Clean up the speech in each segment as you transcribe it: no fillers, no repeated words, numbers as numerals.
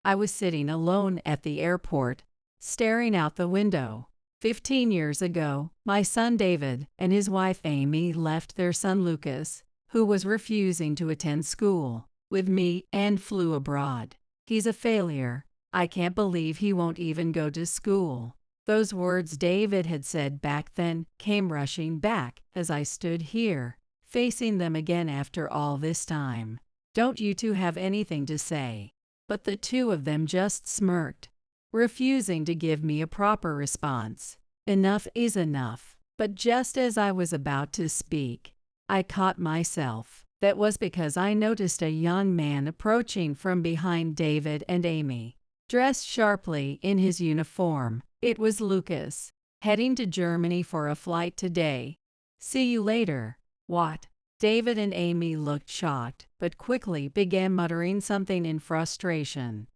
I was sitting alone at the airport, staring out the window. 15 years ago, my son David and his wife Amy left their son Lucas, who was refusing to attend school, with me and flew abroad. He's a failure. I can't believe he won't even go to school. Those words David had said back then came rushing back as I stood here, facing them again after all this time. Don't you two have anything to say? But the two of them just smirked, refusing to give me a proper response. Enough is enough. But just as I was about to speak, I caught myself. That was because I noticed a young man approaching from behind David and Amy, dressed sharply in his uniform. It was Lucas, heading to Germany for a flight today. See you later. What? David and Amy looked shocked, but quickly began muttering something in frustration.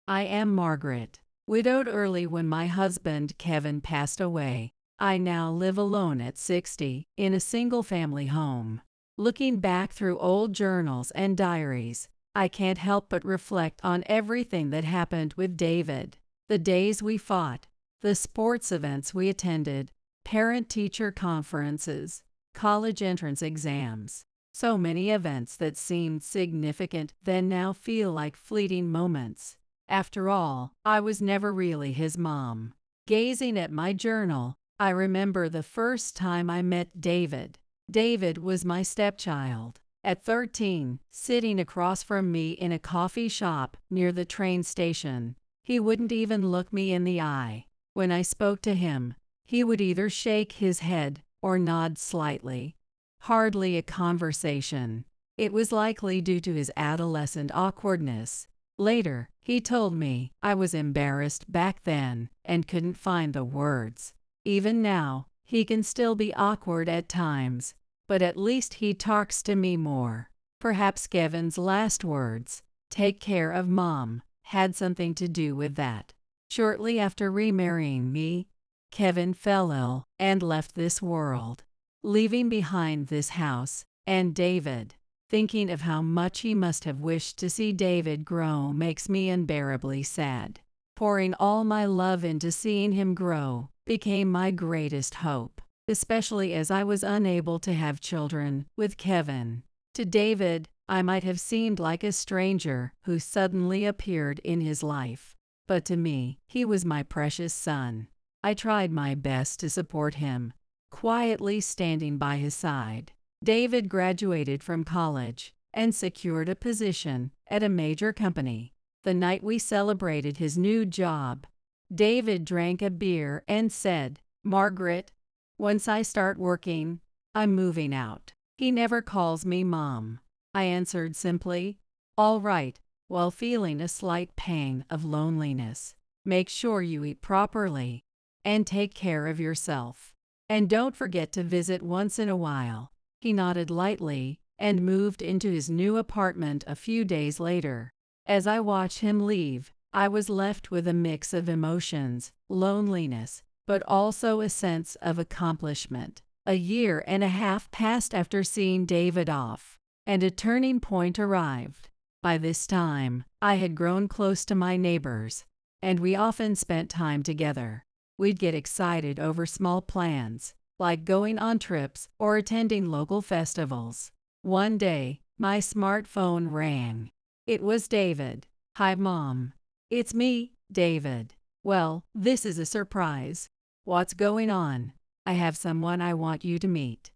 I am Margaret, widowed early when my husband Kevin passed away. I now live alone at 60, in a single-family home. Looking back through old journals and diaries, I can't help but reflect on everything that happened with David. The days we fought, the sports events we attended, parent-teacher conferences, college entrance exams. So many events that seemed significant then now feel like fleeting moments. After all, I was never really his mom. Gazing at my journal, I remember the first time I met David. David was my stepchild. At 13, sitting across from me in a coffee shop near the train station, he wouldn't even look me in the eye. When I spoke to him, he would either shake his head or nod slightly. Hardly a conversation. It was likely due to his adolescent awkwardness. Later, he told me I was embarrassed back then and couldn't find the words. Even now, he can still be awkward at times, but at least he talks to me more. Perhaps Kevin's last words, "Take care of Mom," had something to do with that. Shortly after remarrying me, Kevin fell ill and left this world, leaving behind this house and David. Thinking of how much he must have wished to see David grow makes me unbearably sad. Pouring all my love into seeing him grow became my greatest hope, especially as I was unable to have children with Kevin. To David, I might have seemed like a stranger who suddenly appeared in his life, but to me, he was my precious son. I tried my best to support him, quietly standing by his side. David graduated from college and secured a position at a major company. The night we celebrated his new job, David drank a beer and said, "Margaret, once I start working, I'm moving out." He never calls me Mom. I answered simply, "All right," while feeling a slight pang of loneliness. "Make sure you eat properly and take care of yourself. And don't forget to visit once in a while." He nodded lightly and moved into his new apartment a few days later. As I watched him leave, I was left with a mix of emotions, loneliness, but also a sense of accomplishment. A year and a half passed after seeing David off, and a turning point arrived. By this time, I had grown close to my neighbors, and we often spent time together. We'd get excited over small plans, like going on trips or attending local festivals. One day, my smartphone rang. It was David. "Hi, Mom. It's me, David. Well, this is a surprise. What's going on? I have someone I want you to meet.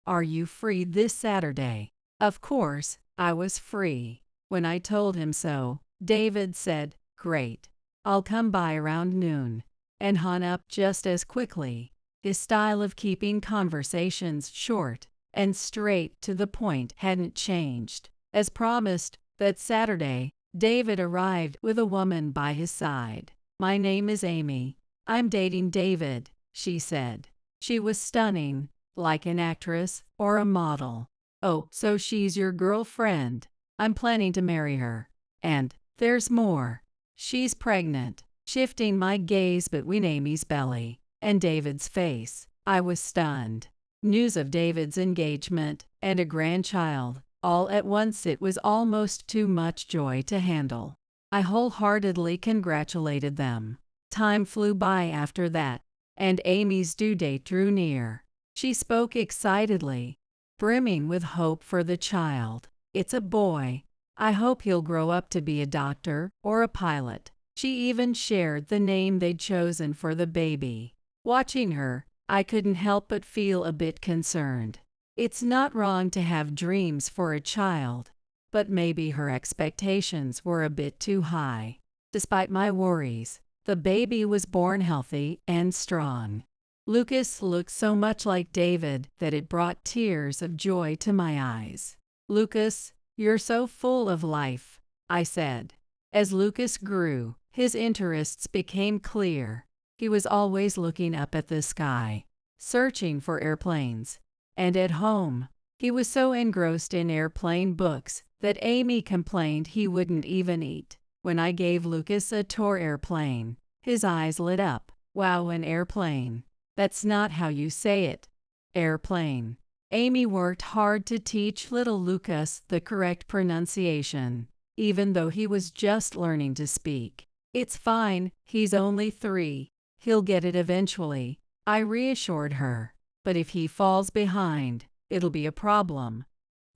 Are you free this Saturday?" Of course, I was free. When I told him so, David said, "Great. I'll come by around noon," and hung up just as quickly. His style of keeping conversations short and straight to the point hadn't changed. As promised, that Saturday, David arrived with a woman by his side. "My name is Amy. I'm dating David," she said. She was stunning, like an actress or a model. "Oh, so she's your girlfriend? I'm planning to marry her. And there's more. She's pregnant." Shifting my gaze between Amy's belly and David's face, I was stunned. News of David's engagement and a grandchild All at once it was almost too much joy to handle. I wholeheartedly congratulated them. Time flew by after that, and Amy's due date drew near. She spoke excitedly, brimming with hope for the child. "It's a boy. I hope he'll grow up to be a doctor or a pilot." She even shared the name they'd chosen for the baby. Watching her, I couldn't help but feel a bit concerned. It's not wrong to have dreams for a child, but maybe her expectations were a bit too high. Despite my worries, the baby was born healthy and strong. Lucas looked so much like David that it brought tears of joy to my eyes. "Lucas, you're so full of life," I said. As Lucas grew, his interests became clear. He was always looking up at the sky, searching for airplanes. And at home, he was so engrossed in airplane books that Amy complained he wouldn't even eat. When I gave Lucas a tour airplane, his eyes lit up. "Wow, an airplane. That's not how you say it. Airplane." Amy worked hard to teach little Lucas the correct pronunciation, even though he was just learning to speak. "It's fine, he's only 3. He'll get it eventually," I reassured her. "But if he falls behind, it'll be a problem.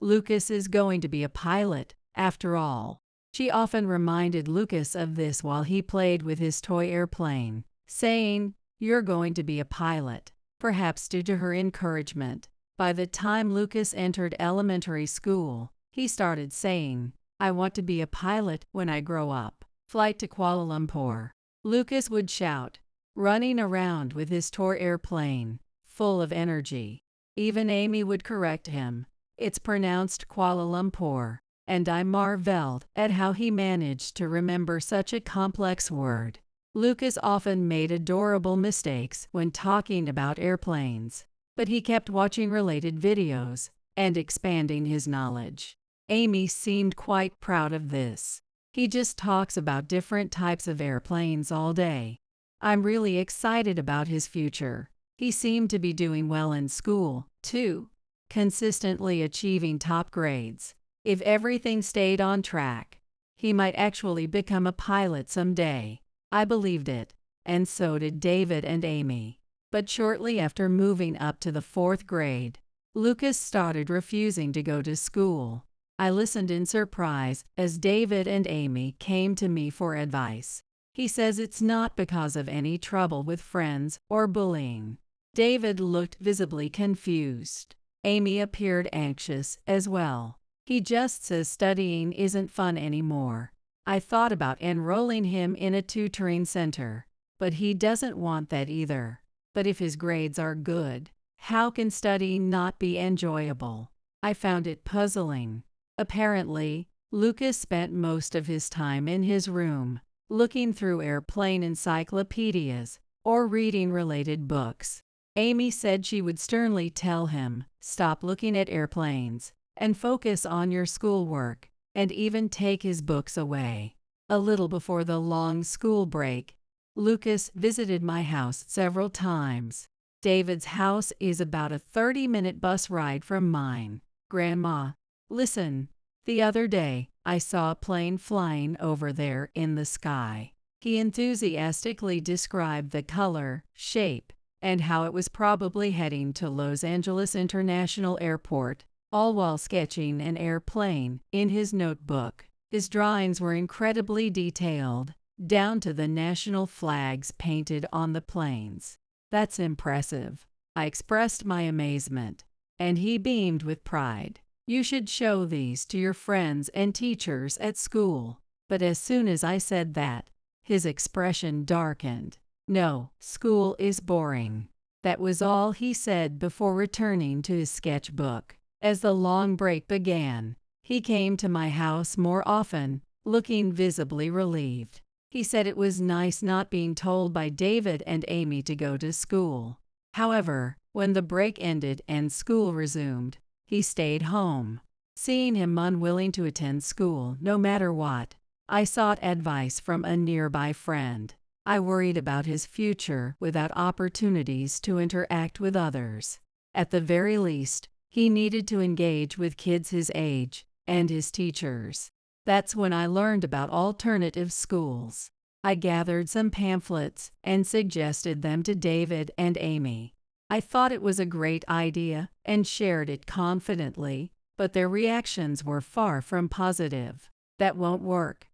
Lucas is going to be a pilot, after all." She often reminded Lucas of this while he played with his toy airplane, saying, "You're going to be a pilot." Perhaps due to her encouragement, by the time Lucas entered elementary school, he started saying, "I want to be a pilot when I grow up." "Flight to Kuala Lumpur," Lucas would shout, running around with his toy airplane, full of energy. Even Amy would correct him. "It's pronounced Kuala Lumpur," and I marveled at how he managed to remember such a complex word. Lucas often made adorable mistakes when talking about airplanes, but he kept watching related videos and expanding his knowledge. Amy seemed quite proud of this. "He just talks about different types of airplanes all day." I'm really excited about his future. He seemed to be doing well in school, too, consistently achieving top grades. If everything stayed on track, he might actually become a pilot someday. I believed it, and so did David and Amy. But shortly after moving up to the 4th grade, Lucas started refusing to go to school. I listened in surprise as David and Amy came to me for advice. He says it's not because of any trouble with friends or bullying. David looked visibly confused. Amy appeared anxious as well. "He just says studying isn't fun anymore. I thought about enrolling him in a tutoring center, but he doesn't want that either." "But if his grades are good, how can studying not be enjoyable?" I found it puzzling. Apparently, Lucas spent most of his time in his room, looking through airplane encyclopedias or reading related books. Amy said she would sternly tell him, "Stop looking at airplanes and focus on your schoolwork," and even take his books away. A little before the long school break, Lucas visited my house several times. David's house is about a 30-minute bus ride from mine. "Grandma, listen. The other day, I saw a plane flying over there in the sky." He enthusiastically described the color, shape, and how it was probably heading to Los Angeles International Airport, all while sketching an airplane in his notebook. His drawings were incredibly detailed, down to the national flags painted on the planes. "That's impressive." I expressed my amazement, and he beamed with pride. "You should show these to your friends and teachers at school." But as soon as I said that, his expression darkened. "No, school is boring." That was all he said before returning to his sketchbook. As the long break began, he came to my house more often, looking visibly relieved. He said it was nice not being told by David and Amy to go to school. However, when the break ended and school resumed, he stayed home. Seeing him unwilling to attend school no matter what, I sought advice from a nearby friend. I worried about his future without opportunities to interact with others. At the very least, He needed to engage with kids his age and his teachers. That's when I learned about alternative schools. I gathered some pamphlets and suggested them to David and Amy. I thought it was a great idea and shared it confidently, but their reactions were far from positive. That won't work.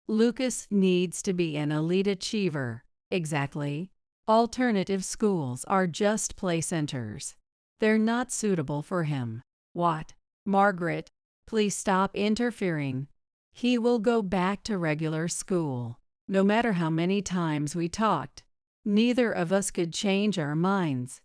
Lucas needs to be an elite achiever. Exactly. Alternative schools are just play centers. They're not suitable for him. What? Margaret, please stop interfering. He will go back to regular school. No matter how many times we talked, neither of us could change our minds.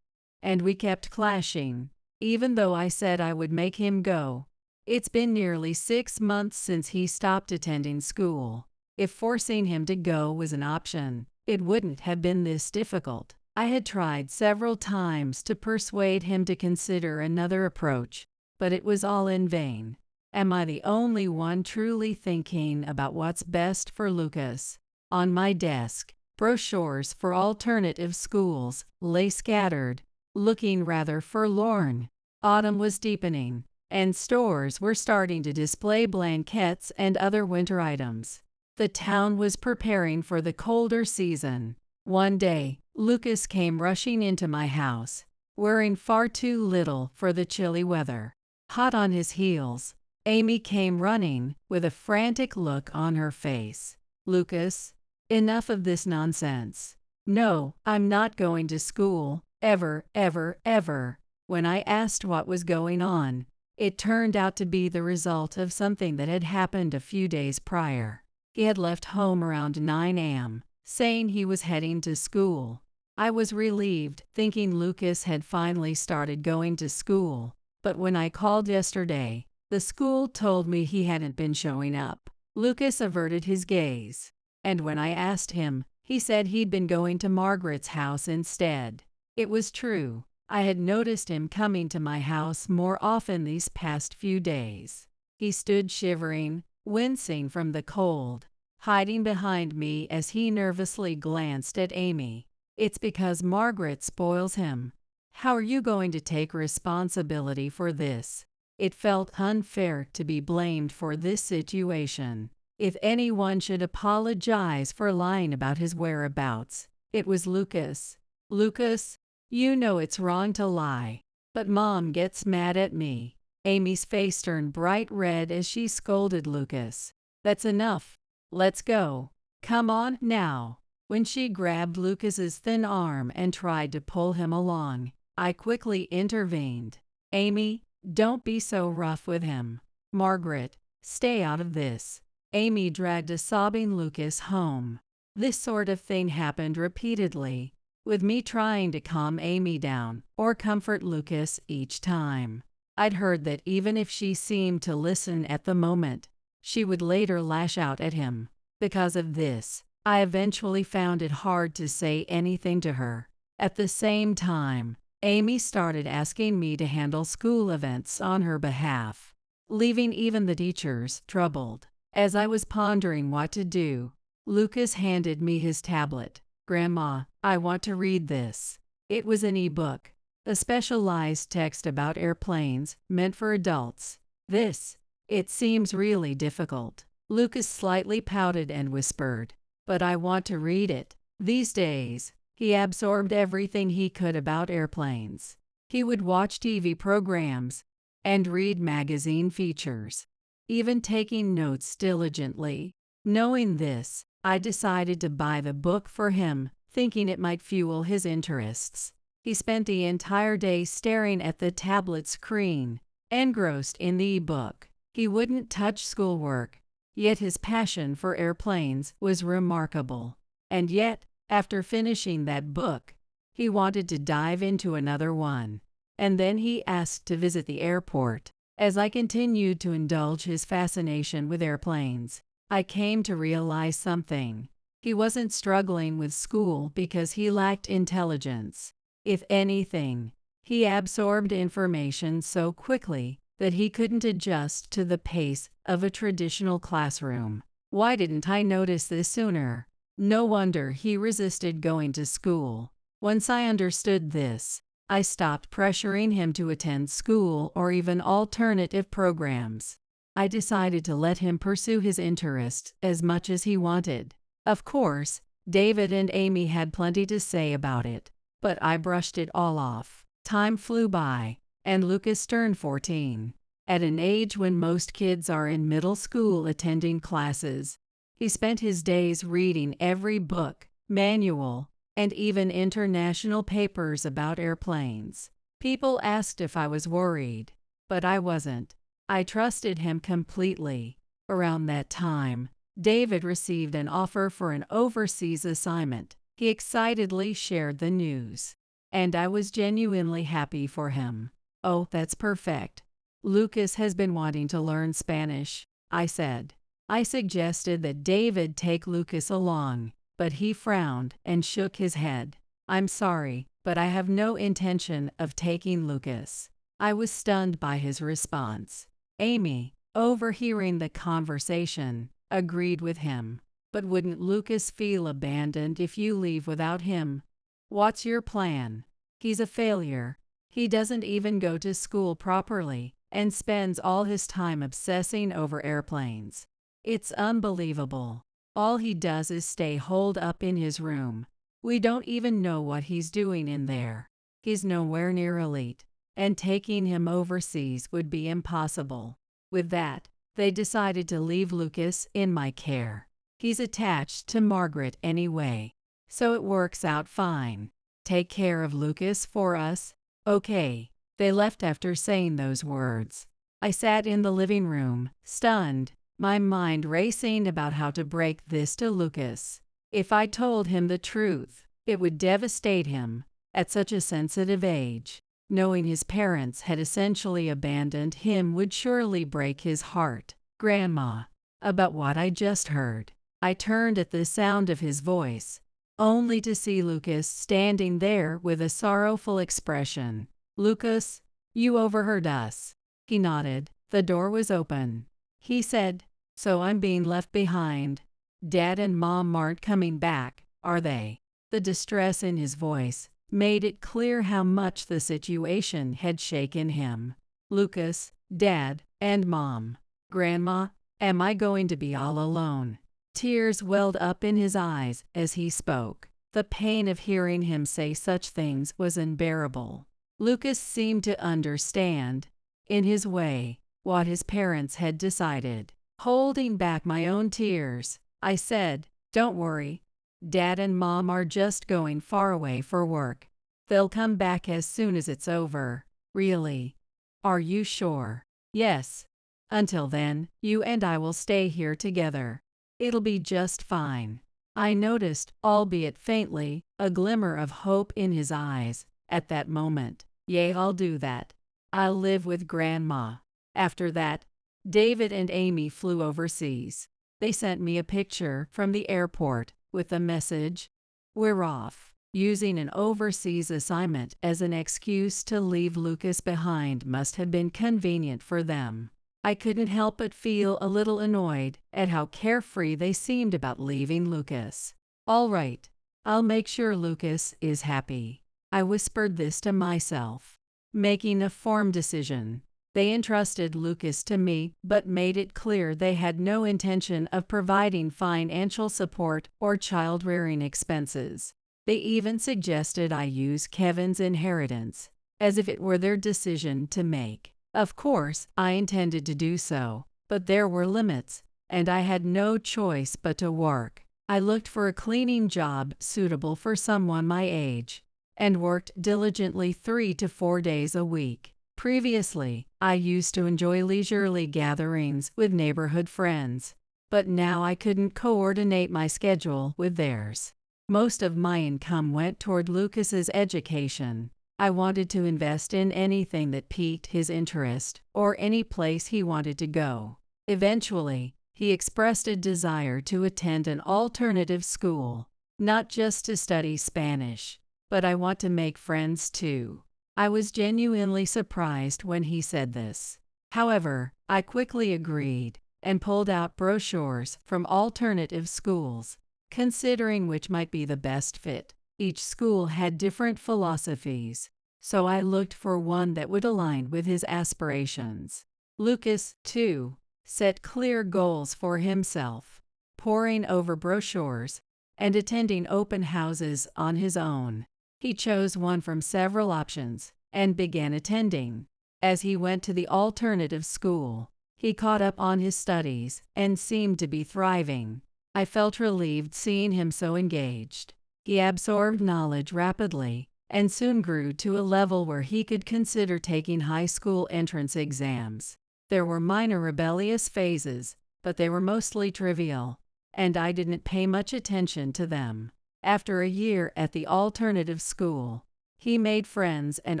And we kept clashing, even though I said I would make him go. It's been nearly 6 months since he stopped attending school. If forcing him to go was an option, it wouldn't have been this difficult. I had tried several times to persuade him to consider another approach, but it was all in vain. Am I the only one truly thinking about what's best for Lucas? On my desk, brochures for alternative schools lay scattered, looking rather forlorn. Autumn was deepening, and stores were starting to display blankets and other winter items. The town was preparing for the colder season. One day, Lucas came rushing into my house, wearing far too little for the chilly weather. Hot on his heels, Amy came running, with a frantic look on her face. Lucas, enough of this nonsense. No, I'm not going to school, ever, ever, ever. When I asked what was going on, it turned out to be the result of something that had happened a few days prior. He had left home around 9 a.m., saying he was heading to school. I was relieved, thinking Lucas had finally started going to school, but when I called yesterday, the school told me he hadn't been showing up. Lucas averted his gaze, and when I asked him, he said he'd been going to Margaret's house instead. It was true. I had noticed him coming to my house more often these past few days. He stood shivering, wincing from the cold, hiding behind me as he nervously glanced at Amy. It's because Margaret spoils him. How are you going to take responsibility for this? It felt unfair to be blamed for this situation. If anyone should apologize for lying about his whereabouts, it was Lucas. Lucas, you know it's wrong to lie, but Mom gets mad at me. Amy's face turned bright red as she scolded Lucas. That's enough. Let's go. Come on now. When she grabbed Lucas's thin arm and tried to pull him along, I quickly intervened. Amy, don't be so rough with him. Margaret, stay out of this. Amy dragged a sobbing Lucas home. This sort of thing happened repeatedly, with me trying to calm Amy down or comfort Lucas each time. I'd heard that even if she seemed to listen at the moment, she would later lash out at him. Because of this, I eventually found it hard to say anything to her. At the same time, Amy started asking me to handle school events on her behalf, leaving even the teachers troubled. As I was pondering what to do, Lucas handed me his tablet. Grandma, I want to read this. It was an e-book, a specialized text about airplanes, meant for adults. It seems really difficult. Lucas slightly pouted and whispered, but I want to read it. These days, he absorbed everything he could about airplanes. He would watch TV programs and read magazine features, even taking notes diligently. Knowing this, I decided to buy the book for him, thinking it might fuel his interests. He spent the entire day staring at the tablet screen, engrossed in the e-book. He wouldn't touch schoolwork, yet his passion for airplanes was remarkable. And yet, after finishing that book, he wanted to dive into another one. And then he asked to visit the airport. As I continued to indulge his fascination with airplanes, I came to realize something. He wasn't struggling with school because he lacked intelligence. If anything, he absorbed information so quickly that he couldn't adjust to the pace of a traditional classroom. Why didn't I notice this sooner? No wonder he resisted going to school. Once I understood this, I stopped pressuring him to attend school or even alternative programs. I decided to let him pursue his interests as much as he wanted. Of course, David and Amy had plenty to say about it, but I brushed it all off. Time flew by, and Lucas turned 14. At an age when most kids are in middle school attending classes, he spent his days reading every book, manual, and even international papers about airplanes. People asked if I was worried, but I wasn't. I trusted him completely. Around that time, David received an offer for an overseas assignment. He excitedly shared the news, and I was genuinely happy for him. "Oh, that's perfect. Lucas has been wanting to learn Spanish," I said. I suggested that David take Lucas along, but he frowned and shook his head. "I'm sorry, but I have no intention of taking Lucas." I was stunned by his response. Amy, overhearing the conversation, agreed with him. "But wouldn't Lucas feel abandoned if you leave without him? What's your plan? He's a failure. He doesn't even go to school properly and spends all his time obsessing over airplanes. It's unbelievable. All he does is stay holed up in his room. We don't even know what he's doing in there. He's nowhere near elite, and taking him overseas would be impossible." With that, they decided to leave Lucas in my care. He's attached to Margaret anyway, so it works out fine. Take care of Lucas for us, okay? They left after saying those words. I sat in the living room, stunned, my mind racing about how to break this to Lucas. If I told him the truth, it would devastate him at such a sensitive age. Knowing his parents had essentially abandoned him would surely break his heart. "Grandma," about what I just heard. I turned at the sound of his voice, only to see Lucas standing there with a sorrowful expression. "Lucas, you overheard us." He nodded. The door was open. He said, "So I'm being left behind. Dad and Mom aren't coming back, are they?" The distress in his voice made it clear how much the situation had shaken him. "Lucas, Dad, and Mom. Grandma, am I going to be all alone?" Tears welled up in his eyes as he spoke. The pain of hearing him say such things was unbearable. Lucas seemed to understand, in his way, what his parents had decided. Holding back my own tears, I said, "Don't worry. Dad and Mom are just going far away for work. They'll come back as soon as it's over." "Really? Are you sure?" "Yes. Until then, you and I will stay here together. It'll be just fine." I noticed, albeit faintly, a glimmer of hope in his eyes at that moment. "Yeah, I'll do that. I'll live with Grandma." After that, David and Amy flew overseas. They sent me a picture from the airport with the message, "We're off." Using an overseas assignment as an excuse to leave Lucas behind must have been convenient for them. I couldn't help but feel a little annoyed at how carefree they seemed about leaving Lucas. "All right, I'll make sure Lucas is happy." I whispered this to myself, making a firm decision. They entrusted Lucas to me but made it clear they had no intention of providing financial support or child-rearing expenses. They even suggested I use Kevin's inheritance, as if it were their decision to make. Of course, I intended to do so, but there were limits, and I had no choice but to work. I looked for a cleaning job suitable for someone my age, and worked diligently 3 to 4 days a week. Previously, I used to enjoy leisurely gatherings with neighborhood friends, but now I couldn't coordinate my schedule with theirs. Most of my income went toward Lucas's education. I wanted to invest in anything that piqued his interest, or any place he wanted to go. Eventually, he expressed a desire to attend an alternative school, not just to study Spanish, but I want to make friends too. I was genuinely surprised when he said this. However, I quickly agreed and pulled out brochures from alternative schools, considering which might be the best fit. Each school had different philosophies, so I looked for one that would align with his aspirations. Lucas, too, set clear goals for himself, poring over brochures and attending open houses on his own. He chose one from several options and began attending. As he went to the alternative school, he caught up on his studies and seemed to be thriving. I felt relieved seeing him so engaged. He absorbed knowledge rapidly and soon grew to a level where he could consider taking high school entrance exams. There were minor rebellious phases, but they were mostly trivial, and I didn't pay much attention to them. After a year at the alternative school, he made friends and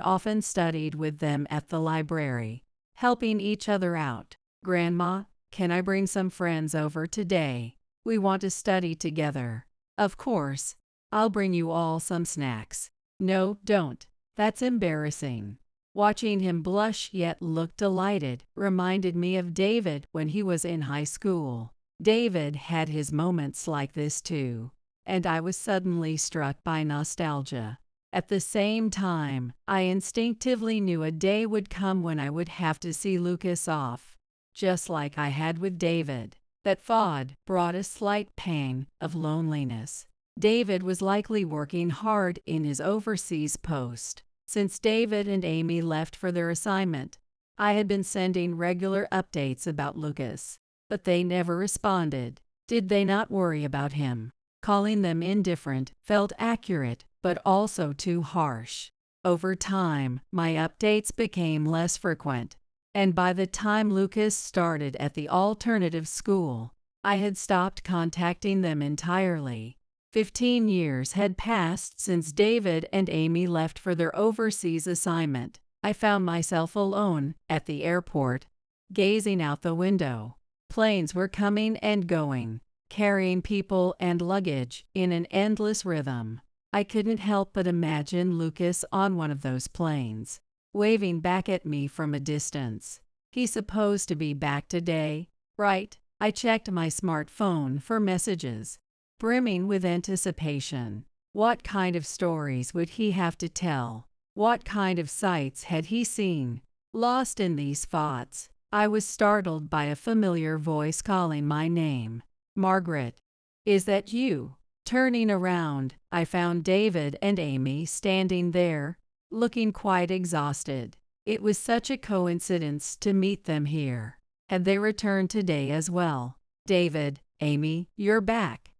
often studied with them at the library, helping each other out. "Grandma, can I bring some friends over today? We want to study together." "Of course. I'll bring you all some snacks." "No, don't. That's embarrassing." Watching him blush yet look delighted reminded me of David when he was in high school. David had his moments like this too, and I was suddenly struck by nostalgia. At the same time, I instinctively knew a day would come when I would have to see Lucas off, just like I had with David. That thought brought a slight pang of loneliness. David was likely working hard in his overseas post. Since David and Amy left for their assignment, I had been sending regular updates about Lucas, but they never responded. Did they not worry about him? Calling them indifferent felt accurate, but also too harsh. Over time, my updates became less frequent, and by the time Lucas started at the alternative school, I had stopped contacting them entirely. 15 years had passed since David and Amy left for their overseas assignment. I found myself alone at the airport, gazing out the window. Planes were coming and going, carrying people and luggage in an endless rhythm. I couldn't help but imagine Lucas on one of those planes, waving back at me from a distance. He's supposed to be back today, right? I checked my smartphone for messages, brimming with anticipation. What kind of stories would he have to tell? What kind of sights had he seen? Lost in these thoughts, I was startled by a familiar voice calling my name. "Margaret, is that you?" Turning around, I found David and Amy standing there, looking quite exhausted. It was such a coincidence to meet them here. Had they returned today as well? "David, Amy, you're back.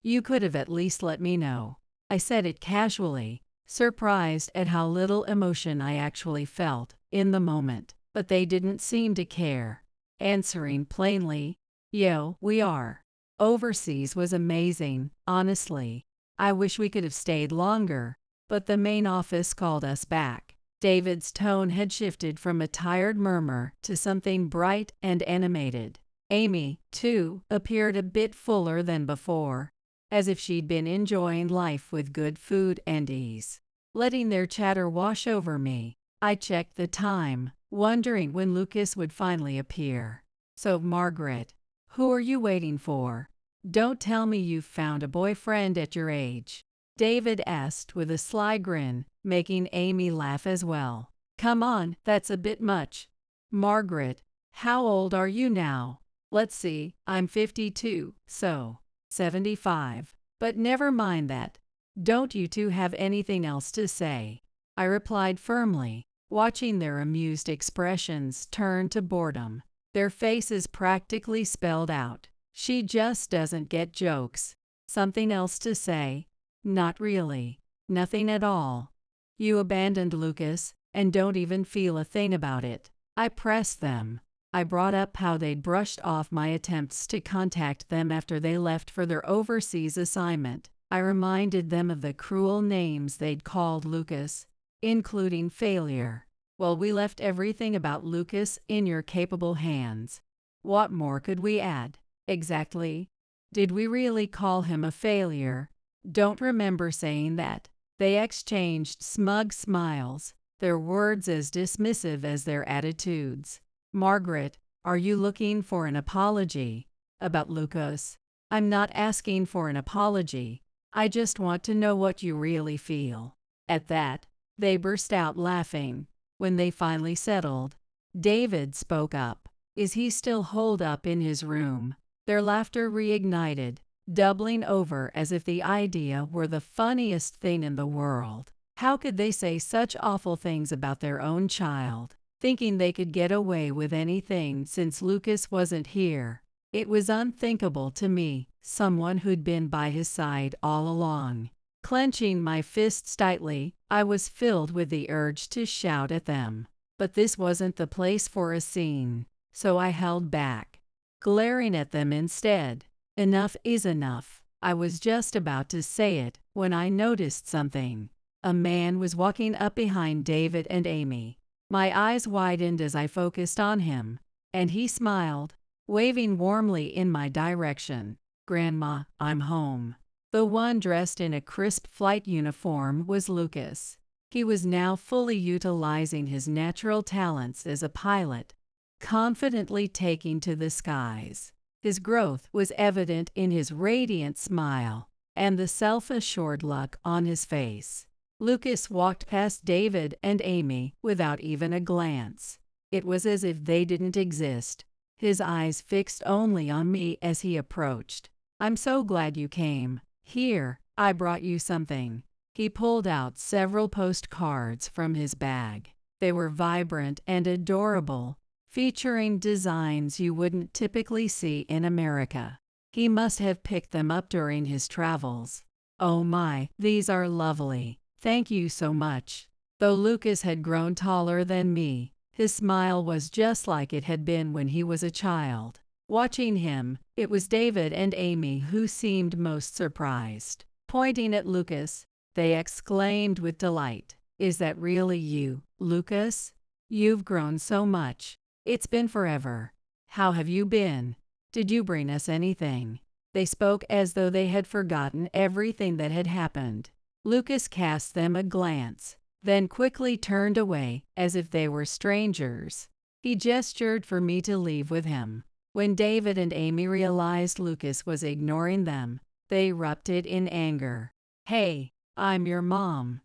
You could have at least let me know." I said it casually, surprised at how little emotion I actually felt in the moment. But they didn't seem to care, answering plainly, "Yo, we are." Overseas was amazing, honestly. I wish we could have stayed longer, but the main office called us back. David's tone had shifted from a tired murmur to something bright and animated. Amy, too, appeared a bit fuller than before, as if she'd been enjoying life with good food and ease. Letting their chatter wash over me, I checked the time, wondering when Lucas would finally appear. "So, Margaret, who are you waiting for? Don't tell me you've found a boyfriend at your age," David asked with a sly grin, making Amy laugh as well. "Come on, that's a bit much." "Margaret, how old are you now?" "Let's see, I'm 52, so 75. But never mind that. Don't you two have anything else to say?" I replied firmly, watching their amused expressions turn to boredom. Their faces practically spelled out, "She just doesn't get jokes." Something else to say? Not really. Nothing at all. "You abandoned Lucas and don't even feel a thing about it?" I pressed them. I brought up how they'd brushed off my attempts to contact them after they left for their overseas assignment. I reminded them of the cruel names they'd called Lucas, including failure. "Well, we left everything about Lucas in your capable hands." What more could we add? Exactly. Did we really call him a failure? Don't remember saying that. They exchanged smug smiles, their words as dismissive as their attitudes. "Margaret, are you looking for an apology about Lucas?" "I'm not asking for an apology. I just want to know what you really feel." At that, They burst out laughing. When they finally settled, David spoke up. Is he still holed up in his room? Their laughter reignited, doubling over as if the idea were the funniest thing in the world. How could they say such awful things about their own child, thinking they could get away with anything since Lucas wasn't here? It was unthinkable to me, someone who'd been by his side all along. Clenching my fists tightly, I was filled with the urge to shout at them. But this wasn't the place for a scene, so I held back, glaring at them instead. Enough is enough. I was just about to say it when I noticed something. A man was walking up behind David and Amy. My eyes widened as I focused on him, and he smiled, waving warmly in my direction. Grandma, I'm home. The one dressed in a crisp flight uniform was Lucas. He was now fully utilizing his natural talents as a pilot, confidently taking to the skies. His growth was evident in his radiant smile and the self-assured look on his face. Lucas walked past David and Amy without even a glance. It was as if they didn't exist, his eyes fixed only on me as he approached. I'm so glad you came. Here, I brought you something. He pulled out several postcards from his bag. They were vibrant and adorable, featuring designs you wouldn't typically see in America. He must have picked them up during his travels. Oh my, these are lovely. Thank you so much. Though Lucas had grown taller than me, his smile was just like it had been when he was a child. Watching him, it was David and Amy who seemed most surprised. Pointing at Lucas, they exclaimed with delight, "Is that really you, Lucas? You've grown so much. It's been forever. How have you been? Did you bring us anything?" They spoke as though they had forgotten everything that had happened. Lucas cast them a glance, then quickly turned away as if they were strangers. He gestured for me to leave with him. When David and Amy realized Lucas was ignoring them, they erupted in anger. "Hey, I'm your mom.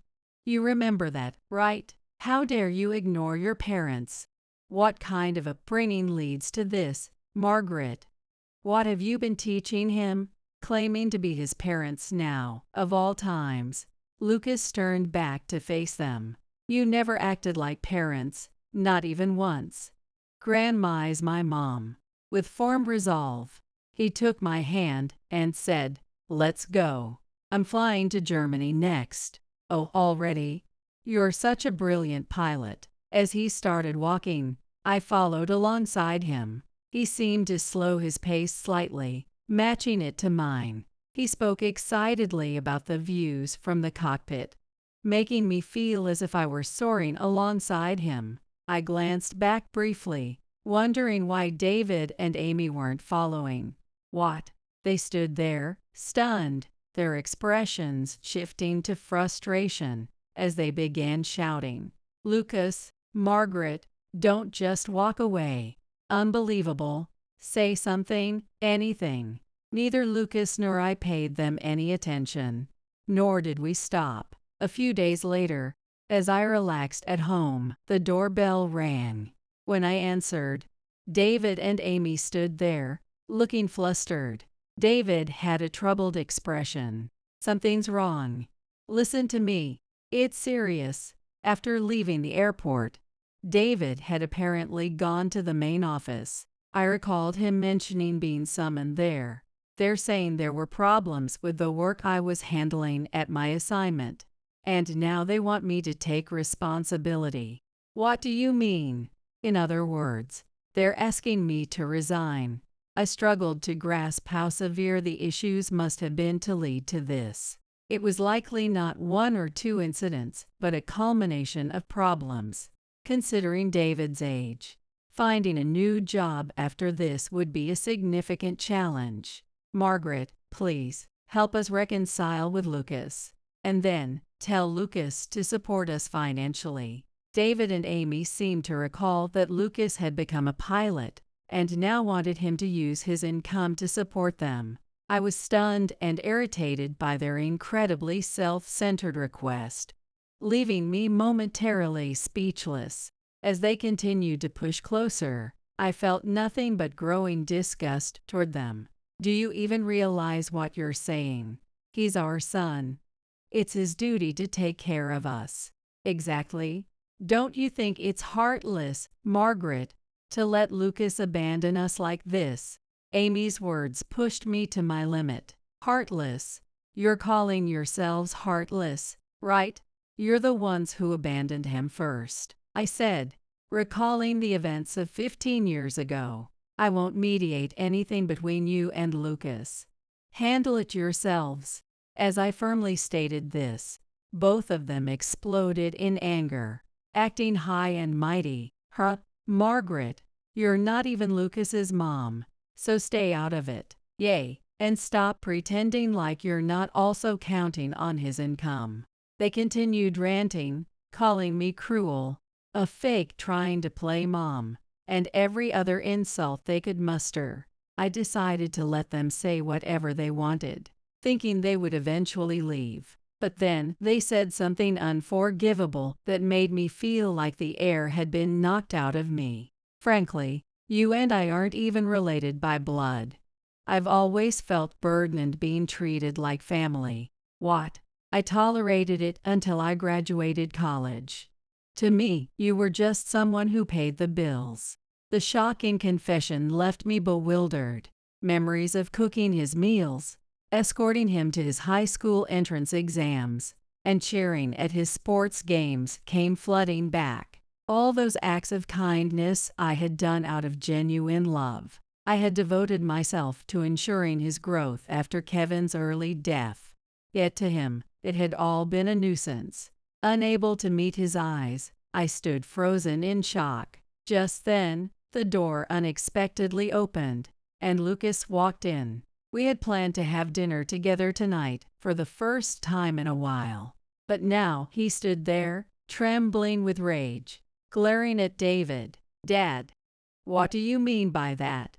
You remember that, right? How dare you ignore your parents? What kind of upbringing leads to this, Margaret? What have you been teaching him?" Claiming to be his parents now, of all times, Lucas turned back to face them. "You never acted like parents, not even once. Grandma is my mom." With firm resolve, he took my hand and said, "Let's go. I'm flying to Germany next." "Oh, already? You're such a brilliant pilot." As he started walking, I followed alongside him. He seemed to slow his pace slightly, matching it to mine. He spoke excitedly about the views from the cockpit, making me feel as if I were soaring alongside him. I glanced back briefly, wondering why David and Amy weren't following. What? They stood there, stunned, their expressions shifting to frustration as they began shouting, "Lucas, Margaret, don't just walk away. Unbelievable. Say something, anything." Neither Lucas nor I paid them any attention, nor did we stop. A few days later, as I relaxed at home, the doorbell rang. When I answered, David and Amy stood there, looking flustered. David had a troubled expression. "Something's wrong. Listen to me. It's serious." After leaving the airport, David had apparently gone to the main office. I recalled him mentioning being summoned there. "They're saying there were problems with the work I was handling at my assignment, and now they want me to take responsibility." "What do you mean?" In other words, they're asking me to resign. I struggled to grasp how severe the issues must have been to lead to this. It was likely not one or two incidents, but a culmination of problems. Considering David's age, finding a new job after this would be a significant challenge. "Margaret, please, help us reconcile with Lucas. And then, tell Lucas to support us financially." David and Amy seemed to recall that Lucas had become a pilot, and now wanted him to use his income to support them. I was stunned and irritated by their incredibly self-centered request. leaving me momentarily speechless. As they continued to push closer, I felt nothing but growing disgust toward them. Do you even realize what you're saying? He's our son. It's his duty to take care of us. Exactly. Don't you think it's heartless, Margaret, to let Lucas abandon us like this? Amy's words pushed me to my limit. Heartless? You're calling yourselves heartless, right? You're the ones who abandoned him first, I said, recalling the events of 15 years ago. I won't mediate anything between you and Lucas. Handle it yourselves. As I firmly stated this, both of them exploded in anger, acting high and mighty. Margaret, you're not even Lucas's mom, so stay out of it. Yay, and stop pretending like you're not also counting on his income. They continued ranting, calling me cruel, a fake trying to play mom, and every other insult they could muster. I decided to let them say whatever they wanted, thinking they would eventually leave. But then they said something unforgivable that made me feel like the air had been knocked out of me. Frankly, you and I aren't even related by blood. I've always felt burdened being treated like family. What? I tolerated it until I graduated college. To me, you were just someone who paid the bills. The shocking confession left me bewildered. Memories of cooking his meals, escorting him to his high school entrance exams, and cheering at his sports games came flooding back. All those acts of kindness I had done out of genuine love. I had devoted myself to ensuring his growth after Kevin's early death. Yet to him, it had all been a nuisance. Unable to meet his eyes, I stood frozen in shock. Just then, the door unexpectedly opened, and Lucas walked in. We had planned to have dinner together tonight for the first time in a while. But now he stood there, trembling with rage, glaring at David. Dad, what do you mean by that?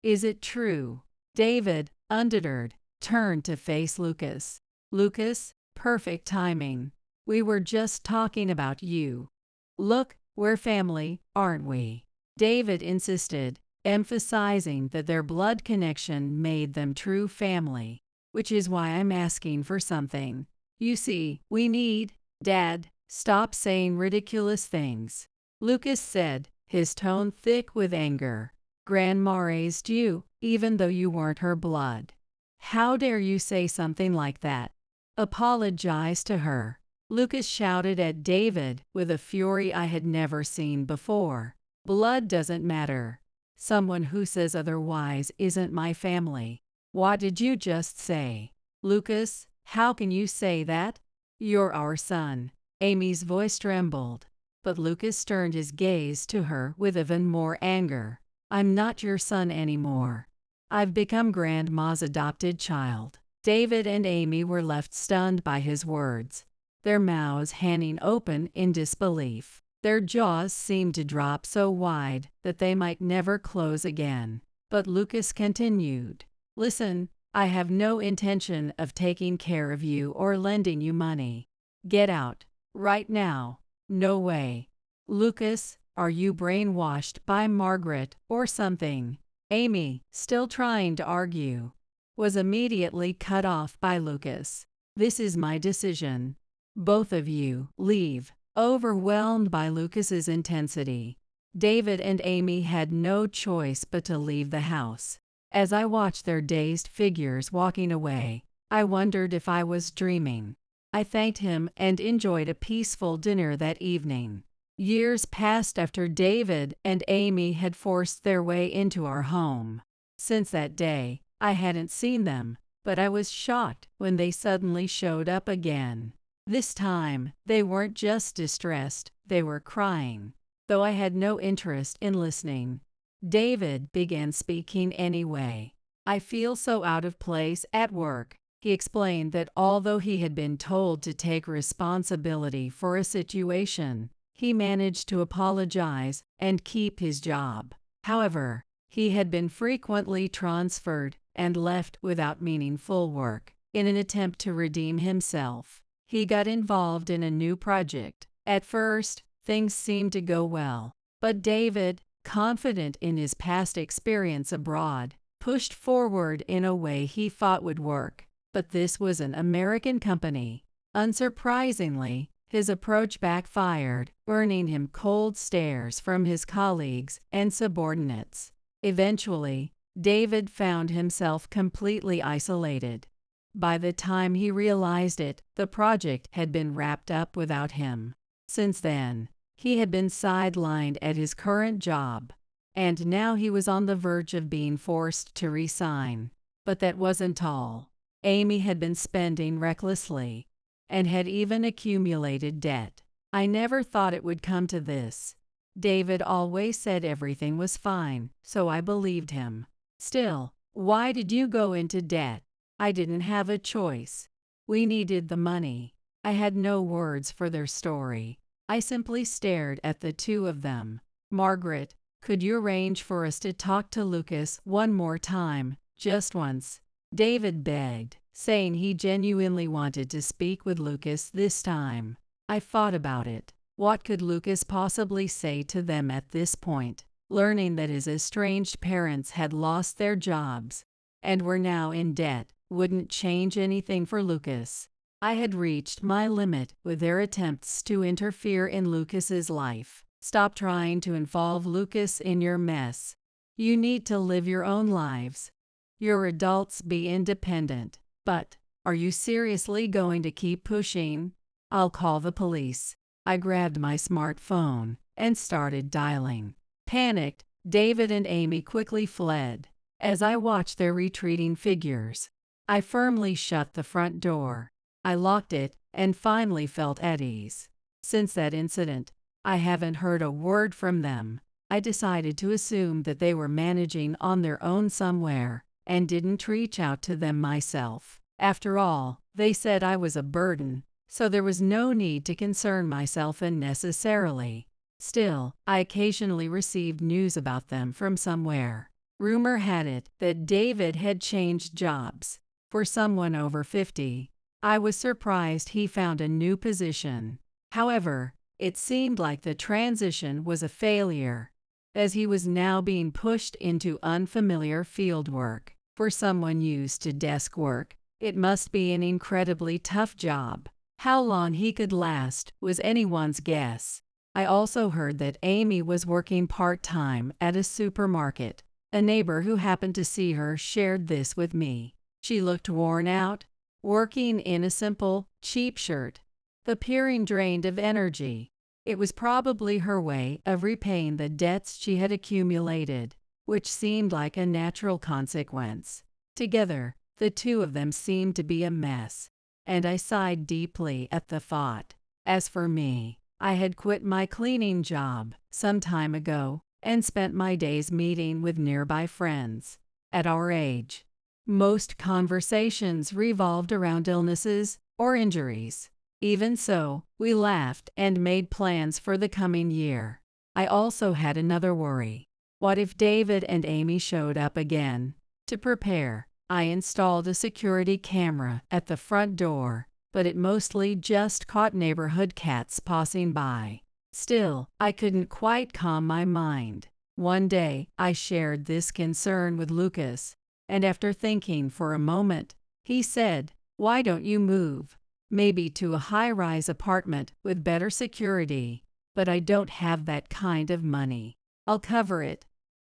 Is it true? David, undeterred, turned to face Lucas. Lucas, perfect timing. We were just talking about you. Look, we're family, aren't we? David insisted, emphasizing that their blood connection made them true family, which is why I'm asking for something. You see, we need, Dad, stop saying ridiculous things, Lucas said, his tone thick with anger. Grandma raised you, even though you weren't her blood. How dare you say something like that? Apologize to her. Lucas shouted at David with a fury I had never seen before. Blood doesn't matter. Someone who says otherwise isn't my family. What did you just say? Lucas, how can you say that? You're our son. Amy's voice trembled, but Lucas turned his gaze to her with even more anger. I'm not your son anymore. I've become Grandma's adopted child. David and Amy were left stunned by his words, their mouths hanging open in disbelief. Their jaws seemed to drop so wide that they might never close again. But Lucas continued, Listen, I have no intention of taking care of you or lending you money. Get out, right now. No way. Lucas, are you brainwashed by Margaret or something? Amy, still trying to argue, was immediately cut off by Lucas. This is my decision. Both of you leave. Overwhelmed by Lucas's intensity, David and Amy had no choice but to leave the house. As I watched their dazed figures walking away, I wondered if I was dreaming. I thanked him and enjoyed a peaceful dinner that evening. Years passed after David and Amy had forced their way into our home. Since that day, I hadn't seen them, but I was shocked when they suddenly showed up again. This time, they weren't just distressed, they were crying. Though I had no interest in listening, David began speaking anyway. I feel so out of place at work. He explained that although he had been told to take responsibility for a situation, he managed to apologize and keep his job. However, he had been frequently transferred and left without meaningful work in an attempt to redeem himself. he got involved in a new project. At first, things seemed to go well, but David, confident in his past experience abroad, pushed forward in a way he thought would work. But this was an American company. Unsurprisingly, his approach backfired, earning him cold stares from his colleagues and subordinates. Eventually, David found himself completely isolated. By the time he realized it, the project had been wrapped up without him. Since then, he had been sidelined at his current job, and now he was on the verge of being forced to resign. But that wasn't all. Amy had been spending recklessly, and had even accumulated debt. I never thought it would come to this. David always said everything was fine, so I believed him. Still, why did you go into debt? I didn't have a choice. We needed the money. I had no words for their story. I simply stared at the two of them. Margaret, could you arrange for us to talk to Lucas one more time, just once? David begged, saying he genuinely wanted to speak with Lucas this time. I thought about it. What could Lucas possibly say to them at this point? Learning that his estranged parents had lost their jobs and were now in debt wouldn't change anything for Lucas. I had reached my limit with their attempts to interfere in Lucas's life. Stop trying to involve Lucas in your mess. You need to live your own lives. You're adults, be independent. But, are you seriously going to keep pushing? I'll call the police. I grabbed my smartphone and started dialing. Panicked, David and Amy quickly fled. As I watched their retreating figures, I firmly shut the front door. I locked it and finally felt at ease. Since that incident, I haven't heard a word from them. I decided to assume that they were managing on their own somewhere and didn't reach out to them myself. After all, they said I was a burden, so there was no need to concern myself unnecessarily. Still, I occasionally received news about them from somewhere. Rumor had it that David had changed jobs. For someone over 50, I was surprised he found a new position. However, it seemed like the transition was a failure, as he was now being pushed into unfamiliar field work. For someone used to desk work, it must be an incredibly tough job. How long he could last was anyone's guess. I also heard that Amy was working part-time at a supermarket. A neighbor who happened to see her shared this with me. She looked worn out, working in a simple, cheap shirt, appearing drained of energy. It was probably her way of repaying the debts she had accumulated, which seemed like a natural consequence. Together, the two of them seemed to be a mess, and I sighed deeply at the thought. As for me, I had quit my cleaning job some time ago and spent my days meeting with nearby friends. At our age, most conversations revolved around illnesses or injuries. Even so, we laughed and made plans for the coming year. I also had another worry. What if David and Amy showed up again? To prepare, I installed a security camera at the front door, but it mostly just caught neighborhood cats passing by. Still, I couldn't quite calm my mind. One day, I shared this concern with Lucas, and after thinking for a moment, he said, "Why don't you move? Maybe to a high-rise apartment with better security." But I don't have that kind of money. I'll cover it.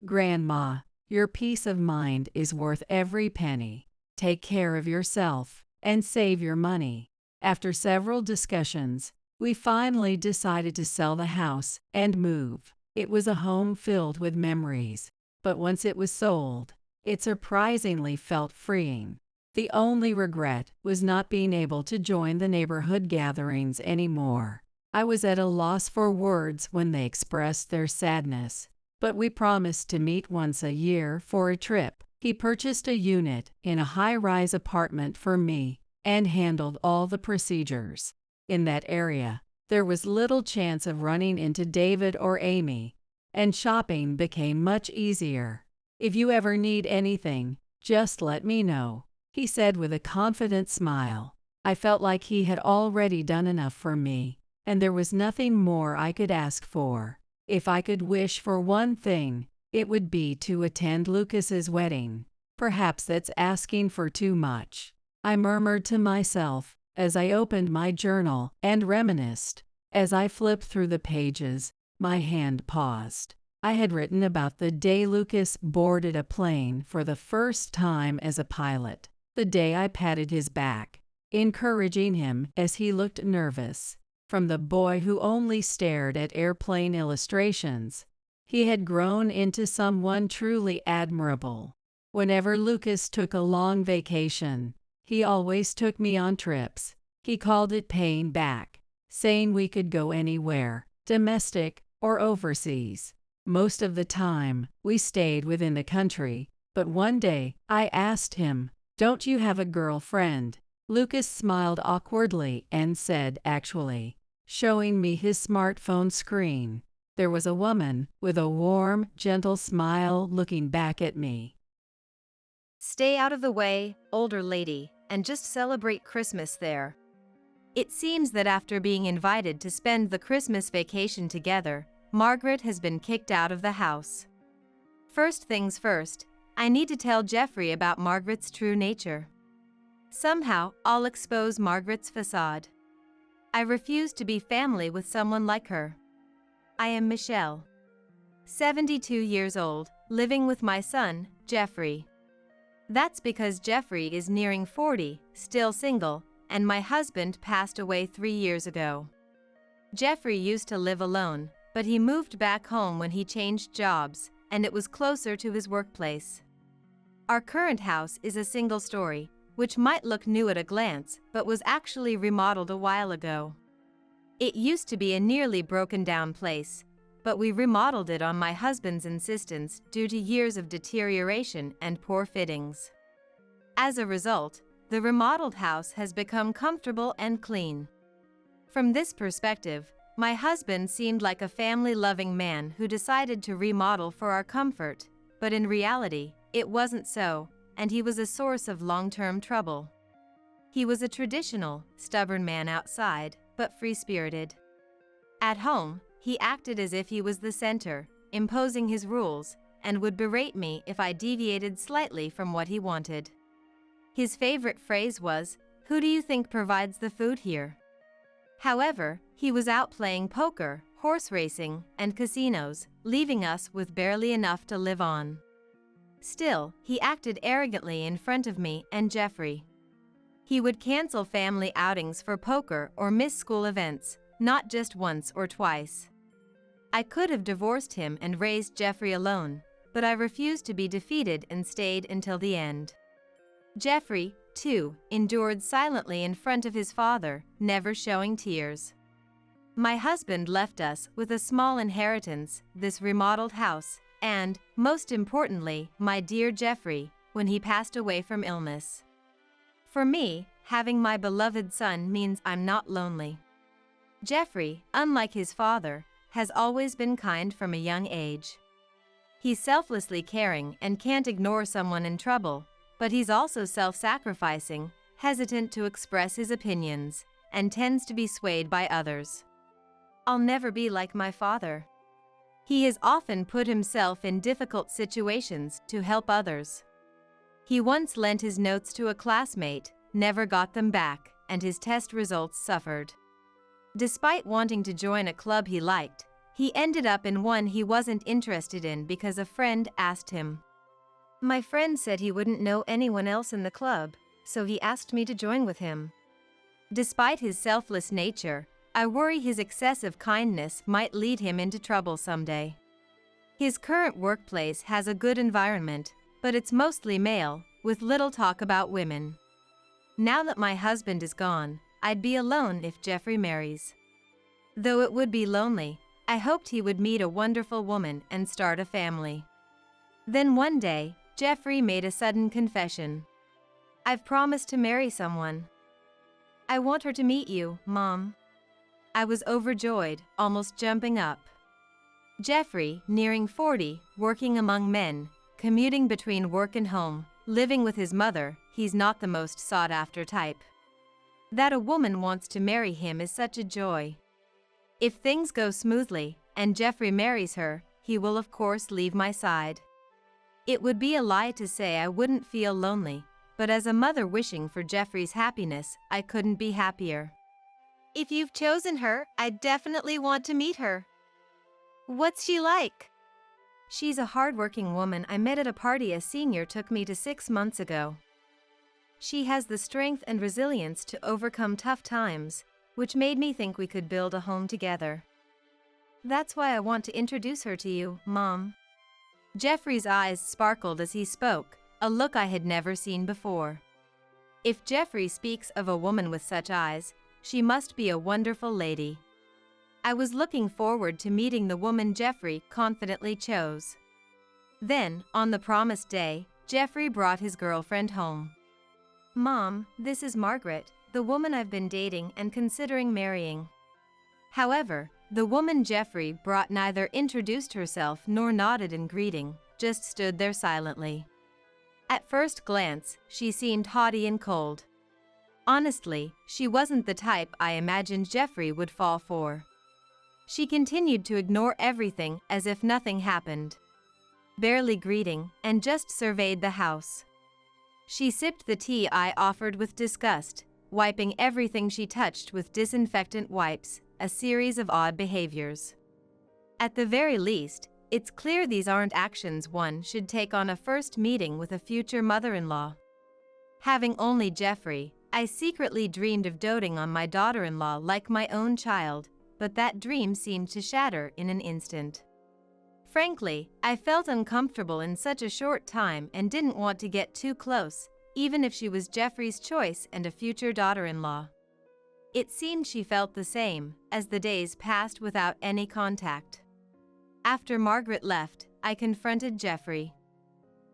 Grandma, your peace of mind is worth every penny. Take care of yourself and save your money. After several discussions, we finally decided to sell the house and move. It was a home filled with memories, but once it was sold, it surprisingly felt freeing. The only regret was not being able to join the neighborhood gatherings anymore. I was at a loss for words when they expressed their sadness, but we promised to meet once a year for a trip. He purchased a unit in a high-rise apartment for me and handled all the procedures. In that area, there was little chance of running into David or Amy, and shopping became much easier. "If you ever need anything, just let me know," he said with a confident smile. I felt like he had already done enough for me, and there was nothing more I could ask for. If I could wish for one thing, it would be to attend Lucas's wedding. Perhaps that's asking for too much, I murmured to myself as I opened my journal and reminisced. As I flipped through the pages, my hand paused. I had written about the day Lucas boarded a plane for the first time as a pilot, the day I patted his back, encouraging him as he looked nervous. From the boy who only stared at airplane illustrations, he had grown into someone truly admirable. Whenever Lucas took a long vacation, he always took me on trips. He called it paying back, saying we could go anywhere, domestic or overseas. Most of the time, we stayed within the country, but one day, I asked him, "Don't you have a girlfriend?" Lucas smiled awkwardly and said, "Actually," showing me his smartphone screen. There was a woman with a warm, gentle smile looking back at me. Stay out of the way, older lady, and just celebrate Christmas there. It seems that after being invited to spend the Christmas vacation together, Margaret has been kicked out of the house. First things first, I need to tell Jeffrey about Margaret's true nature. Somehow, I'll expose Margaret's facade. I refuse to be family with someone like her. I am Michelle, 72 years old, living with my son, Jeffrey. That's because Jeffrey is nearing 40, still single, and my husband passed away 3 years ago. Jeffrey used to live alone, but he moved back home when he changed jobs, and it was closer to his workplace. Our current house is a single story, which might look new at a glance, but was actually remodeled a while ago. It used to be a nearly broken down place, but we remodeled it on my husband's insistence due to years of deterioration and poor fittings. As a result, the remodeled house has become comfortable and clean. From this perspective, my husband seemed like a family-loving man who decided to remodel for our comfort, but in reality, it wasn't so, and he was a source of long-term trouble. He was a traditional, stubborn man outside, but free-spirited. At home, he acted as if he was the center, imposing his rules, and would berate me if I deviated slightly from what he wanted. His favorite phrase was, "Who do you think provides the food here?" However, he was out playing poker, horse racing, and casinos, leaving us with barely enough to live on. Still, he acted arrogantly in front of me and Jeffrey. He would cancel family outings for poker or miss school events, not just once or twice. I could have divorced him and raised Jeffrey alone, but I refused to be defeated and stayed until the end. Jeffrey, too, endured silently in front of his father, never showing tears. My husband left us with a small inheritance, this remodeled house, and, most importantly, my dear Jeffrey, when he passed away from illness. For me, having my beloved son means I'm not lonely. Jeffrey, unlike his father, has always been kind from a young age. He's selflessly caring and can't ignore someone in trouble, but he's also self-sacrificing, hesitant to express his opinions, and tends to be swayed by others. I'll never be like my father. He has often put himself in difficult situations to help others. He once lent his notes to a classmate, never got them back, and his test results suffered. Despite wanting to join a club he liked, he ended up in one he wasn't interested in because a friend asked him. My friend said he wouldn't know anyone else in the club, so he asked me to join with him. Despite his selfless nature, I worry his excessive kindness might lead him into trouble someday. His current workplace has a good environment, but it's mostly male, with little talk about women. Now that my husband is gone, I'd be alone if Jeffrey marries. Though it would be lonely, I hoped he would meet a wonderful woman and start a family. Then one day, Jeffrey made a sudden confession. "I've promised to marry someone. I want her to meet you, Mom." I was overjoyed, almost jumping up. Jeffrey, nearing 40, working among men, commuting between work and home, living with his mother, he's not the most sought-after type. That a woman wants to marry him is such a joy. If things go smoothly, and Jeffrey marries her, he will of course leave my side. It would be a lie to say I wouldn't feel lonely, but as a mother wishing for Jeffrey's happiness, I couldn't be happier. If you've chosen her, I definitely want to meet her. What's she like? She's a hardworking woman I met at a party a senior took me to 6 months ago. She has the strength and resilience to overcome tough times, which made me think we could build a home together. That's why I want to introduce her to you, Mom. Jeffrey's eyes sparkled as he spoke, a look I had never seen before. If Jeffrey speaks of a woman with such eyes, she must be a wonderful lady. I was looking forward to meeting the woman Jeffrey confidently chose. Then, on the promised day, Jeffrey brought his girlfriend home. Mom, this is Margaret, the woman I've been dating and considering marrying. However, the woman Jeffrey brought neither introduced herself nor nodded in greeting, just stood there silently. At first glance, she seemed haughty and cold. Honestly, she wasn't the type I imagined Jeffrey would fall for. She continued to ignore everything as if nothing happened. Barely greeting, and just surveyed the house. She sipped the tea I offered with disgust, wiping everything she touched with disinfectant wipes, a series of odd behaviors. At the very least, it's clear these aren't actions one should take on a first meeting with a future mother-in-law. Having only Jeffrey, I secretly dreamed of doting on my daughter-in-law like my own child, but that dream seemed to shatter in an instant. Frankly, I felt uncomfortable in such a short time and didn't want to get too close, even if she was Jeffrey's choice and a future daughter-in-law. It seemed she felt the same, as the days passed without any contact. After Margaret left, I confronted Jeffrey.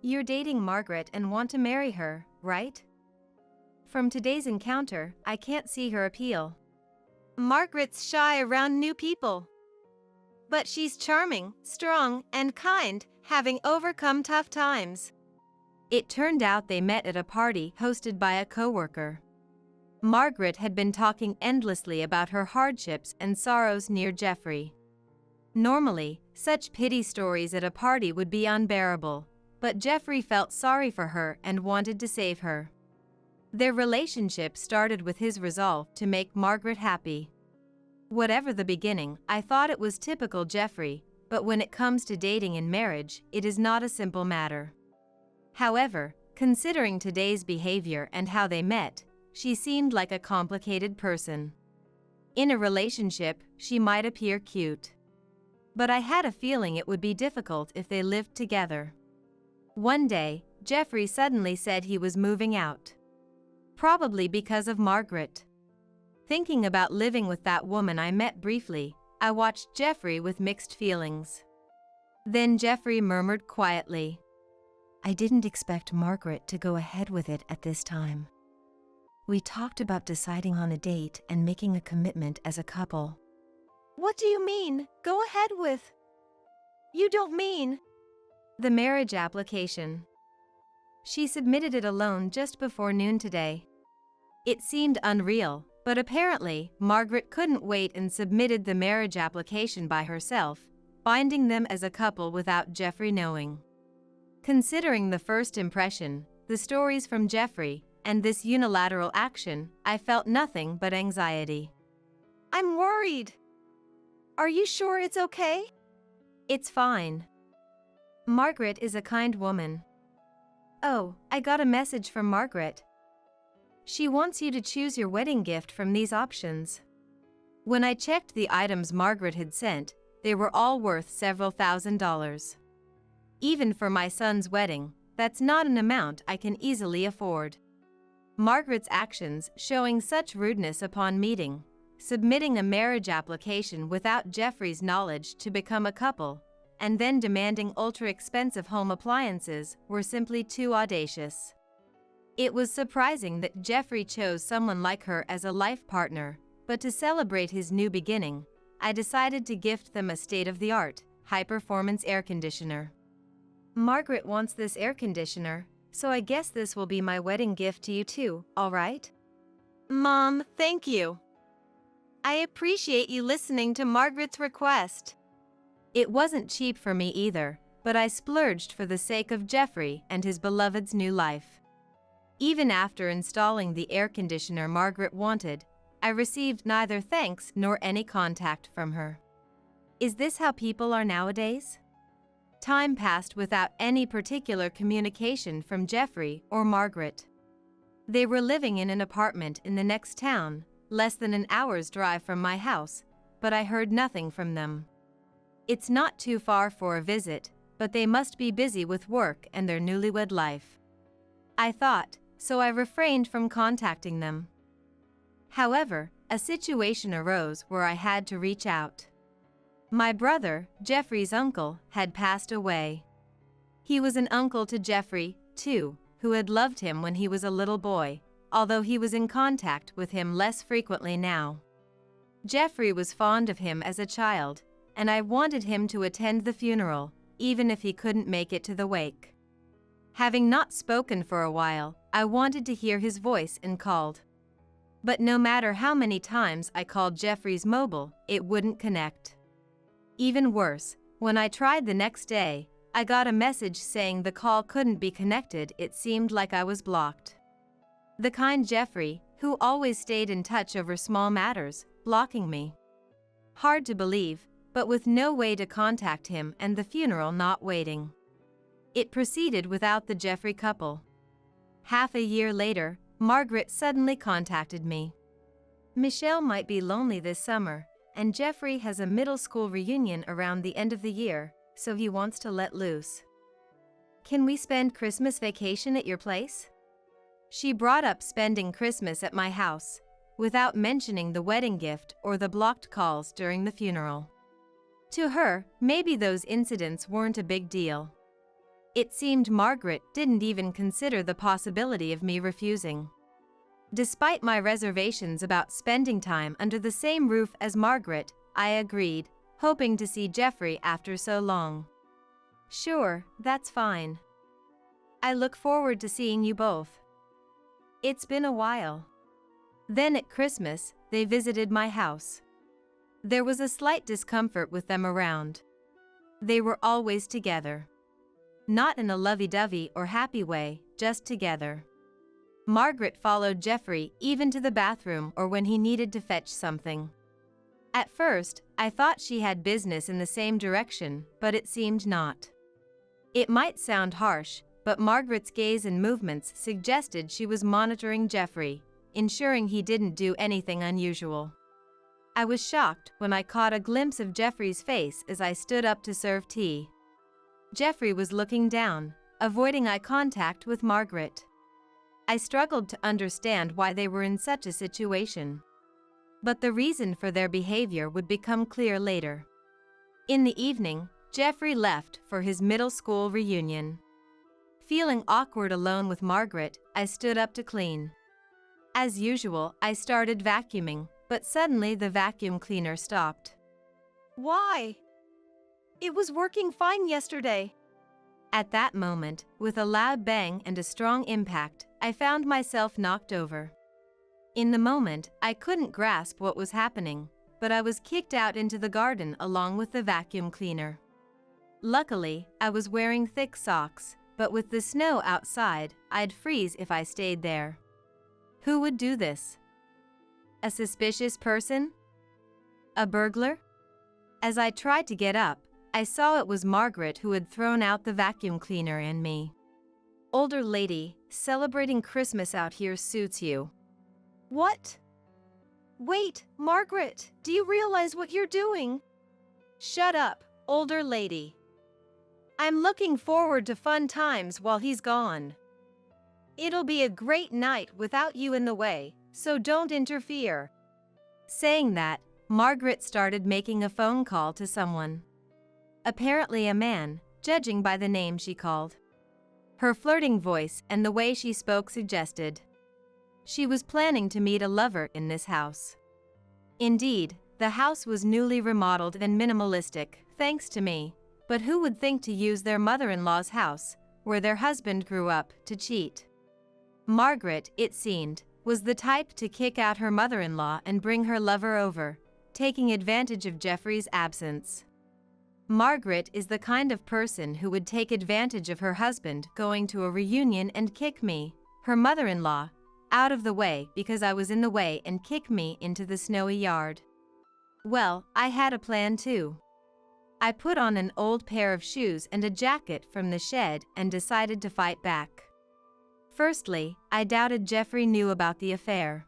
You're dating Margaret and want to marry her, right? From today's encounter, I can't see her appeal. Margaret's shy around new people. But she's charming, strong, and kind, having overcome tough times. It turned out they met at a party hosted by a coworker. Margaret had been talking endlessly about her hardships and sorrows near Jeffrey. Normally, such pity stories at a party would be unbearable, but Jeffrey felt sorry for her and wanted to save her. Their relationship started with his resolve to make Margaret happy. Whatever the beginning, I thought it was typical Jeffrey, but when it comes to dating and marriage, it is not a simple matter. However, considering today's behavior and how they met, she seemed like a complicated person. In a relationship, she might appear cute. But I had a feeling it would be difficult if they lived together. One day, Jeffrey suddenly said he was moving out. Probably because of Margaret. Thinking about living with that woman I met briefly, I watched Jeffrey with mixed feelings. Then Jeffrey murmured quietly, I didn't expect Margaret to go ahead with it at this time. We talked about deciding on a date and making a commitment as a couple. What do you mean, go ahead with? You don't mean... The marriage application. She submitted it alone just before noon today. It seemed unreal, but apparently, Margaret couldn't wait and submitted the marriage application by herself, binding them as a couple without Jeffrey knowing. Considering the first impression, the stories from Jeffrey, and this unilateral action, I felt nothing but anxiety. I'm worried. Are you sure it's okay? It's fine. Margaret is a kind woman. Oh, I got a message from Margaret. She wants you to choose your wedding gift from these options. When I checked the items Margaret had sent, they were all worth several $1,000s. Even for my son's wedding, that's not an amount I can easily afford. Margaret's actions showing such rudeness upon meeting, submitting a marriage application without Jeffrey's knowledge to become a couple, and then demanding ultra-expensive home appliances were simply too audacious. It was surprising that Jeffrey chose someone like her as a life partner, but to celebrate his new beginning, I decided to gift them a state-of-the-art, high-performance air conditioner. Margaret wants this air conditioner, so I guess this will be my wedding gift to you too, all right? Mom, thank you. I appreciate you listening to Margaret's request. It wasn't cheap for me either, but I splurged for the sake of Jeffrey and his beloved's new life. Even after installing the air conditioner Margaret wanted, I received neither thanks nor any contact from her. Is this how people are nowadays? Time passed without any particular communication from Jeffrey or Margaret. They were living in an apartment in the next town, less than an hour's drive from my house, but I heard nothing from them. It's not too far for a visit, but they must be busy with work and their newlywed life, I thought, so I refrained from contacting them. However, a situation arose where I had to reach out. My brother, Jeffrey's uncle, had passed away. He was an uncle to Jeffrey, too, who had loved him when he was a little boy, although he was in contact with him less frequently now. Jeffrey was fond of him as a child, and I wanted him to attend the funeral, even if he couldn't make it to the wake. Having not spoken for a while, I wanted to hear his voice and called. But no matter how many times I called Jeffrey's mobile, it wouldn't connect. Even worse, when I tried the next day, I got a message saying the call couldn't be connected. It seemed like I was blocked. The kind Jeffrey, who always stayed in touch over small matters, blocking me. Hard to believe, but with no way to contact him and the funeral not waiting. It proceeded without the Jeffrey couple. Half a year later, Margaret suddenly contacted me. Michelle might be lonely this summer, and Jeffrey has a middle school reunion around the end of the year, so he wants to let loose. Can we spend Christmas vacation at your place? She brought up spending Christmas at my house, without mentioning the wedding gift or the blocked calls during the funeral. To her, maybe those incidents weren't a big deal. It seemed Margaret didn't even consider the possibility of me refusing. Despite my reservations about spending time under the same roof as Margaret, I agreed, hoping to see Jeffrey after so long. Sure, that's fine. I look forward to seeing you both. It's been a while. Then at Christmas, they visited my house. There was a slight discomfort with them around. They were always together. Not in a lovey-dovey or happy way, just together. Margaret followed Jeffrey even to the bathroom or when he needed to fetch something. At first, I thought she had business in the same direction, but it seemed not. It might sound harsh, but Margaret's gaze and movements suggested she was monitoring Jeffrey, ensuring he didn't do anything unusual. I was shocked when I caught a glimpse of Jeffrey's face as I stood up to serve tea. Jeffrey was looking down, avoiding eye contact with Margaret. I struggled to understand why they were in such a situation. But the reason for their behavior would become clear later. In the evening, Jeffrey left for his middle school reunion. Feeling awkward alone with Margaret, I stood up to clean. As usual, I started vacuuming, but suddenly the vacuum cleaner stopped. Why? It was working fine yesterday. At that moment, with a loud bang and a strong impact, I found myself knocked over. In the moment, I couldn't grasp what was happening, but I was kicked out into the garden along with the vacuum cleaner. Luckily, I was wearing thick socks, but with the snow outside, I'd freeze if I stayed there. Who would do this? A suspicious person? A burglar? As I tried to get up, I saw it was Margaret who had thrown out the vacuum cleaner and me. Older lady, celebrating Christmas out here suits you. What? Wait, Margaret, do you realize what you're doing? Shut up, older lady. I'm looking forward to fun times while he's gone. It'll be a great night without you in the way, so don't interfere. Saying that, Margaret started making a phone call to someone. Apparently a man, judging by the name she called. Her flirting voice and the way she spoke suggested she was planning to meet a lover in this house. Indeed, the house was newly remodeled and minimalistic, thanks to me, but who would think to use their mother-in-law's house, where their husband grew up, to cheat? Margaret, it seemed, was the type to kick out her mother-in-law and bring her lover over, taking advantage of Jeffrey's absence. Margaret is the kind of person who would take advantage of her husband going to a reunion and kick me, her mother-in-law, out of the way because I was in the way and kick me into the snowy yard. Well, I had a plan too. I put on an old pair of shoes and a jacket from the shed and decided to fight back. Firstly, I doubted Jeffrey knew about the affair.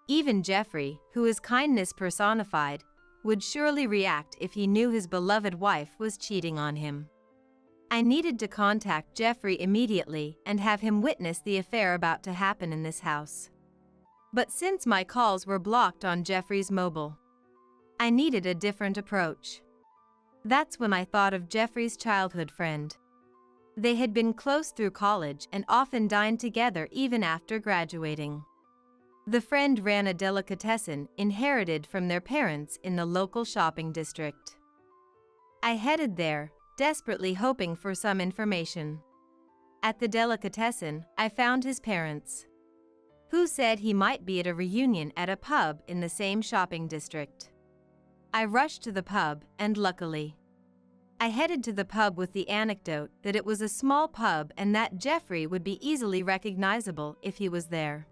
Even Jeffrey, who is kindness personified, would surely react if he knew his beloved wife was cheating on him. I needed to contact Jeffrey immediately and have him witness the affair about to happen in this house. But since my calls were blocked on Jeffrey's mobile, I needed a different approach. That's when I thought of Jeffrey's childhood friend. They had been close through college and often dined together even after graduating. The friend ran a delicatessen inherited from their parents in the local shopping district. I headed there, desperately hoping for some information. At the delicatessen, I found his parents, who said he might be at a reunion at a pub in the same shopping district. I rushed to the pub, and luckily, I headed to the pub with the anecdote that it was a small pub and that Jeffrey would be easily recognizable if he was there.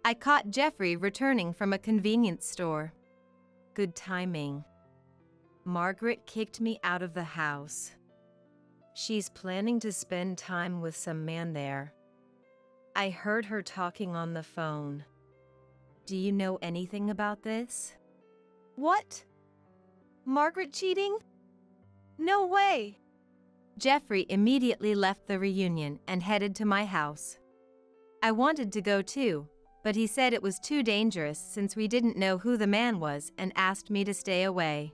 I caught Jeffrey returning from a convenience store. Good timing. Margaret kicked me out of the house. She's planning to spend time with some man there. I heard her talking on the phone. Do you know anything about this? What? Margaret cheating? No way! Jeffrey immediately left the reunion and headed to my house. I wanted to go too, but he said it was too dangerous since we didn't know who the man was and asked me to stay away.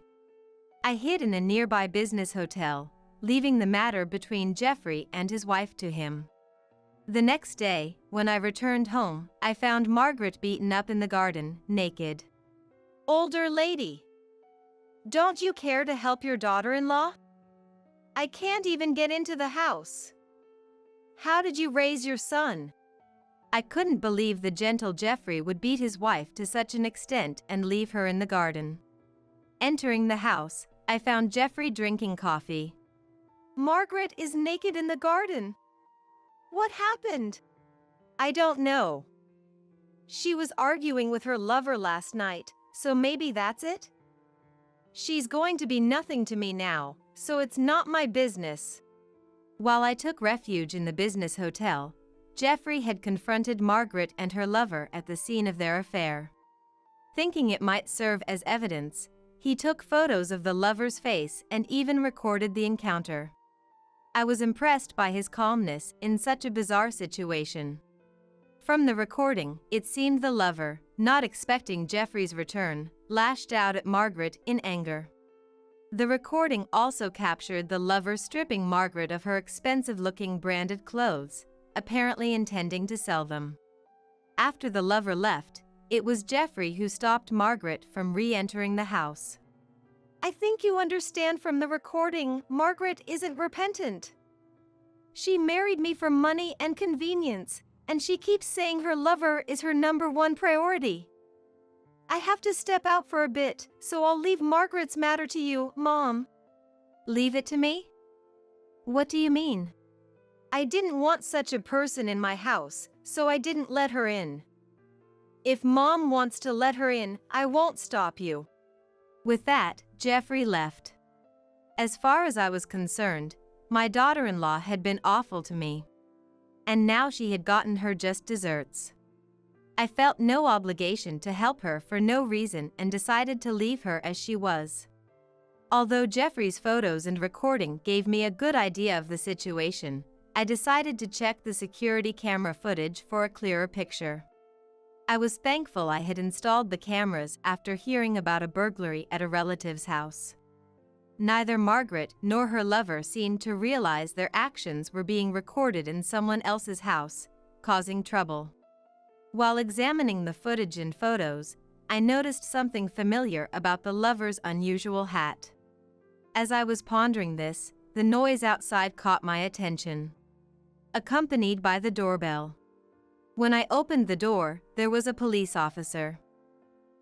I hid in a nearby business hotel, leaving the matter between Jeffrey and his wife to him. The next day, when I returned home, I found Margaret beaten up in the garden, naked. Older lady. Don't you care to help your daughter-in-law? I can't even get into the house. How did you raise your son? I couldn't believe the gentle Jeffrey would beat his wife to such an extent and leave her in the garden. Entering the house, I found Jeffrey drinking coffee. Margaret is naked in the garden. What happened? I don't know. She was arguing with her lover last night, so maybe that's it? She's going to be nothing to me now, so it's not my business. While I took refuge in the business hotel, Jeffrey had confronted Margaret and her lover at the scene of their affair. Thinking it might serve as evidence, he took photos of the lover's face and even recorded the encounter. I was impressed by his calmness in such a bizarre situation. From the recording, it seemed the lover, not expecting Jeffrey's return, lashed out at Margaret in anger. The recording also captured the lover stripping Margaret of her expensive-looking branded clothes, apparently intending to sell them. After the lover left, it was Jeffrey who stopped Margaret from re-entering the house. I think you understand from the recording, Margaret isn't repentant. She married me for money and convenience, and she keeps saying her lover is her #1 priority. I have to step out for a bit, so I'll leave Margaret's matter to you, Mom. Leave it to me? What do you mean? I didn't want such a person in my house, so I didn't let her in. If Mom wants to let her in, I won't stop you. With that, Jeffrey left. As far as I was concerned, my daughter-in-law had been awful to me. And now she had gotten her just desserts. I felt no obligation to help her for no reason and decided to leave her as she was. Although Jeffrey's photos and recording gave me a good idea of the situation, I decided to check the security camera footage for a clearer picture. I was thankful I had installed the cameras after hearing about a burglary at a relative's house. Neither Margaret nor her lover seemed to realize their actions were being recorded in someone else's house, causing trouble. While examining the footage and photos, I noticed something familiar about the lover's unusual hat. As I was pondering this, the noise outside caught my attention, accompanied by the doorbell. When I opened the door, there was a police officer.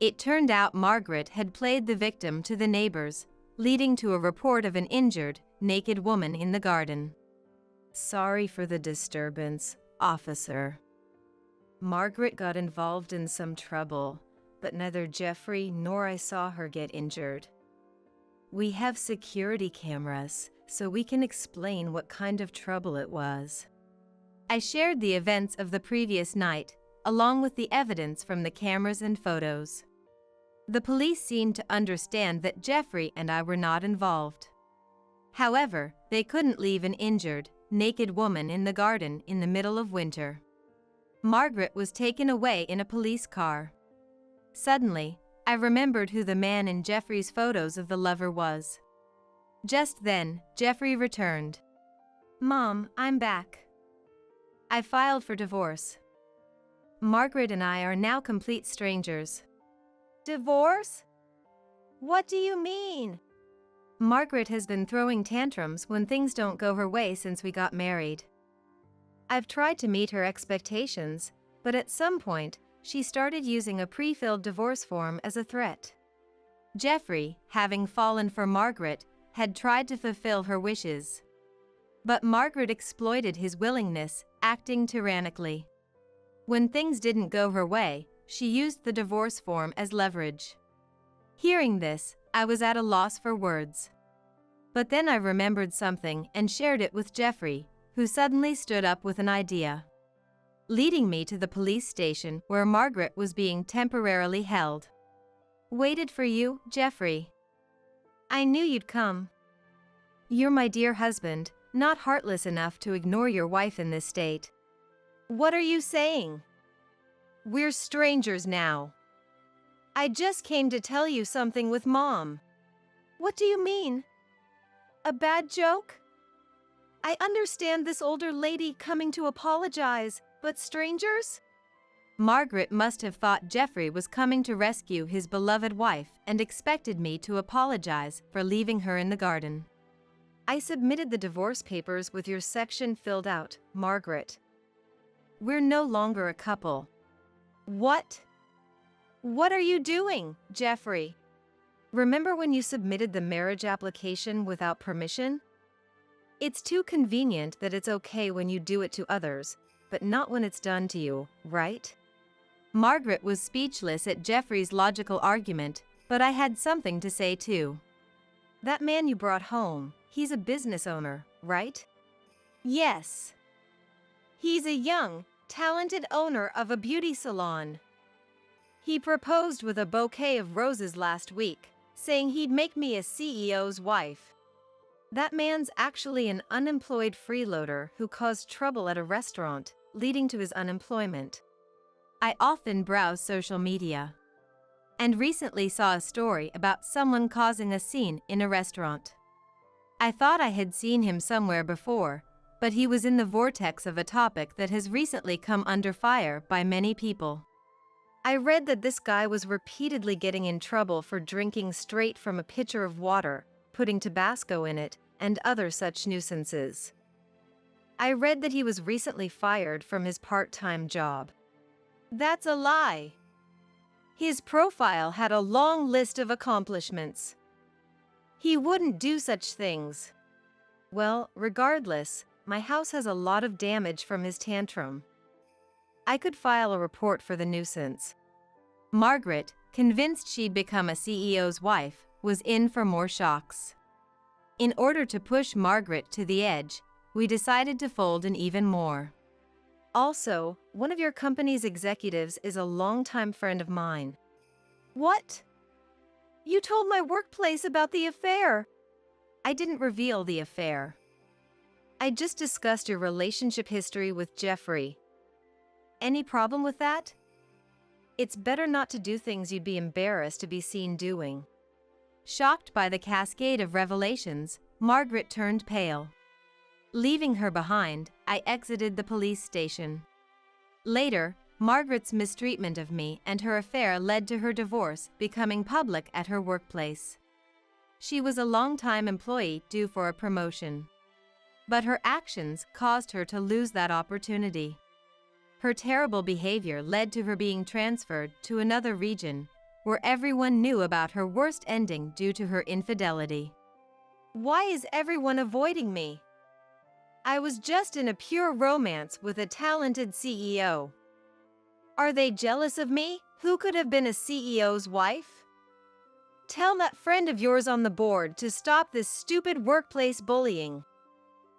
It turned out Margaret had played the victim to the neighbors, leading to a report of an injured, naked woman in the garden. Sorry for the disturbance, officer. Margaret got involved in some trouble, but neither Jeffrey nor I saw her get injured. We have security cameras, so we can explain what kind of trouble it was. I shared the events of the previous night, along with the evidence from the cameras and photos. The police seemed to understand that Jeffrey and I were not involved. However, they couldn't leave an injured, naked woman in the garden in the middle of winter. Margaret was taken away in a police car. Suddenly, I remembered who the man in Jeffrey's photos of the lover was. Just then, Jeffrey returned. Mom, I'm back. I filed for divorce. Margaret and I are now complete strangers. Divorce? What do you mean? Margaret has been throwing tantrums when things don't go her way since we got married. I've tried to meet her expectations, but at some point, she started using a pre-filled divorce form as a threat. Jeffrey, having fallen for Margaret, had tried to fulfill her wishes. But Margaret exploited his willingness, acting tyrannically. When things didn't go her way, she used the divorce form as leverage. Hearing this, I was at a loss for words. But then I remembered something and shared it with Jeffrey, who suddenly stood up with an idea, leading me to the police station where Margaret was being temporarily held. Waited for you, Jeffrey. I knew you'd come. You're my dear husband, not heartless enough to ignore your wife in this state. What are you saying? We're strangers now. I just came to tell you something with Mom. What do you mean? A bad joke? I understand this older lady coming to apologize, but strangers? Margaret must have thought Jeffrey was coming to rescue his beloved wife and expected me to apologize for leaving her in the garden. I submitted the divorce papers with your section filled out, Margaret. We're no longer a couple. What? What are you doing, Jeffrey? Remember when you submitted the marriage application without permission? It's too convenient that it's okay when you do it to others, but not when it's done to you, right? Margaret was speechless at Jeffrey's logical argument, but I had something to say too. That man you brought home, he's a business owner, right? Yes. He's a young, talented owner of a beauty salon. He proposed with a bouquet of roses last week, saying he'd make me a CEO's wife. That man's actually an unemployed freeloader who caused trouble at a restaurant, leading to his unemployment. I often browse social media, and recently saw a story about someone causing a scene in a restaurant. I thought I had seen him somewhere before, but he was in the vortex of a topic that has recently come under fire by many people. I read that this guy was repeatedly getting in trouble for drinking straight from a pitcher of water, putting Tabasco in it, and other such nuisances. I read that he was recently fired from his part-time job. That's a lie. His profile had a long list of accomplishments. He wouldn't do such things. Well, regardless, my house has a lot of damage from his tantrum. I could file a report for the nuisance. Margaret, convinced she'd become a CEO's wife, was in for more shocks. In order to push Margaret to the edge, we decided to fold in even more. Also, one of your company's executives is a longtime friend of mine. What? You told my workplace about the affair. I didn't reveal the affair. I just discussed your relationship history with Jeffrey. Any problem with that? It's better not to do things you'd be embarrassed to be seen doing. Shocked by the cascade of revelations, Margaret turned pale. Leaving her behind, I exited the police station. Later, Margaret's mistreatment of me and her affair led to her divorce becoming public at her workplace. She was a long-time employee due for a promotion. But her actions caused her to lose that opportunity. Her terrible behavior led to her being transferred to another region, where everyone knew about her worst ending due to her infidelity. Why is everyone avoiding me? I was just in a pure romance with a talented CEO. Are they jealous of me? Who could have been a CEO's wife? Tell that friend of yours on the board to stop this stupid workplace bullying.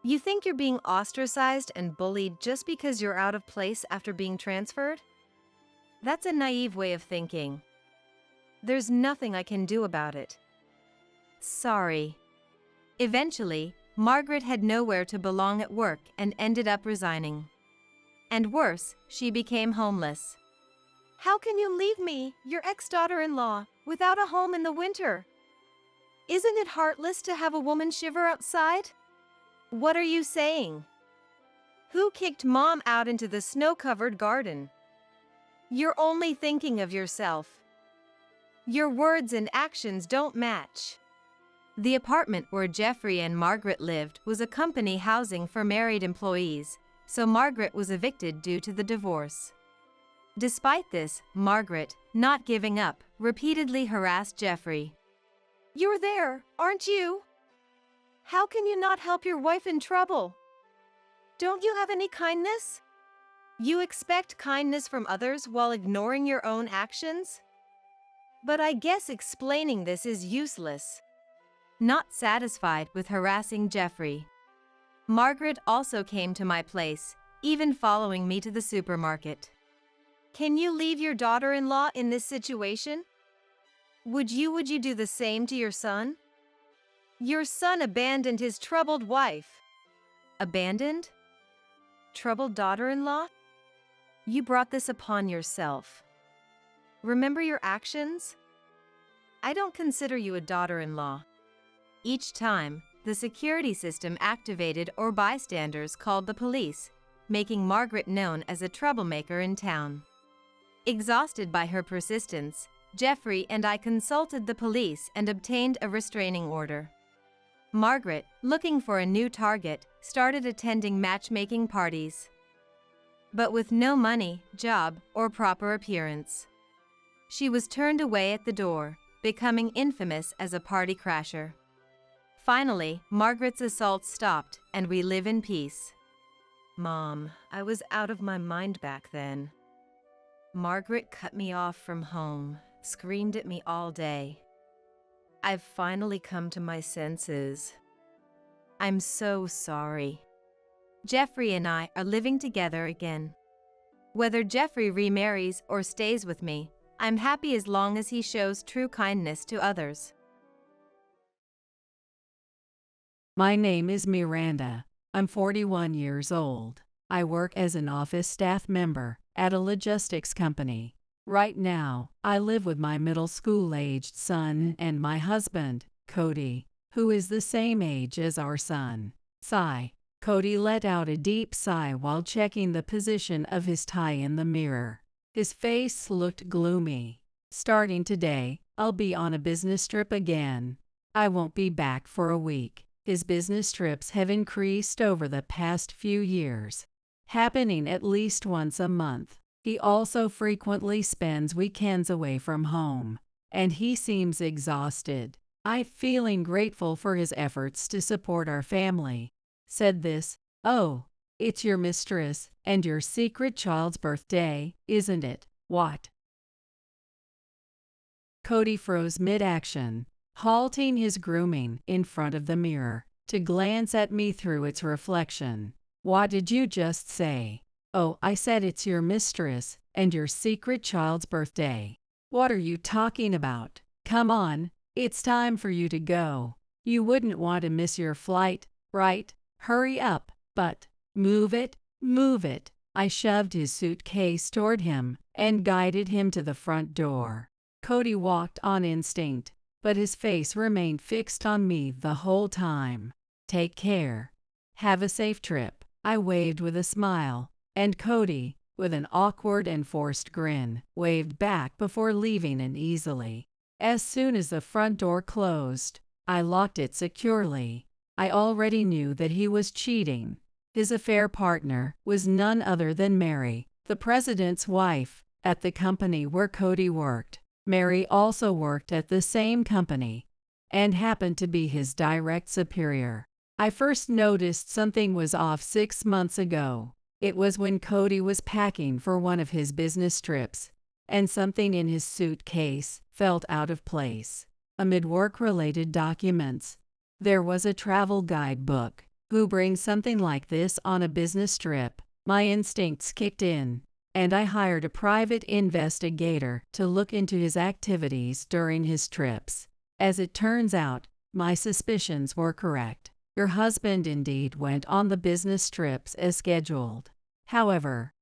You think you're being ostracized and bullied just because you're out of place after being transferred? That's a naive way of thinking. There's nothing I can do about it. Sorry. Eventually, Margaret had nowhere to belong at work and ended up resigning. And worse, she became homeless. How can you leave me, your ex-daughter-in-law, without a home in the winter? Isn't it heartless to have a woman shiver outside? What are you saying? Who kicked Mom out into the snow-covered garden? You're only thinking of yourself. Your words and actions don't match. The apartment where Jeffrey and Margaret lived was a company housing for married employees, so Margaret was evicted due to the divorce. Despite this, Margaret, not giving up, repeatedly harassed Jeffrey. You're there, aren't you? How can you not help your wife in trouble? Don't you have any kindness? You expect kindness from others while ignoring your own actions? But I guess explaining this is useless. Not satisfied with harassing Jeffrey, Margaret also came to my place, even following me to the supermarket. Can you leave your daughter-in-law in this situation? Would you do the same to your son? Your son abandoned his troubled wife. Abandoned? Troubled daughter-in-law? You brought this upon yourself. Remember your actions? I don't consider you a daughter-in-law. Each time, the security system activated or bystanders called the police, making Margaret known as a troublemaker in town. Exhausted by her persistence, Jeffrey and I consulted the police and obtained a restraining order. Margaret, looking for a new target, started attending matchmaking parties, but with no money, job, or proper appearance. She was turned away at the door, becoming infamous as a party crasher. Finally, Margaret's assaults stopped, and we live in peace. Mom, I was out of my mind back then. Margaret cut me off from home, screamed at me all day. I've finally come to my senses. I'm so sorry. Jeffrey and I are living together again. Whether Jeffrey remarries or stays with me, I'm happy as long as he shows true kindness to others. My name is Miranda. I'm 41 years old. I work as an office staff member at a logistics company. Right now, I live with my middle school-aged son and my husband, Cody, who is the same age as our son. Sigh. Cody let out a deep sigh while checking the position of his tie in the mirror. His face looked gloomy. Starting today, I'll be on a business trip again. I won't be back for a week. His business trips have increased over the past few years, happening at least once a month. He also frequently spends weekends away from home, and he seems exhausted. I'm feeling grateful for his efforts to support our family. Said this, "Oh, it's your mistress and your secret child's birthday, isn't it?" What? Cody froze mid-action, halting his grooming in front of the mirror to glance at me through its reflection. What did you just say? Oh, I said it's your mistress and your secret child's birthday. What are you talking about? Come on, it's time for you to go. You wouldn't want to miss your flight, right? Hurry up, but move it, move it. I shoved his suitcase toward him and guided him to the front door. Cody walked on instinct, but his face remained fixed on me the whole time. Take care. Have a safe trip. I waved with a smile, and Cody, with an awkward and forced grin, waved back before leaving uneasily. As soon as the front door closed, I locked it securely. I already knew that he was cheating. His affair partner was none other than Mary, the president's wife, at the company where Cody worked. Mary also worked at the same company and happened to be his direct superior. I first noticed something was off 6 months ago. It was when Cody was packing for one of his business trips, and something in his suitcase felt out of place. Amid work-related documents, there was a travel guidebook. Who brings something like this on a business trip? My instincts kicked in, and I hired a private investigator to look into his activities during his trips. As it turns out, my suspicions were correct. Your husband indeed went on the business trips as scheduled. However,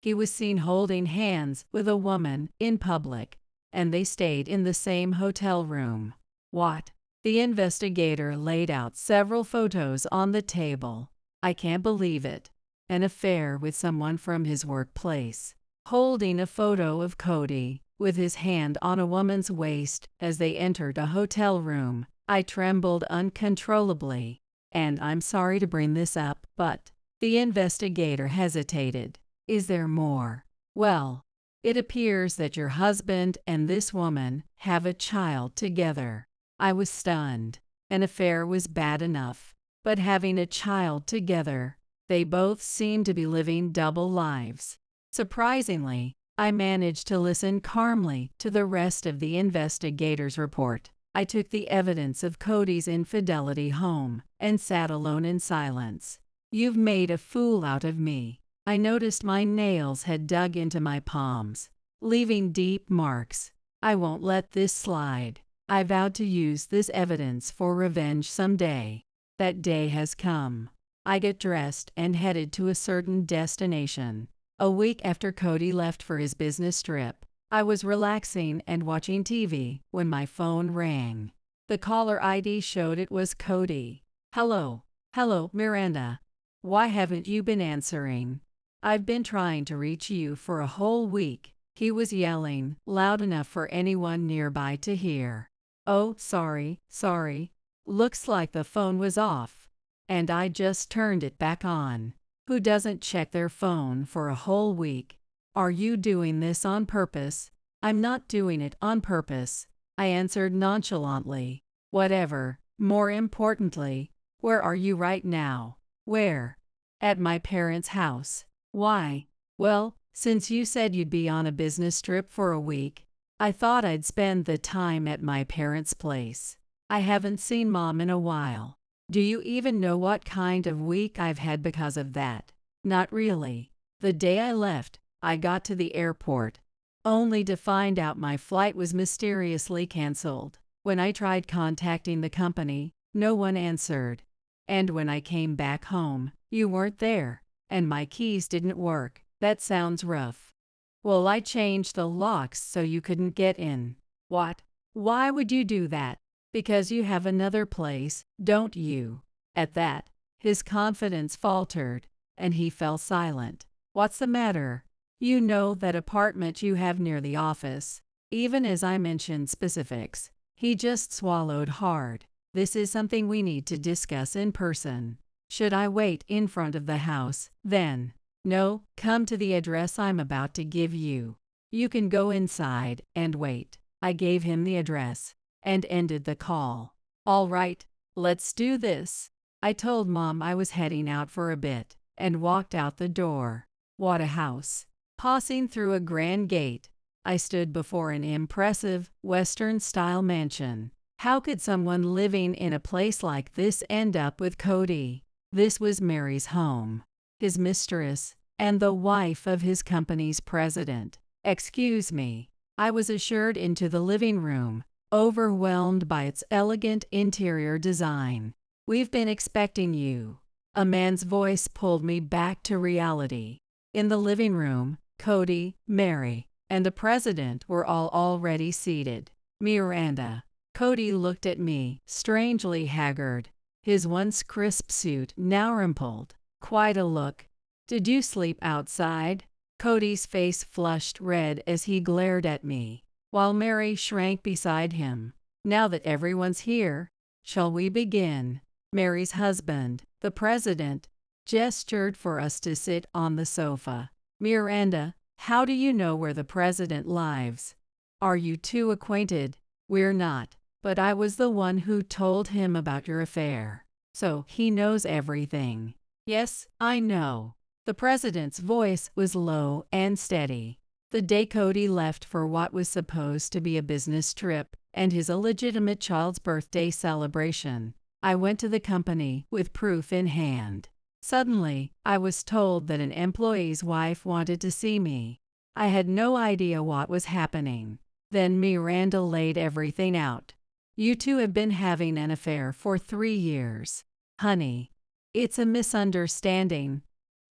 he was seen holding hands with a woman in public, and they stayed in the same hotel room. What? The investigator laid out several photos on the table. I can't believe it. An affair with someone from his workplace. Holding a photo of Cody, with his hand on a woman's waist as they entered a hotel room. I trembled uncontrollably. And I'm sorry to bring this up, but the investigator hesitated. Is there more? Well, it appears that your husband and this woman have a child together. I was stunned. An affair was bad enough, but having a child together, they both seemed to be living double lives. Surprisingly, I managed to listen calmly to the rest of the investigator's report. I took the evidence of Cody's infidelity home and sat alone in silence. You've made a fool out of me. I noticed my nails had dug into my palms, leaving deep marks. I won't let this slide. I vowed to use this evidence for revenge someday. That day has come. I get dressed and headed to a certain destination. A week after Cody left for his business trip, I was relaxing and watching TV when my phone rang. The caller ID showed it was Cody. Hello, Miranda. Why haven't you been answering? I've been trying to reach you for a whole week. He was yelling, loud enough for anyone nearby to hear. Oh, sorry. Looks like the phone was off, and I just turned it back on. Who doesn't check their phone for a whole week? Are you doing this on purpose? I'm not doing it on purpose, I answered nonchalantly. Whatever. More importantly, where are you right now? Where? At my parents' house. Why? Well, since you said you'd be on a business trip for a week, I thought I'd spend the time at my parents' place. I haven't seen Mom in a while. Do you even know what kind of week I've had because of that? Not really. The day I left, I got to the airport, only to find out my flight was mysteriously canceled. When I tried contacting the company, no one answered. And when I came back home, you weren't there, and my keys didn't work. That sounds rough. Well, I changed the locks so you couldn't get in. What? Why would you do that? Because you have another place, don't you? At that, his confidence faltered, and he fell silent. What's the matter? You know that apartment you have near the office. Even as I mentioned specifics, he just swallowed hard. This is something we need to discuss in person. Should I wait in front of the house, then? No, come to the address I'm about to give you. You can go inside and wait. I gave him the address and ended the call. All right, let's do this. I told Mom I was heading out for a bit and walked out the door. What a house. Passing through a grand gate, I stood before an impressive, Western-style mansion. How could someone living in a place like this end up with Cody? This was Mary's home, his mistress, and the wife of his company's president. Excuse me. I was ushered into the living room, overwhelmed by its elegant interior design. We've been expecting you. A man's voice pulled me back to reality. In the living room, Cody, Mary, and the president were all already seated. Miranda. Cody looked at me, strangely haggard, his once crisp suit now rumpled. Quite a look. Did you sleep outside? Cody's face flushed red as he glared at me, while Mary shrank beside him. Now that everyone's here, shall we begin? Mary's husband, the president, gestured for us to sit on the sofa. Miranda, how do you know where the president lives? Are you two acquainted? We're not, but I was the one who told him about your affair. So he knows everything. Yes, I know. The president's voice was low and steady. The day Cody left for what was supposed to be a business trip and his illegitimate child's birthday celebration, I went to the company with proof in hand. Suddenly, I was told that an employee's wife wanted to see me. I had no idea what was happening. Then Miranda laid everything out. You two have been having an affair for 3 years. Honey, it's a misunderstanding.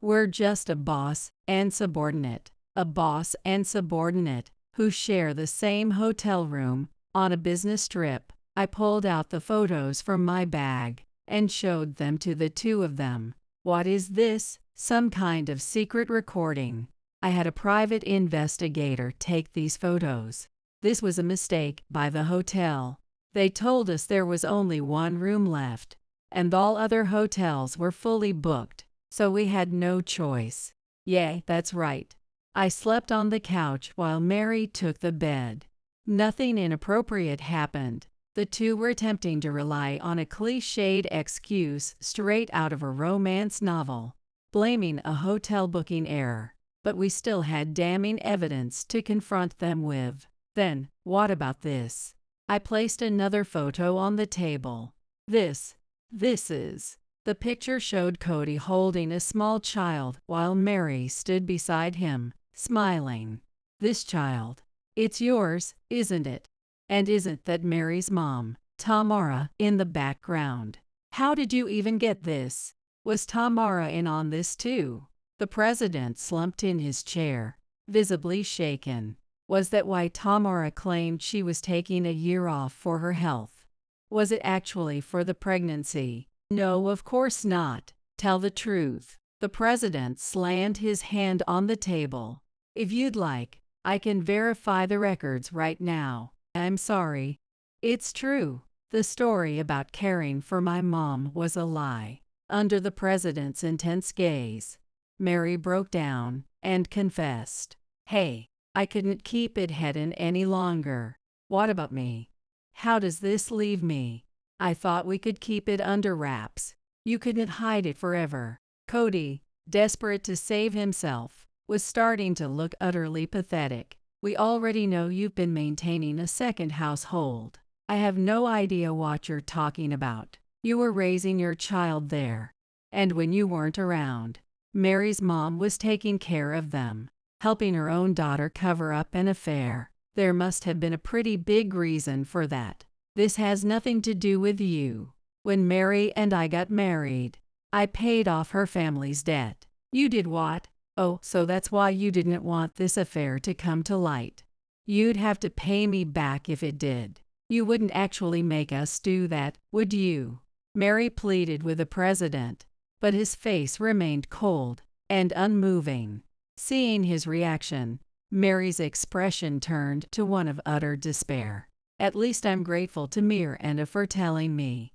We're just a boss and subordinate. A boss and subordinate who share the same hotel room on a business trip. I pulled out the photos from my bag and showed them to the two of them. What is this? Some kind of secret recording. I had a private investigator take these photos. This was a mistake by the hotel. They told us there was only one room left, and all other hotels were fully booked, so we had no choice. Yeah, that's right. I slept on the couch while Mary took the bed. Nothing inappropriate happened. The two were attempting to rely on a cliched excuse straight out of a romance novel, blaming a hotel booking error. But we still had damning evidence to confront them with. Then, what about this? I placed another photo on the table. This is. The picture showed Cody holding a small child while Mary stood beside him, smiling. This child. It's yours, isn't it? And isn't that Mary's mom, Tamara, in the background? How did you even get this? Was Tamara in on this too? The president slumped in his chair, visibly shaken. Was that why Tamara claimed she was taking a year off for her health? Was it actually for the pregnancy? No, of course not. Tell the truth. The president slammed his hand on the table. If you'd like, I can verify the records right now. I'm sorry. It's true. The story about caring for my mom was a lie. Under the president's intense gaze, Mary broke down and confessed. Hey, I couldn't keep it hidden any longer. What about me? How does this leave me? I thought we could keep it under wraps. You couldn't hide it forever. Cody, desperate to save himself, was starting to look utterly pathetic. We already know you've been maintaining a second household. I have no idea what you're talking about. You were raising your child there. And when you weren't around, Mary's mom was taking care of them, helping her own daughter cover up an affair. There must have been a pretty big reason for that. This has nothing to do with you. When Mary and I got married, I paid off her family's debt. You did what? Oh, so that's why you didn't want this affair to come to light. You'd have to pay me back if it did. You wouldn't actually make us do that, would you? Mary pleaded with the president, but his face remained cold and unmoving. Seeing his reaction, Mary's expression turned to one of utter despair. At least I'm grateful to Miranda for telling me.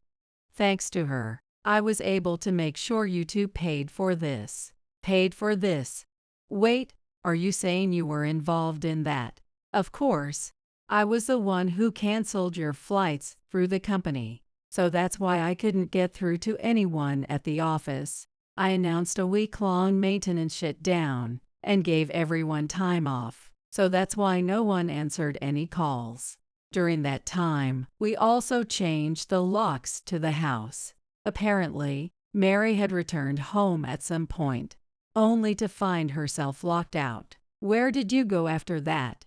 Thanks to her, I was able to make sure you two paid for this. Paid for this? Wait, are you saying you were involved in that? Of course. I was the one who canceled your flights through the company, so that's why I couldn't get through to anyone at the office. I announced a week-long maintenance shutdown and gave everyone time off, so that's why no one answered any calls. During that time, we also changed the locks to the house. Apparently, Mary had returned home at some point, only to find herself locked out. Where did you go after that?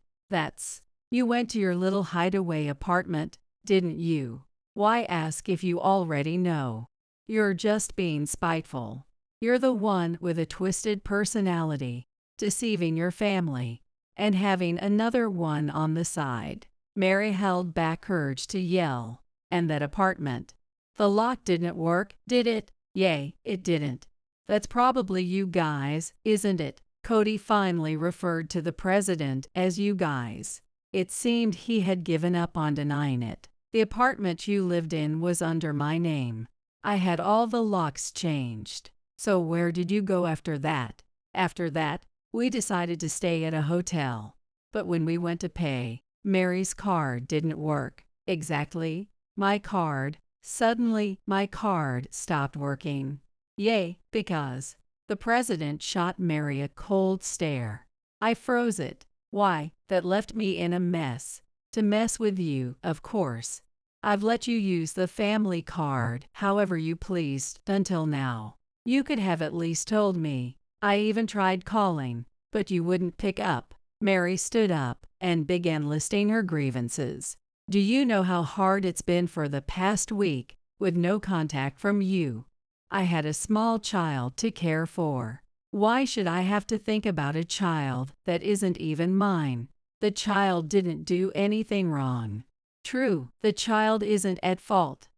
You went to your little hideaway apartment, didn't you? Why ask if you already know? You're just being spiteful. You're the one with a twisted personality, deceiving your family, and having another one on the side. Mary held back her urge to yell. And that apartment. The lock didn't work, did it? Yay, it didn't. That's probably you guys, isn't it? Cody finally referred to the president as you guys. It seemed he had given up on denying it. The apartment you lived in was under my name. I had all the locks changed. So where did you go after that? After that, We decided to stay at a hotel. But when we went to pay, Mary's card didn't work. Exactly. My card. Suddenly, my card stopped working. Yay, because the president shot Mary a cold stare. I froze it. Why, that left me in a mess. To mess with you, of course. I've let you use the family card however you pleased until now. You could have at least told me. I even tried calling, but you wouldn't pick up. Mary stood up and began listing her grievances. Do you know how hard it's been for the past week, with no contact from you? I had a small child to care for. Why should I have to think about a child that isn't even mine? The child didn't do anything wrong. True, the child isn't at fault.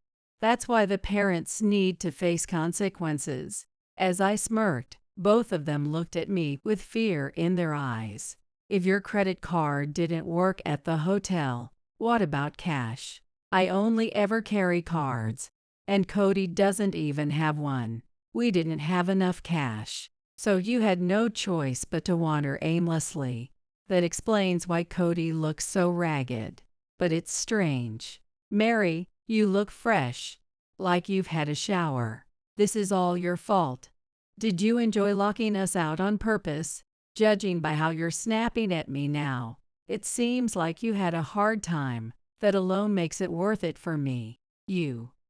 That's why the parents need to face consequences. As I smirked, both of them looked at me with fear in their eyes. If your credit card didn't work at the hotel, what about cash? I only ever carry cards, and Cody doesn't even have one. We didn't have enough cash, so you had no choice but to wander aimlessly. That explains why Cody looks so ragged. But it's strange. Mary, you look fresh, like you've had a shower. This is all your fault. Did you enjoy locking us out on purpose? Judging by how you're snapping at me now, it seems like you had a hard time. That alone makes it worth it for me.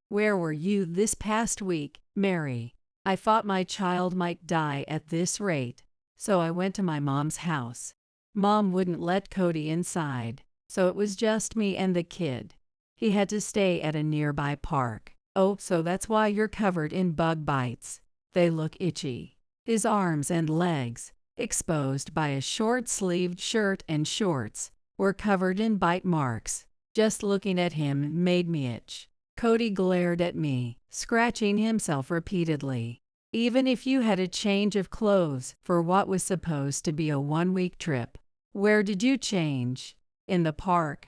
Where were you this past week, Mary? I thought my child might die at this rate, so I went to my mom's house. Mom wouldn't let Cody inside, so it was just me and the kid. He had to stay at a nearby park. Oh, so that's why you're covered in bug bites. They look itchy. His arms and legs, exposed by a short-sleeved shirt and shorts, were covered in bite marks. Just looking at him made me itch. Cody glared at me, scratching himself repeatedly. Even if you had a change of clothes for what was supposed to be a one-week trip, where did you change? In the park.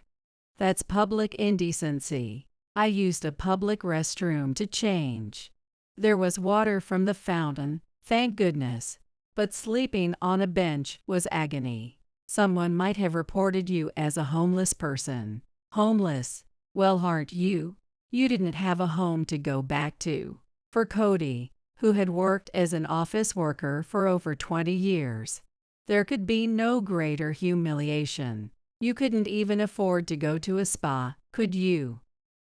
That's public indecency. I used a public restroom to change. There was water from the fountain, thank goodness, but sleeping on a bench was agony. Someone might have reported you as a homeless person. Homeless? Well, aren't you? You didn't have a home to go back to. For Cody, who had worked as an office worker for over 20 years, there could be no greater humiliation. You couldn't even afford to go to a spa, could you?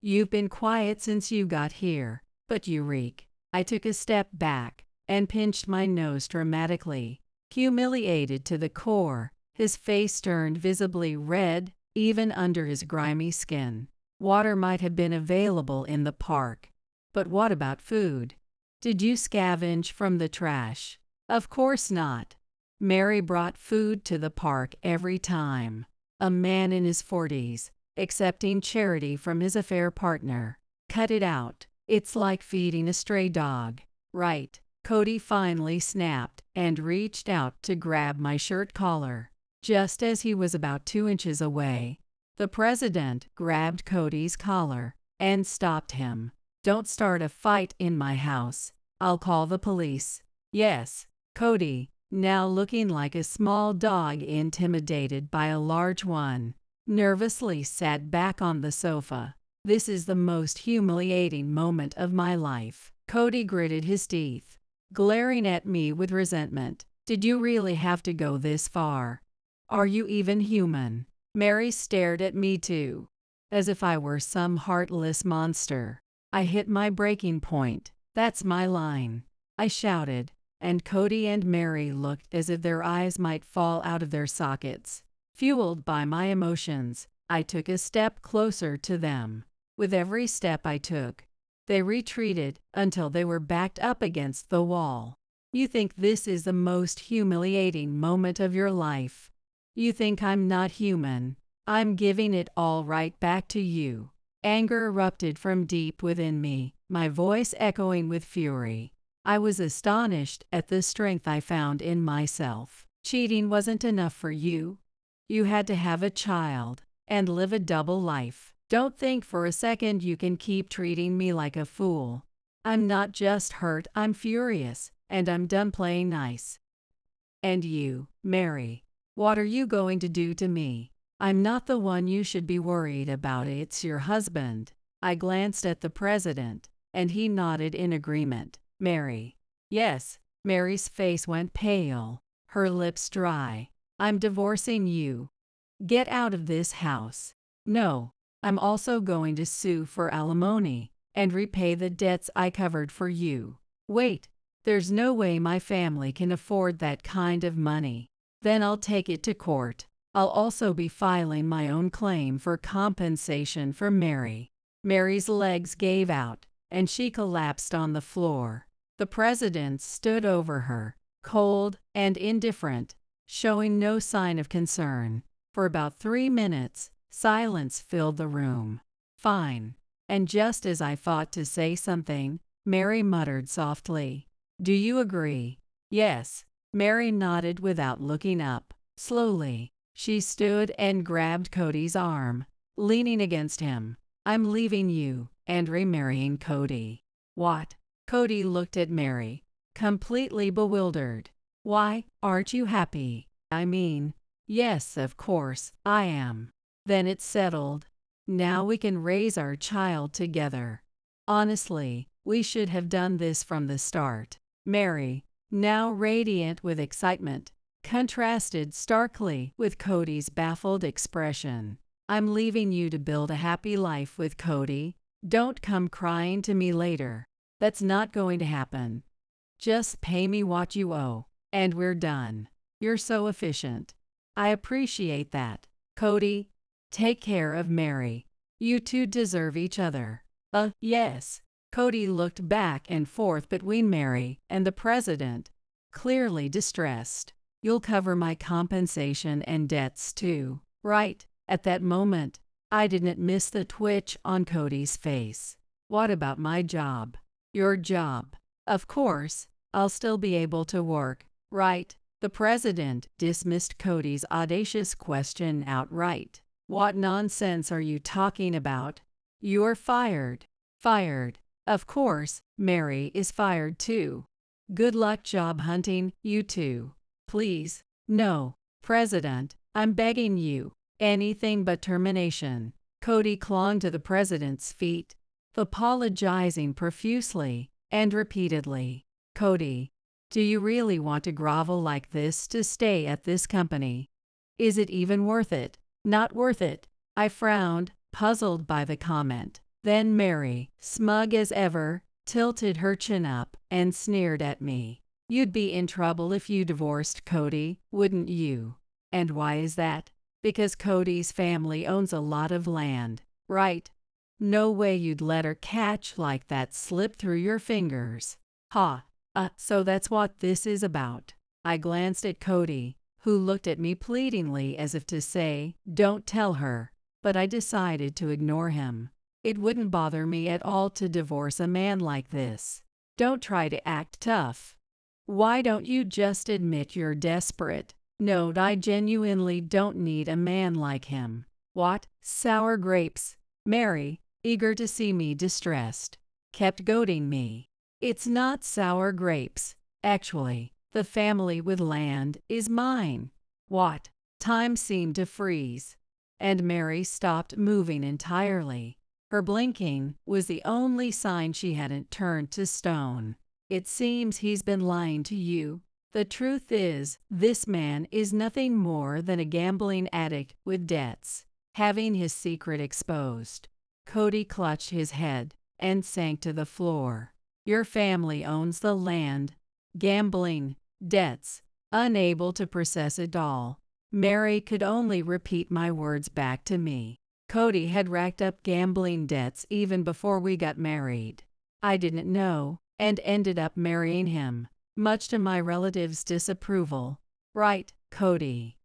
You've been quiet since you got here, but you reek. I took a step back and pinched my nose dramatically. Humiliated to the core, his face turned visibly red, even under his grimy skin. Water might have been available in the park, but what about food? Did you scavenge from the trash? Of course not. Mary brought food to the park every time. A man in his 40s, accepting charity from his affair partner. Cut it out. It's like feeding a stray dog. Right. Cody finally snapped and reached out to grab my shirt collar. Just as he was about 2 inches away, the president grabbed Cody's collar and stopped him. Don't start a fight in my house. I'll call the police. Yes. Cody, now looking like a small dog intimidated by a large one, nervously sat back on the sofa. This is the most humiliating moment of my life. Cody gritted his teeth, glaring at me with resentment. Did you really have to go this far? Are you even human? Mary stared at me too, as if I were some heartless monster. I hit my breaking point. That's my line, I shouted, and Cody and Mary looked as if their eyes might fall out of their sockets. Fueled by my emotions, I took a step closer to them. With every step I took, they retreated until they were backed up against the wall. You think this is the most humiliating moment of your life? You think I'm not human? I'm giving it all right back to you. Anger erupted from deep within me, my voice echoing with fury. I was astonished at the strength I found in myself. Cheating wasn't enough for you. You had to have a child and live a double life. Don't think for a second you can keep treating me like a fool. I'm not just hurt, I'm furious, and I'm done playing nice. And you, Mary, what are you going to do to me? I'm not the one you should be worried about, it's your husband. I glanced at the president, and he nodded in agreement. Mary. Yes. Mary's face went pale, her lips dry. I'm divorcing you. Get out of this house. No. I'm also going to sue for alimony and repay the debts I covered for you. Wait. There's no way my family can afford that kind of money. Then I'll take it to court. I'll also be filing my own claim for compensation for Mary. Mary's legs gave out, and she collapsed on the floor. The president stood over her, cold and indifferent, showing no sign of concern. For about 3 minutes, silence filled the room. Fine. And just as I thought to say something, Mary muttered softly, Do you agree? Yes. Mary nodded without looking up. Slowly, she stood and grabbed Cody's arm, leaning against him. I'm leaving you and remarrying Cody. What? Cody looked at Mary, completely bewildered. Why, aren't you happy? I mean, yes, of course, I am. Then it's settled. Now we can raise our child together. Honestly, we should have done this from the start. Mary, now radiant with excitement, contrasted starkly with Cody's baffled expression. I'm leaving you to build a happy life with Cody. Don't come crying to me later. That's not going to happen. Just pay me what you owe, and we're done. You're so efficient. I appreciate that. Cody, take care of Mary. You two deserve each other. Yes. Cody looked back and forth between Mary and the president, clearly distressed. You'll cover my compensation and debts too, right? At that moment, I didn't miss the twitch on Cody's face. What about my job? Your job. Of course, I'll still be able to work, right? The president dismissed Cody's audacious question outright. What nonsense are you talking about? You're fired. Fired. Of course, Mary is fired too. Good luck job hunting, you two. Please. No. President, I'm begging you. Anything but termination. Cody clung to the president's feet, apologizing profusely and repeatedly. Cody, do you really want to grovel like this to stay at this company? Is it even worth it? Not worth it. I frowned, puzzled by the comment. Then Mary, smug as ever, tilted her chin up and sneered at me. You'd be in trouble if you divorced Cody, wouldn't you? And why is that? Because Cody's family owns a lot of land, right? No way you'd let her catch like that slip through your fingers. Ha! So that's what this is about. I glanced at Cody, who looked at me pleadingly as if to say, don't tell her, but I decided to ignore him. It wouldn't bother me at all to divorce a man like this. Don't try to act tough. Why don't you just admit you're desperate? No, I genuinely don't need a man like him. What? Sour grapes. Mary, eager to see me distressed, kept goading me. It's not sour grapes. Actually, the family with land is mine. What? Time seemed to freeze, and Mary stopped moving entirely. Her blinking was the only sign she hadn't turned to stone. It seems he's been lying to you. The truth is, this man is nothing more than a gambling addict with debts. Having his secret exposed, Cody clutched his head and sank to the floor. Your family owns the land. Gambling, debts, unable to process it all. Mary could only repeat my words back to me. Cody had racked up gambling debts even before we got married. I didn't know, and ended up marrying him, much to my relatives' disapproval. Right, Cody.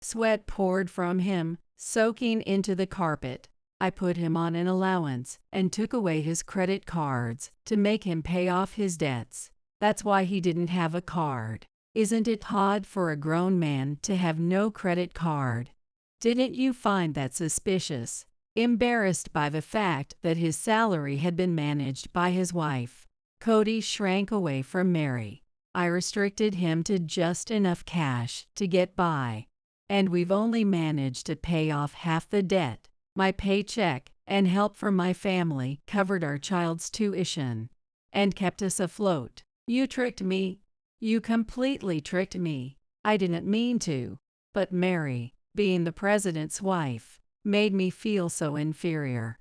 Sweat poured from him, soaking into the carpet. I put him on an allowance and took away his credit cards to make him pay off his debts. That's why he didn't have a card. Isn't it odd for a grown man to have no credit card? Didn't you find that suspicious? Embarrassed by the fact that his salary had been managed by his wife, Cody shrank away from Mary, I restricted him to just enough cash to get by, and we've only managed to pay off half the debt. My paycheck and help from my family covered our child's tuition and kept us afloat. You tricked me. You completely tricked me. I didn't mean to, but Mary, being the president's wife, made me feel so inferior.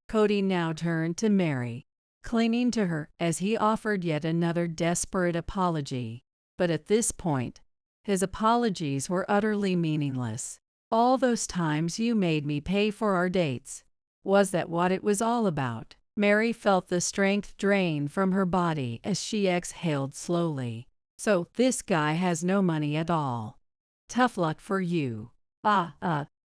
Cody now turned to Mary, clinging to her as he offered yet another desperate apology. But at this point, his apologies were utterly meaningless. All those times you made me pay for our dates. Was that what it was all about? Mary felt the strength drain from her body as she exhaled slowly. So, this guy has no money at all. Tough luck for you.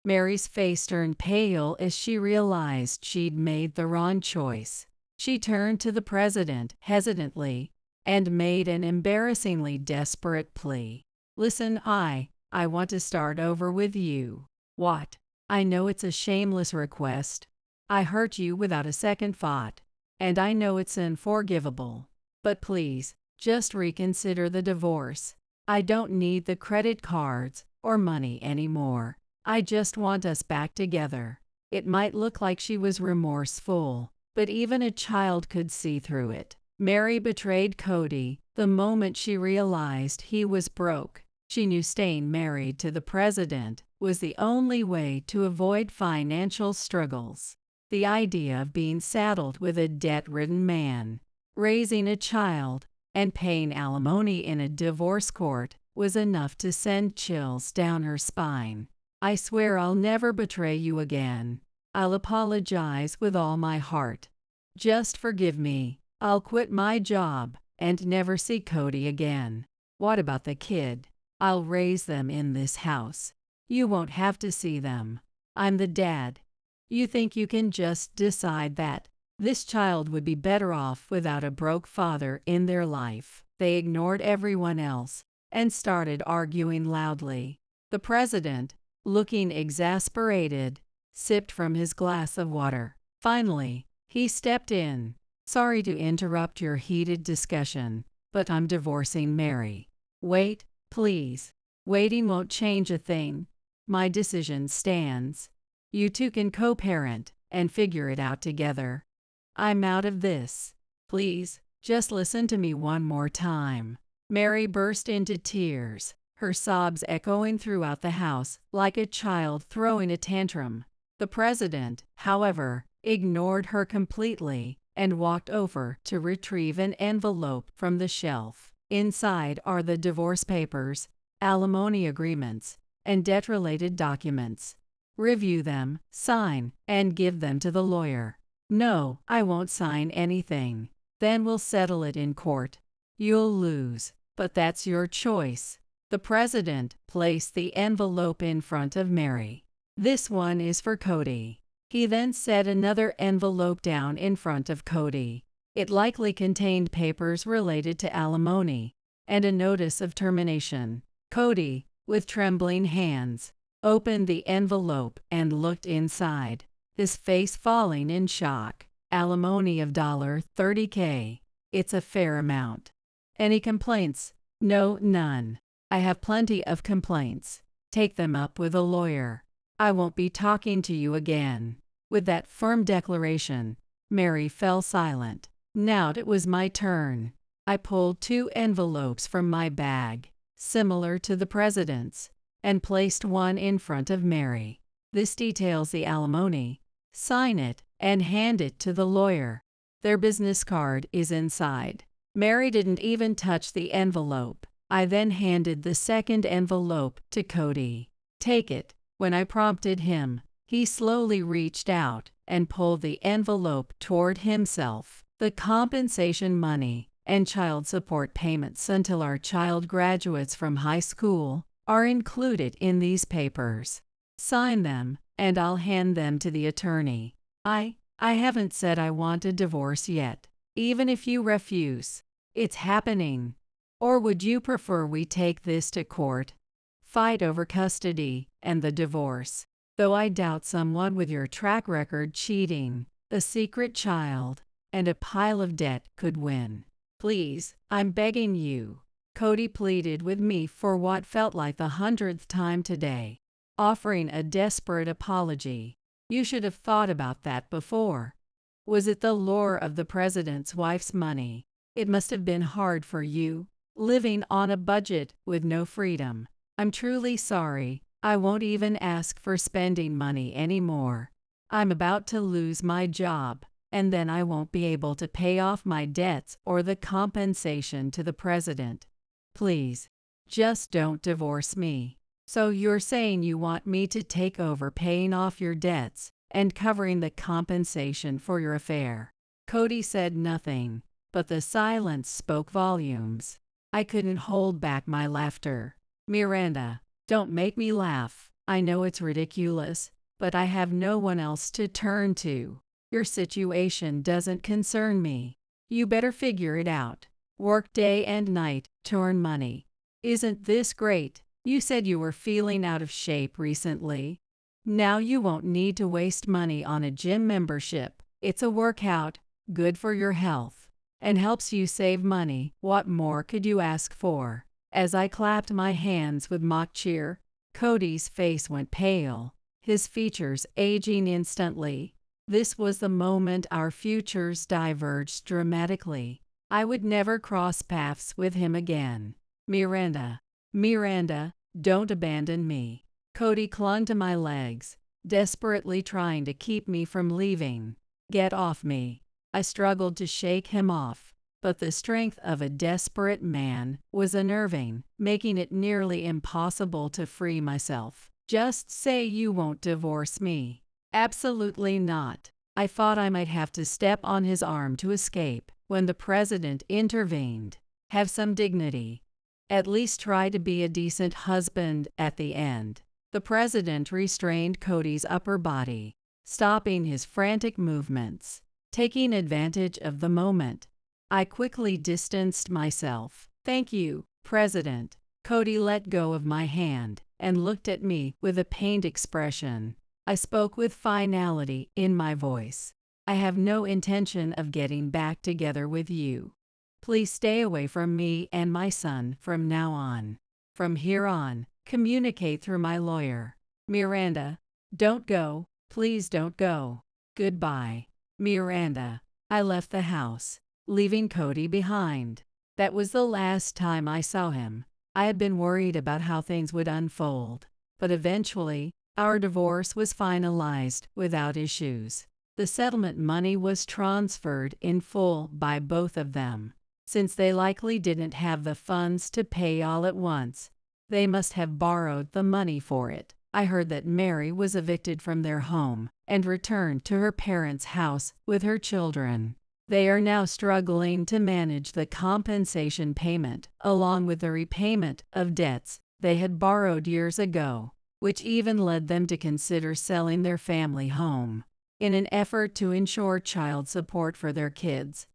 Mary's face turned pale as she realized she'd made the wrong choice. She turned to the president hesitantly and made an embarrassingly desperate plea. Listen, I want to start over with you. What? I know it's a shameless request. I hurt you without a second thought, and I know it's unforgivable. But please, just reconsider the divorce. I don't need the credit cards or money anymore. I just want us back together. It might look like she was remorseful, but even a child could see through it. Mary betrayed Cody the moment she realized he was broke. She knew staying married to the president was the only way to avoid financial struggles. The idea of being saddled with a debt-ridden man, raising a child, and paying alimony in a divorce court was enough to send chills down her spine. I swear I'll never betray you again. I'll apologize with all my heart. Just forgive me. I'll quit my job and never see Cody again. What about the kid? I'll raise them in this house. You won't have to see them. I'm the dad. You think you can just decide that this child would be better off without a broke father in their life? They ignored everyone else and started arguing loudly. The president, looking exasperated, sipped from his glass of water. Finally, he stepped in. Sorry to interrupt your heated discussion, but I'm divorcing Mary. Wait, please. Waiting won't change a thing. My decision stands. You two can co-parent and figure it out together. I'm out of this. Please, just listen to me one more time. Mary burst into tears, her sobs echoing throughout the house like a child throwing a tantrum. The president, however, ignored her completely and walked over to retrieve an envelope from the shelf. Inside are the divorce papers, alimony agreements, and debt-related documents. Review them, sign, and give them to the lawyer. No, I won't sign anything. Then we'll settle it in court. You'll lose, but that's your choice. The president placed the envelope in front of Mary. This one is for Cody. He then set another envelope down in front of Cody. It likely contained papers related to alimony and a notice of termination. Cody, with trembling hands, opened the envelope and looked inside, his face falling in shock. Alimony of $30K. It's a fair amount. Any complaints? No, none. I have plenty of complaints. Take them up with a lawyer. I won't be talking to you again. With that firm declaration, Mary fell silent. Now it was my turn. I pulled 2 envelopes from my bag, similar to the president's, and placed one in front of Mary. This details the alimony. Sign it and hand it to the lawyer. Their business card is inside. Mary didn't even touch the envelope. I then handed the second envelope to Cody. Take it. When I prompted him, he slowly reached out and pulled the envelope toward himself. The compensation money and child support payments until our child graduates from high school are included in these papers. Sign them, and I'll hand them to the attorney. I haven't said I want a divorce yet. Even if you refuse, it's happening. Or would you prefer we take this to court? Fight over custody and the divorce. Though I doubt someone with your track record cheating, a secret child, and a pile of debt could win. Please, I'm begging you. Cody pleaded with me for what felt like the 100th time today, offering a desperate apology. You should have thought about that before. Was it the lure of the president's wife's money? It must have been hard for you, living on a budget with no freedom. I'm truly sorry. I won't even ask for spending money anymore. I'm about to lose my job, and then I won't be able to pay off my debts or the compensation to the president. Please, just don't divorce me. So you're saying you want me to take over paying off your debts and covering the compensation for your affair? Cody said nothing, but the silence spoke volumes. I couldn't hold back my laughter. Miranda, don't make me laugh. I know it's ridiculous, but I have no one else to turn to. Your situation doesn't concern me. You better figure it out. Work day and night to earn money. Isn't this great? You said you were feeling out of shape recently. Now you won't need to waste money on a gym membership. It's a workout, good for your health, and helps you save money. What more could you ask for? As I clapped my hands with mock cheer, Cody's face went pale, his features aging instantly. This was the moment our futures diverged dramatically. I would never cross paths with him again. Miranda, don't abandon me. Cody clung to my legs, desperately trying to keep me from leaving. Get off me. I struggled to shake him off, but the strength of a desperate man was unnerving, making it nearly impossible to free myself. Just say you won't divorce me. Absolutely not. I thought I might have to step on his arm to escape when the president intervened. Have some dignity. At least try to be a decent husband at the end. The president restrained Cody's upper body, stopping his frantic movements. Taking advantage of the moment, I quickly distanced myself. Thank you, President. Cody let go of my hand and looked at me with a pained expression. I spoke with finality in my voice. I have no intention of getting back together with you. Please stay away from me and my son from now on. From here on, communicate through my lawyer. Miranda, don't go. Please don't go. Goodbye. Miranda. I left the house, leaving Cody behind. That was the last time I saw him. I had been worried about how things would unfold, but eventually, our divorce was finalized without issues. The settlement money was transferred in full by both of them. Since they likely didn't have the funds to pay all at once, they must have borrowed the money for it. I heard that Mary was evicted from their home and returned to her parents' house with her children. They are now struggling to manage the compensation payment along with the repayment of debts they had borrowed years ago, which even led them to consider selling their family home. In an effort to ensure child support for their kids,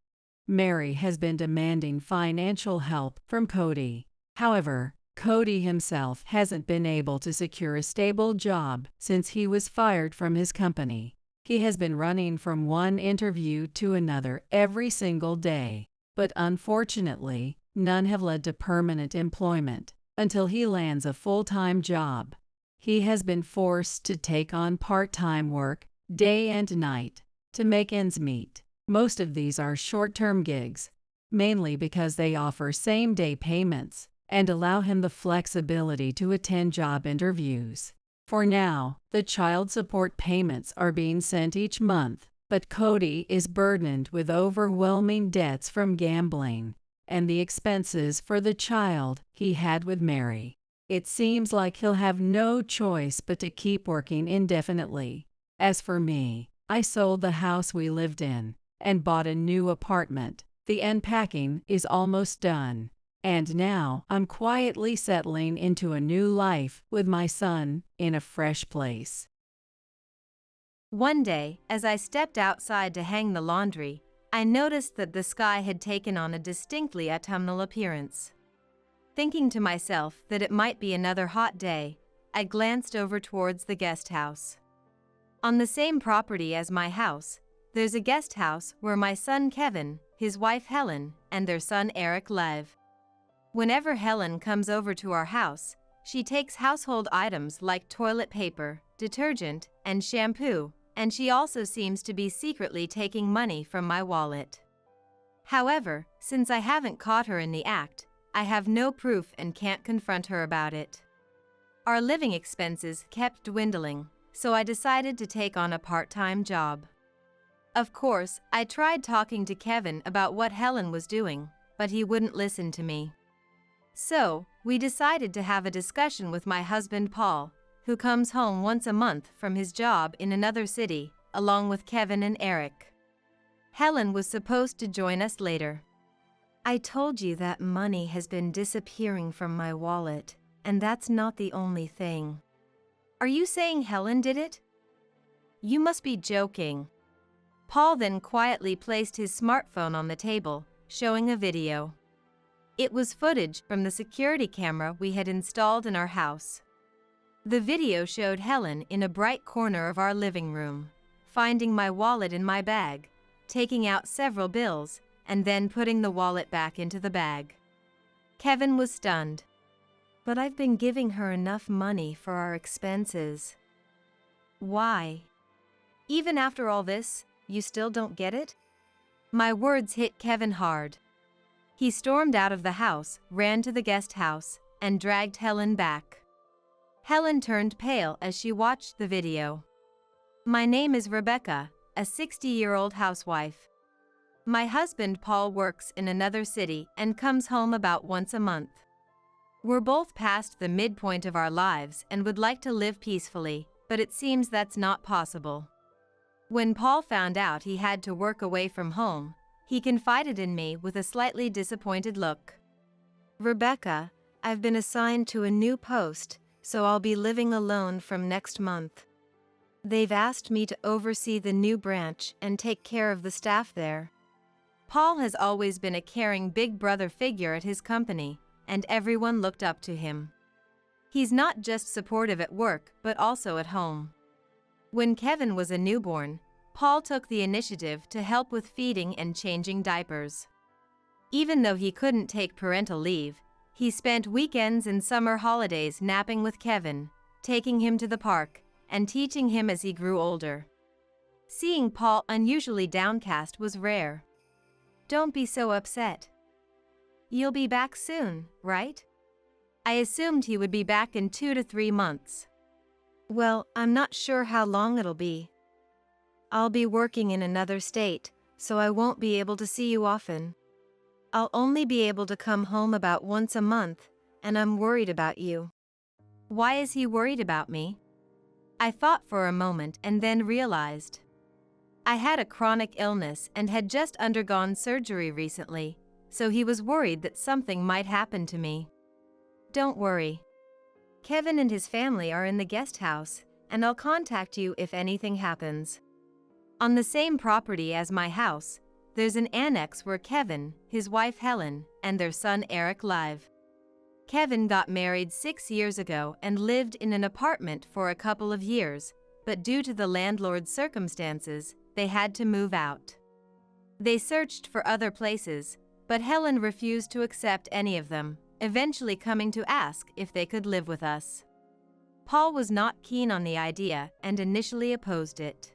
Mary has been demanding financial help from Cody. However, Cody himself hasn't been able to secure a stable job since he was fired from his company. He has been running from one interview to another every single day, but unfortunately, none have led to permanent employment until he lands a full-time job. He has been forced to take on part-time work, day and night, to make ends meet. Most of these are short-term gigs, mainly because they offer same-day payments and allow him the flexibility to attend job interviews. For now, the child support payments are being sent each month, but Cody is burdened with overwhelming debts from gambling and the expenses for the child he had with Mary. It seems like he'll have no choice but to keep working indefinitely. As for me, I sold the house we lived in and bought a new apartment. The unpacking is almost done, and now I'm quietly settling into a new life with my son in a fresh place. One day, as I stepped outside to hang the laundry, I noticed that the sky had taken on a distinctly autumnal appearance. Thinking to myself that it might be another hot day, I glanced over towards the guest house. On the same property as my house, there's a guest house where my son Kevin his wife Helen, and their son Eric live. Whenever Helen comes over to our house, she takes household items like toilet paper, detergent, and shampoo, and she also seems to be secretly taking money from my wallet. However, since I haven't caught her in the act, I have no proof and can't confront her about it. Our living expenses kept dwindling, so I decided to take on a part-time job. Of course, I tried talking to Kevin about what Helen was doing, but he wouldn't listen to me. So, we decided to have a discussion with my husband Paul, who comes home once a month from his job in another city, along with Kevin and Eric. Helen was supposed to join us later. I told you that money has been disappearing from my wallet, and that's not the only thing. Are you saying Helen did it? You must be joking. Paul then quietly placed his smartphone on the table, showing a video. It was footage from the security camera we had installed in our house. The video showed Helen in a bright corner of our living room, finding my wallet in my bag, taking out several bills, and then putting the wallet back into the bag. Kevin was stunned. But I've been giving her enough money for our expenses. Why? Even after all this, you still don't get it? My words hit Kevin hard. He stormed out of the house, ran to the guest house, and dragged Helen back. Helen turned pale as she watched the video. My name is Rebecca, a 60-year-old housewife. My husband Paul works in another city and comes home about once a month. We're both past the midpoint of our lives and would like to live peacefully, but it seems that's not possible. When Paul found out he had to work away from home, he confided in me with a slightly disappointed look. Rebecca, I've been assigned to a new post, so I'll be living alone from next month. They've asked me to oversee the new branch and take care of the staff there. Paul has always been a caring big brother figure at his company, and everyone looked up to him. He's not just supportive at work, but also at home. When Kevin was a newborn, Paul took the initiative to help with feeding and changing diapers. Even though he couldn't take parental leave, he spent weekends and summer holidays napping with Kevin, taking him to the park, and teaching him as he grew older. Seeing Paul unusually downcast was rare. Don't be so upset. You'll be back soon, right? I assumed he would be back in 2 to 3 months. Well, I'm not sure how long it'll be. I'll be working in another state, so I won't be able to see you often. I'll only be able to come home about once a month, and I'm worried about you. Why is he worried about me? I thought for a moment and then realized. I had a chronic illness and had just undergone surgery recently, so he was worried that something might happen to me. Don't worry. Kevin and his family are in the guest house, and I'll contact you if anything happens. On the same property as my house, there's an annex where Kevin, his wife Helen, and their son Eric live. Kevin got married 6 years ago and lived in an apartment for a couple of years, but due to the landlord's circumstances, they had to move out. They searched for other places, but Helen refused to accept any of them, eventually coming to ask if they could live with us. Paul was not keen on the idea and initially opposed it.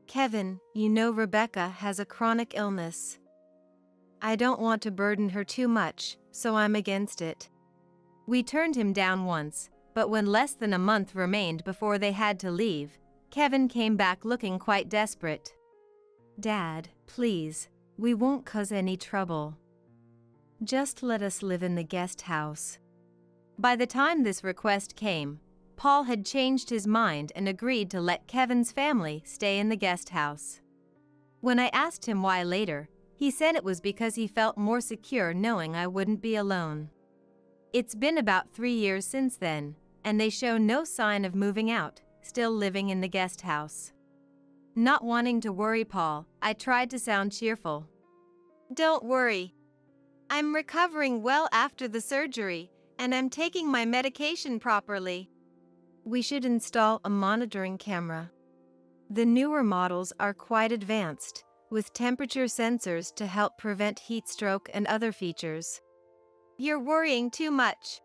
Kevin, you know Rebecca has a chronic illness. I don't want to burden her too much, so I'm against it. We turned him down once, but when less than a month remained before they had to leave, Kevin came back looking quite desperate. Dad, please. We won't cause any trouble. Just let us live in the guest house. By the time this request came, Paul had changed his mind and agreed to let Kevin's family stay in the guest house. When I asked him why later, he said it was because he felt more secure knowing I wouldn't be alone. It's been about 3 years since then, and they show no sign of moving out, still living in the guest house. Not wanting to worry Paul, I tried to sound cheerful. Don't worry. I'm recovering well after the surgery, and I'm taking my medication properly. We should install a monitoring camera. The newer models are quite advanced, with temperature sensors to help prevent heat stroke and other features. You're worrying too much.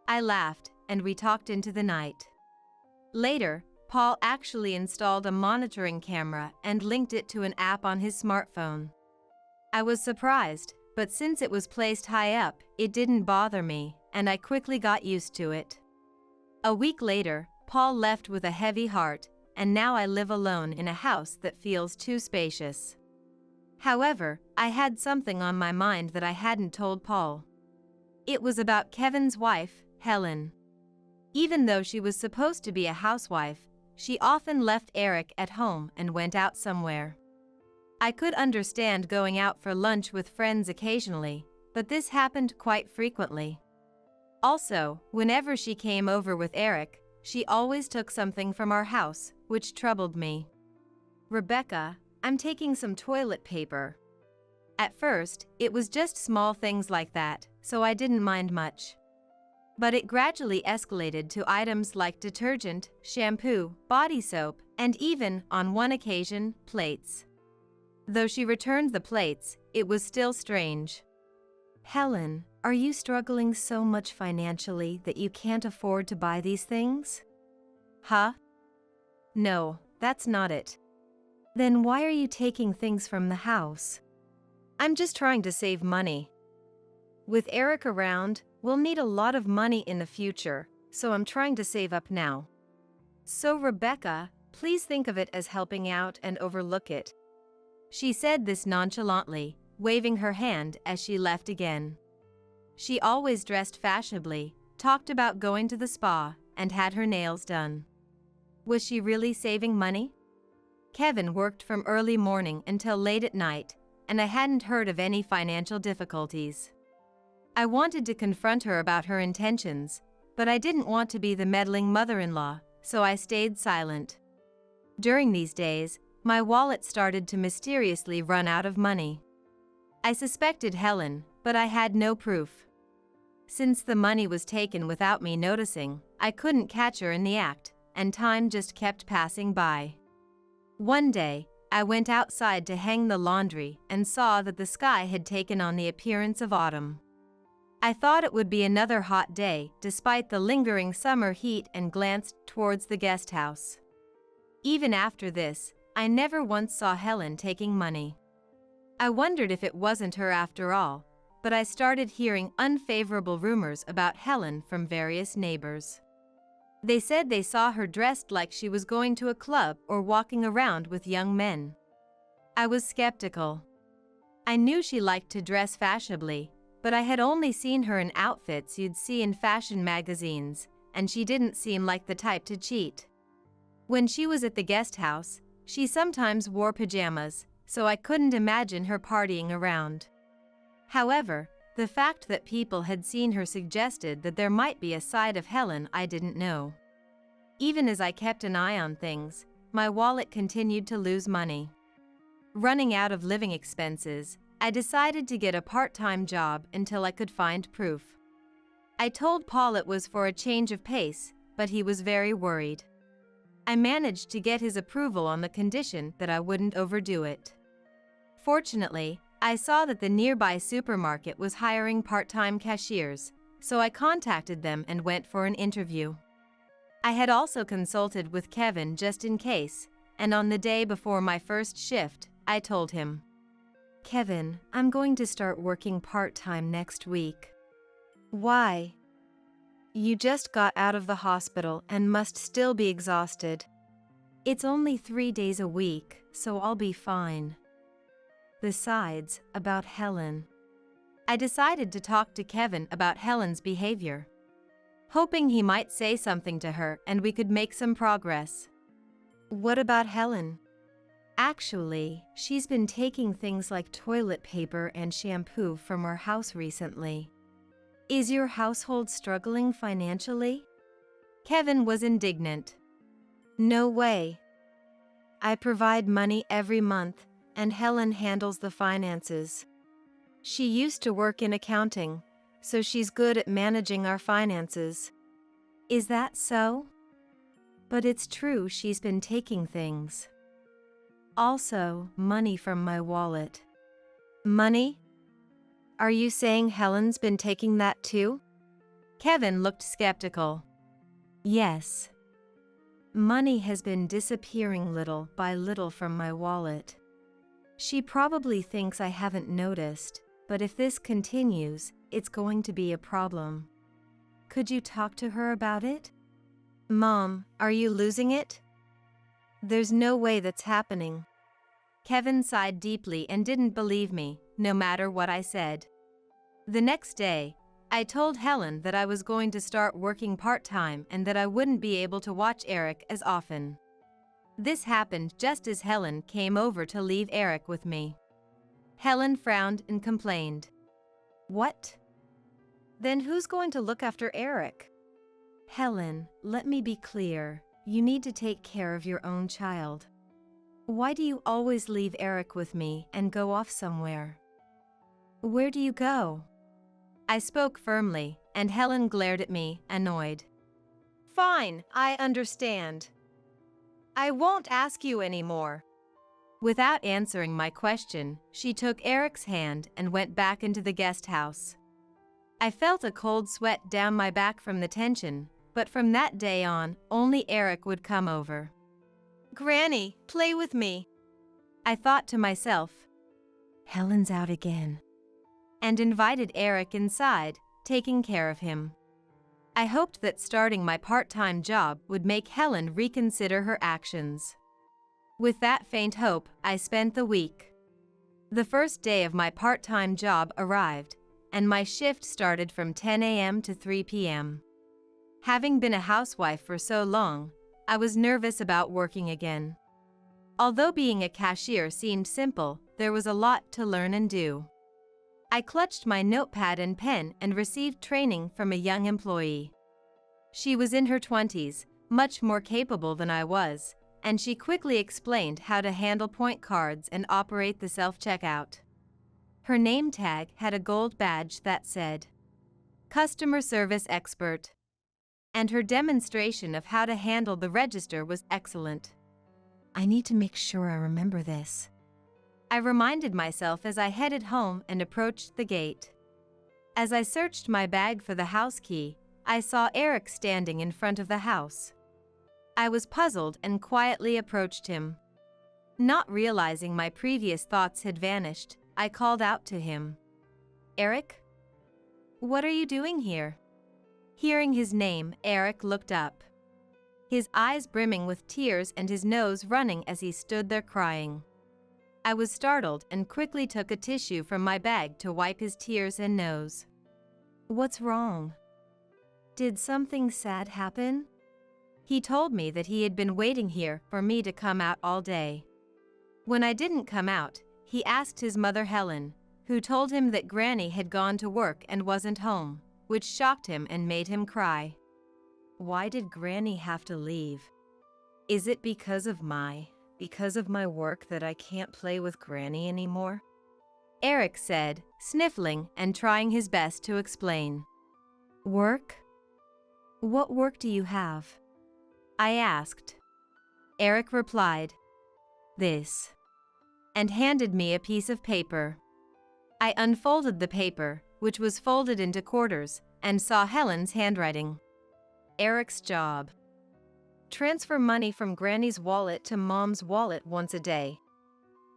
I laughed, and we talked into the night. Later, Paul actually installed a monitoring camera and linked it to an app on his smartphone. I was surprised, but since it was placed high up, it didn't bother me, and I quickly got used to it. A week later, Paul left with a heavy heart, and now I live alone in a house that feels too spacious. However, I had something on my mind that I hadn't told Paul. It was about Kevin's wife, Helen. Even though she was supposed to be a housewife, she often left Eric at home and went out somewhere. I could understand going out for lunch with friends occasionally, but this happened quite frequently. Also, whenever she came over with Eric, she always took something from our house, which troubled me. "Rebecca, I'm taking some toilet paper." At first, it was just small things like that, so I didn't mind much. But it gradually escalated to items like detergent, shampoo, body soap, and even, on one occasion, plates. Though she returned the plates, it was still strange. "Helen, are you struggling so much financially that you can't afford to buy these things?" "Huh? No, that's not it." "Then why are you taking things from the house?" "I'm just trying to save money. With Eric around, we'll need a lot of money in the future, so I'm trying to save up now." "So Rebecca, please think of it as helping out and overlook it." She said this nonchalantly, waving her hand as she left again. She always dressed fashionably, talked about going to the spa, and had her nails done. Was she really saving money? Kevin worked from early morning until late at night, and I hadn't heard of any financial difficulties. I wanted to confront her about her intentions, but I didn't want to be the meddling mother-in-law, so I stayed silent. During these days, my wallet started to mysteriously run out of money. I suspected Helen, but I had no proof. Since the money was taken without me noticing, I couldn't catch her in the act, and time just kept passing by. One day, I went outside to hang the laundry and saw that the sky had taken on the appearance of autumn. I thought it would be another hot day despite the lingering summer heat and glanced towards the guest house. Even after this, I never once saw Helen taking money. I wondered if it wasn't her after all, but I started hearing unfavorable rumors about Helen from various neighbors. They said they saw her dressed like she was going to a club or walking around with young men. I was skeptical. I knew she liked to dress fashionably, but I had only seen her in outfits you'd see in fashion magazines, and she didn't seem like the type to cheat. When she was at the guest house, she sometimes wore pajamas, so I couldn't imagine her partying around. However, the fact that people had seen her suggested that there might be a side of Helen I didn't know. Even as I kept an eye on things, my wallet continued to lose money. Running out of living expenses, I decided to get a part-time job until I could find proof. I told Paul it was for a change of pace, but he was very worried. I managed to get his approval on the condition that I wouldn't overdo it. Fortunately, I saw that the nearby supermarket was hiring part-time cashiers, so I contacted them and went for an interview. I had also consulted with Kevin just in case, and on the day before my first shift, I told him, "Kevin, I'm going to start working part-time next week." "Why?" "You just got out of the hospital and must still be exhausted." "It's only 3 days a week, so I'll be fine." Besides, about Helen. I decided to talk to Kevin about Helen's behavior, hoping he might say something to her and we could make some progress. "What about Helen?" "Actually, she's been taking things like toilet paper and shampoo from our house recently." "Is your household struggling financially?" Kevin was indignant. "No way. I provide money every month, and Helen handles the finances. She used to work in accounting, so she's good at managing our finances." "Is that so?" "But it's true she's been taking things." Also, money from my wallet. Money? Are you saying Helen's been taking that too? Kevin looked skeptical. Yes. Money has been disappearing little by little from my wallet. She probably thinks I haven't noticed, but if this continues, it's going to be a problem. Could you talk to her about it? Mom, are you losing it? There's no way that's happening. Kevin sighed deeply and didn't believe me, no matter what I said. The next day, I told Helen that I was going to start working part-time and that I wouldn't be able to watch Eric as often. This happened just as Helen came over to leave Eric with me. Helen frowned and complained. What? Then who's going to look after Eric? Helen, let me be clear. You need to take care of your own child. Why do you always leave Eric with me and go off somewhere? Where do you go? I spoke firmly, and Helen glared at me, annoyed. Fine, I understand. I won't ask you anymore. Without answering my question, she took Eric's hand and went back into the guest house. I felt a cold sweat down my back from the tension, but from that day on, only Eric would come over. Granny, play with me. I thought to myself, Helen's out again, and invited Eric inside, taking care of him. I hoped that starting my part-time job would make Helen reconsider her actions. With that faint hope, I spent the week. The first day of my part-time job arrived, and my shift started from 10 a.m. to 3 p.m. Having been a housewife for so long, I was nervous about working again. Although being a cashier seemed simple, there was a lot to learn and do. I clutched my notepad and pen and received training from a young employee. She was in her 20s, much more capable than I was, and she quickly explained how to handle point cards and operate the self-checkout. Her name tag had a gold badge that said, Customer Service Expert. And her demonstration of how to handle the register was excellent. I need to make sure I remember this. I reminded myself as I headed home and approached the gate. As I searched my bag for the house key, I saw Eric standing in front of the house. I was puzzled and quietly approached him. Not realizing my previous thoughts had vanished, I called out to him. Eric? What are you doing here? Hearing his name, Eric looked up. His eyes brimming with tears and his nose running as he stood there crying. I was startled and quickly took a tissue from my bag to wipe his tears and nose. What's wrong? Did something sad happen? He told me that he had been waiting here for me to come out all day. When I didn't come out, he asked his mother Helen, who told him that Granny had gone to work and wasn't home, which shocked him and made him cry. Why did Granny have to leave? Is it because of my work that I can't play with Granny anymore? Eric said, sniffling and trying his best to explain. Work? What work do you have? I asked. Eric replied, This, and handed me a piece of paper. I unfolded the paper, which was folded into quarters, and saw Helen's handwriting. Eric's job. Transfer money from Granny's wallet to Mom's wallet once a day.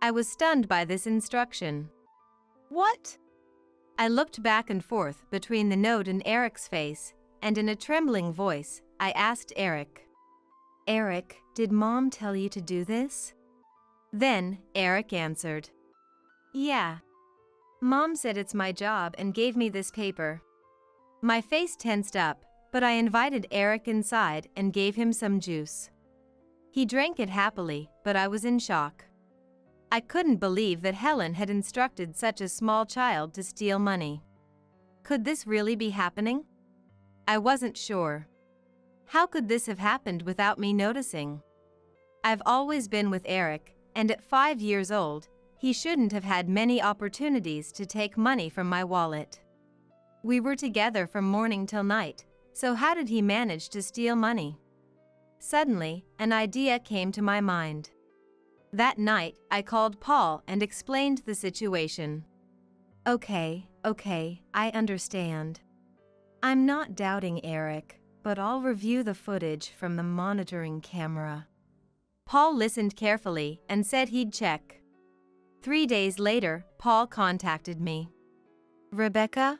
I was stunned by this instruction. What? I looked back and forth between the note and Eric's face, and in a trembling voice, I asked Eric. Eric, did Mom tell you to do this? Then, Eric answered. Yeah. Mom said it's my job and gave me this paper. My face tensed up, but I invited Eric inside and gave him some juice. He drank it happily, but I was in shock. I couldn't believe that Helen had instructed such a small child to steal money. Could this really be happening? I wasn't sure. How could this have happened without me noticing? I've always been with Eric, and at 5 years old, he shouldn't have had many opportunities to take money from my wallet. We were together from morning till night, so how did he manage to steal money? Suddenly, an idea came to my mind. That night, I called Paul and explained the situation. Okay, I understand. I'm not doubting Eric, but I'll review the footage from the monitoring camera. Paul listened carefully and said he'd check. 3 days later, Paul contacted me. Rebecca?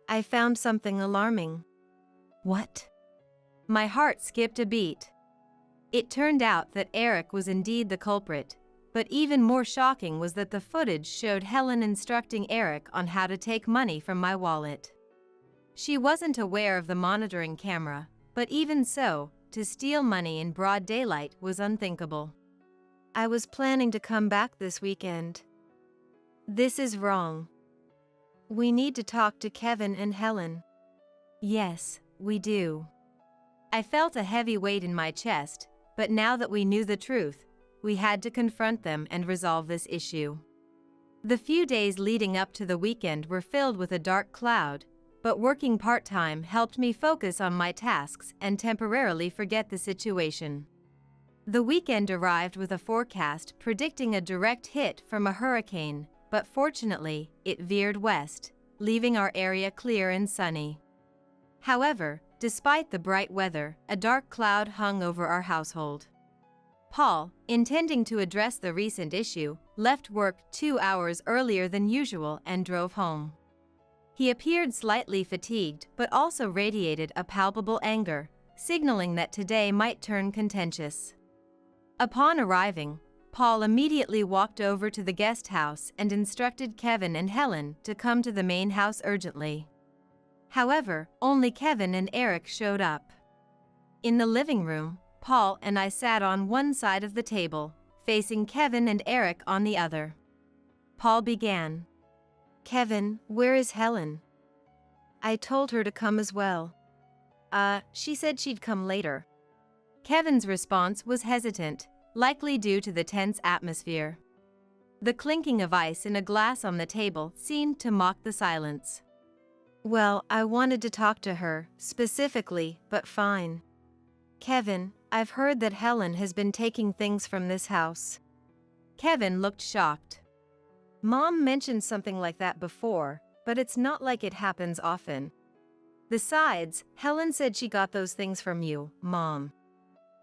I found something alarming. What? My heart skipped a beat. It turned out that Eric was indeed the culprit, but even more shocking was that the footage showed Helen instructing Eric on how to take money from my wallet. She wasn't aware of the monitoring camera, but even so, to steal money in broad daylight was unthinkable. I was planning to come back this weekend. This is wrong. We need to talk to Kevin and Helen. Yes, we do. I felt a heavy weight in my chest, but now that we knew the truth, we had to confront them and resolve this issue. The few days leading up to the weekend were filled with a dark cloud, but working part-time helped me focus on my tasks and temporarily forget the situation. The weekend arrived with a forecast predicting a direct hit from a hurricane, but fortunately, it veered west, leaving our area clear and sunny. However, despite the bright weather, a dark cloud hung over our household. Paul, intending to address the recent issue, left work 2 hours earlier than usual and drove home. He appeared slightly fatigued but also radiated a palpable anger, signaling that today might turn contentious. Upon arriving, Paul immediately walked over to the guest house and instructed Kevin and Helen to come to the main house urgently. However, only Kevin and Eric showed up. In the living room, Paul and I sat on one side of the table, facing Kevin and Eric on the other. Paul began. Kevin, where is Helen? I told her to come as well. She said she'd come later. Kevin's response was hesitant, likely due to the tense atmosphere. The clinking of ice in a glass on the table seemed to mock the silence. Well, I wanted to talk to her, specifically, but fine. Kevin, I've heard that Helen has been taking things from this house. Kevin looked shocked. Mom mentioned something like that before, but it's not like it happens often. Besides, Helen said she got those things from you, Mom.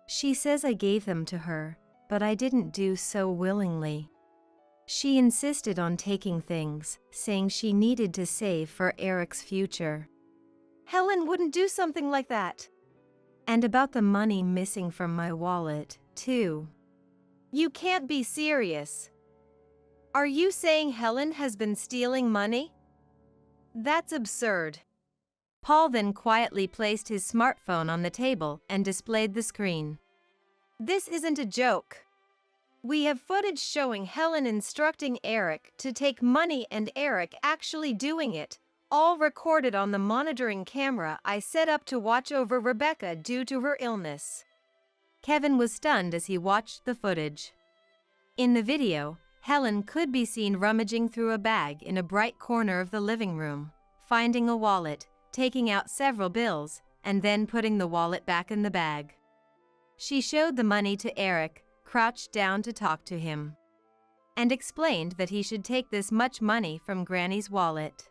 She says I gave them to her, but I didn't do so willingly. She insisted on taking things, saying she needed to save for Eric's future. Helen wouldn't do something like that. And about the money missing from my wallet, too. You can't be serious. Are you saying Helen has been stealing money? That's absurd. Paul then quietly placed his smartphone on the table and displayed the screen. This isn't a joke. We have footage showing Helen instructing Eric to take money and Eric actually doing it, all recorded on the monitoring camera I set up to watch over Rebecca due to her illness. Kevin was stunned as he watched the footage. In the video, Helen could be seen rummaging through a bag in a bright corner of the living room, finding a wallet, taking out several bills, and then putting the wallet back in the bag. She showed the money to Eric, crouched down to talk to him, and explained that he should take this much money from Granny's wallet.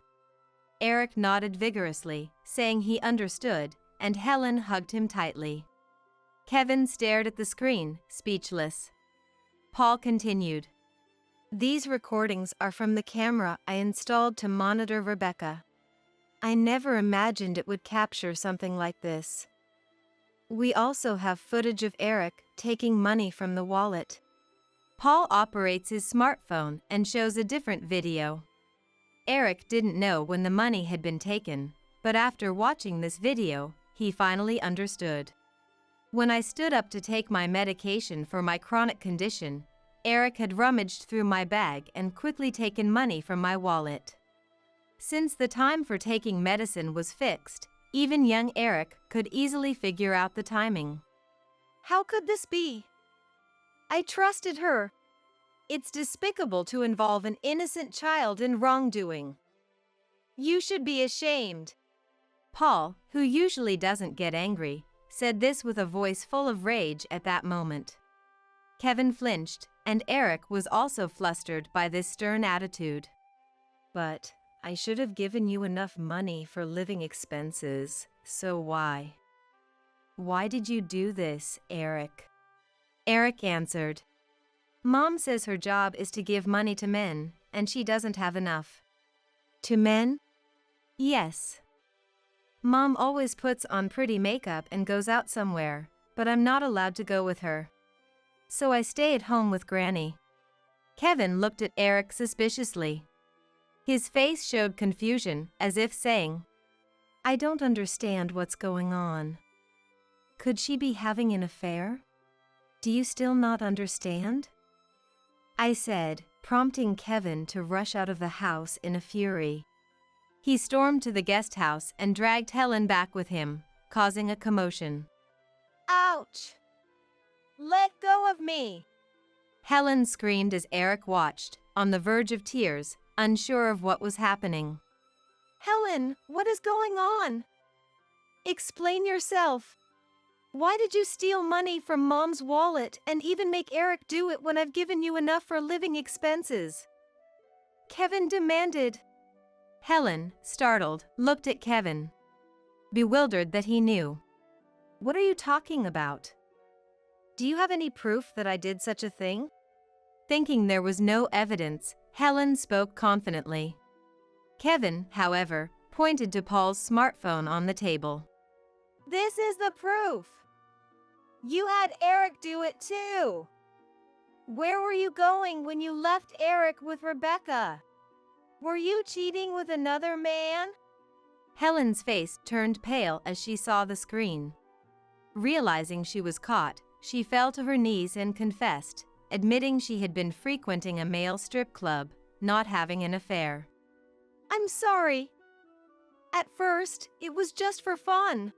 Eric nodded vigorously, saying he understood, and Helen hugged him tightly. Kevin stared at the screen, speechless. Paul continued. These recordings are from the camera I installed to monitor Rebecca. I never imagined it would capture something like this. We also have footage of Eric taking money from the wallet. Paul operates his smartphone and shows a different video. Eric didn't know when the money had been taken, but after watching this video, he finally understood. When I stood up to take my medication for my chronic condition, Eric had rummaged through my bag and quickly taken money from my wallet. Since the time for taking medicine was fixed, even young Eric could easily figure out the timing. How could this be? I trusted her. It's despicable to involve an innocent child in wrongdoing. You should be ashamed. Paul, who usually doesn't get angry, said this with a voice full of rage at that moment. Kevin flinched, and Eric was also flustered by this stern attitude. But I should have given you enough money for living expenses, so why? Why did you do this, Eric? Eric answered. Mom says her job is to give money to men, and she doesn't have enough. To men? Yes. Mom always puts on pretty makeup and goes out somewhere, but I'm not allowed to go with her. So I stay at home with Granny. Kevin looked at Eric suspiciously. His face showed confusion, as if saying, I don't understand what's going on. Could she be having an affair? Do you still not understand? I said, prompting Kevin to rush out of the house in a fury. He stormed to the guest house and dragged Helen back with him, causing a commotion. Ouch! Let go of me! Helen screamed as Eric watched, on the verge of tears, unsure of what was happening. Helen, what is going on? Explain yourself. Why did you steal money from Mom's wallet and even make Eric do it when I've given you enough for living expenses? Kevin demanded. Helen, startled, looked at Kevin, bewildered that he knew. What are you talking about? Do you have any proof that I did such a thing? Thinking there was no evidence, Helen spoke confidently. Kevin, however, pointed to Paul's smartphone on the table. This is the proof. You had Eric do it too. Where were you going when you left Eric with Rebecca? Were you cheating with another man? Helen's face turned pale as she saw the screen. Realizing she was caught, she fell to her knees and confessed, admitting she had been frequenting a male strip club, not having an affair. I'm sorry. At first, it was just for fun.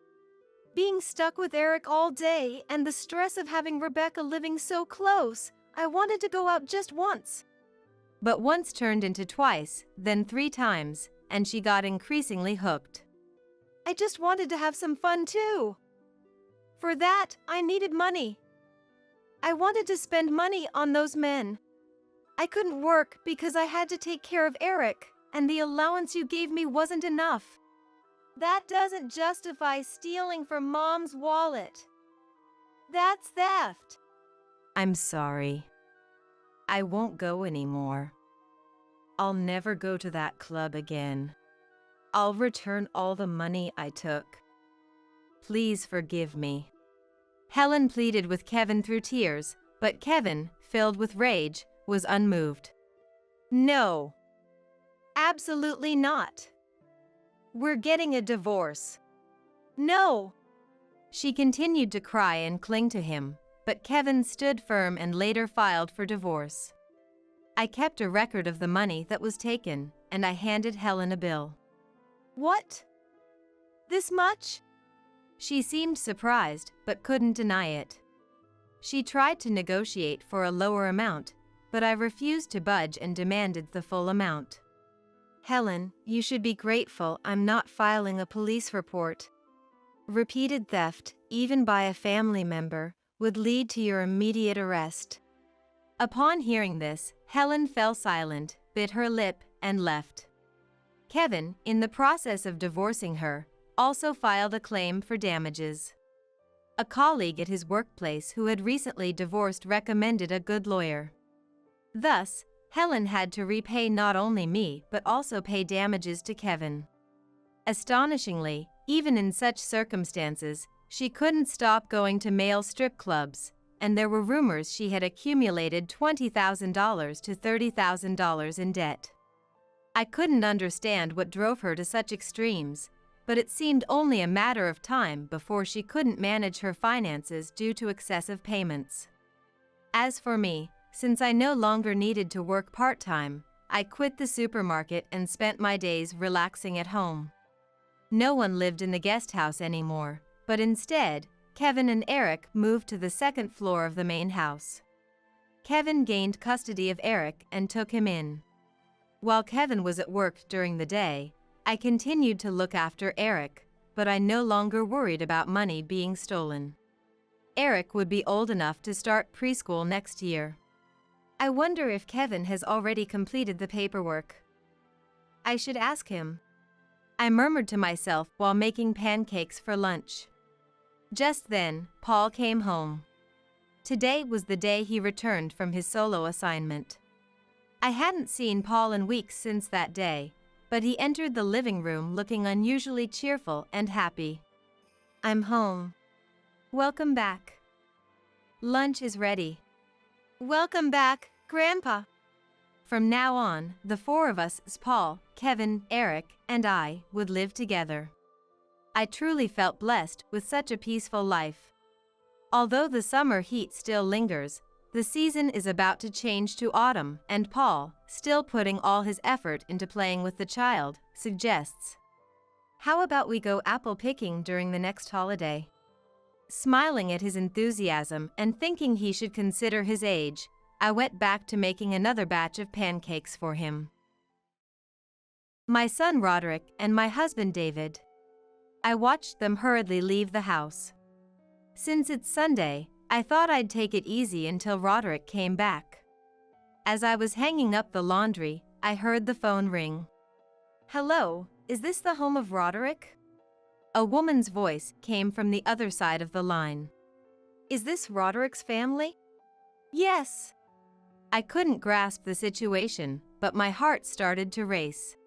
Being stuck with Eric all day and the stress of having Rebecca living so close, I wanted to go out just once. But once turned into twice, then 3 times, and she got increasingly hooked. I just wanted to have some fun too. For that, I needed money. I wanted to spend money on those men. I couldn't work because I had to take care of Eric, and the allowance you gave me wasn't enough. That doesn't justify stealing from Mom's wallet. That's theft. I'm sorry. I won't go anymore. I'll never go to that club again. I'll return all the money I took. Please forgive me. Helen pleaded with Kevin through tears, but Kevin, filled with rage, was unmoved. No. Absolutely not. We're getting a divorce. No. She continued to cry and cling to him, but Kevin stood firm and later filed for divorce. I kept a record of the money that was taken, and I handed Helen a bill. What? This much? She seemed surprised, but couldn't deny it. She tried to negotiate for a lower amount, but I refused to budge and demanded the full amount. Helen, you should be grateful I'm not filing a police report. Repeated theft, even by a family member, would lead to your immediate arrest. Upon hearing this, Helen fell silent, bit her lip, and left. Kevin, in the process of divorcing her, also filed a claim for damages. A colleague at his workplace who had recently divorced recommended a good lawyer. Thus, Helen had to repay not only me but also pay damages to Kevin. Astonishingly, even in such circumstances, she couldn't stop going to male strip clubs, and there were rumors she had accumulated $20,000 to $30,000 in debt. I couldn't understand what drove her to such extremes, but it seemed only a matter of time before she couldn't manage her finances due to excessive payments. As for me, since I no longer needed to work part-time, I quit the supermarket and spent my days relaxing at home. No one lived in the guest house anymore, but instead, Kevin and Eric moved to the second floor of the main house. Kevin gained custody of Eric and took him in. While Kevin was at work during the day, I continued to look after Eric, but I no longer worried about money being stolen. Eric would be old enough to start preschool next year. I wonder if Kevin has already completed the paperwork. I should ask him. I murmured to myself while making pancakes for lunch. Just then, Paul came home. Today was the day he returned from his solo assignment. I hadn't seen Paul in weeks since that day, but he entered the living room looking unusually cheerful and happy. "I'm home." "Welcome back. Lunch is ready." Welcome back, Grandpa. From now on, the four of us, Paul, Kevin, Eric, and I, would live together. I truly felt blessed with such a peaceful life. Although the summer heat still lingers, the season is about to change to autumn, and Paul, still putting all his effort into playing with the child, suggests, "How about we go apple picking during the next holiday?" Smiling at his enthusiasm and thinking he should consider his age, I went back to making another batch of pancakes for him. My son Roderick and my husband David. I watched them hurriedly leave the house. Since it's Sunday, I thought I'd take it easy until Roderick came back. As I was hanging up the laundry, I heard the phone ring. "Hello, is this the home of Roderick?" A woman's voice came from the other side of the line. Is this Roderick's family? "Yes." I couldn't grasp the situation, but my heart started to race.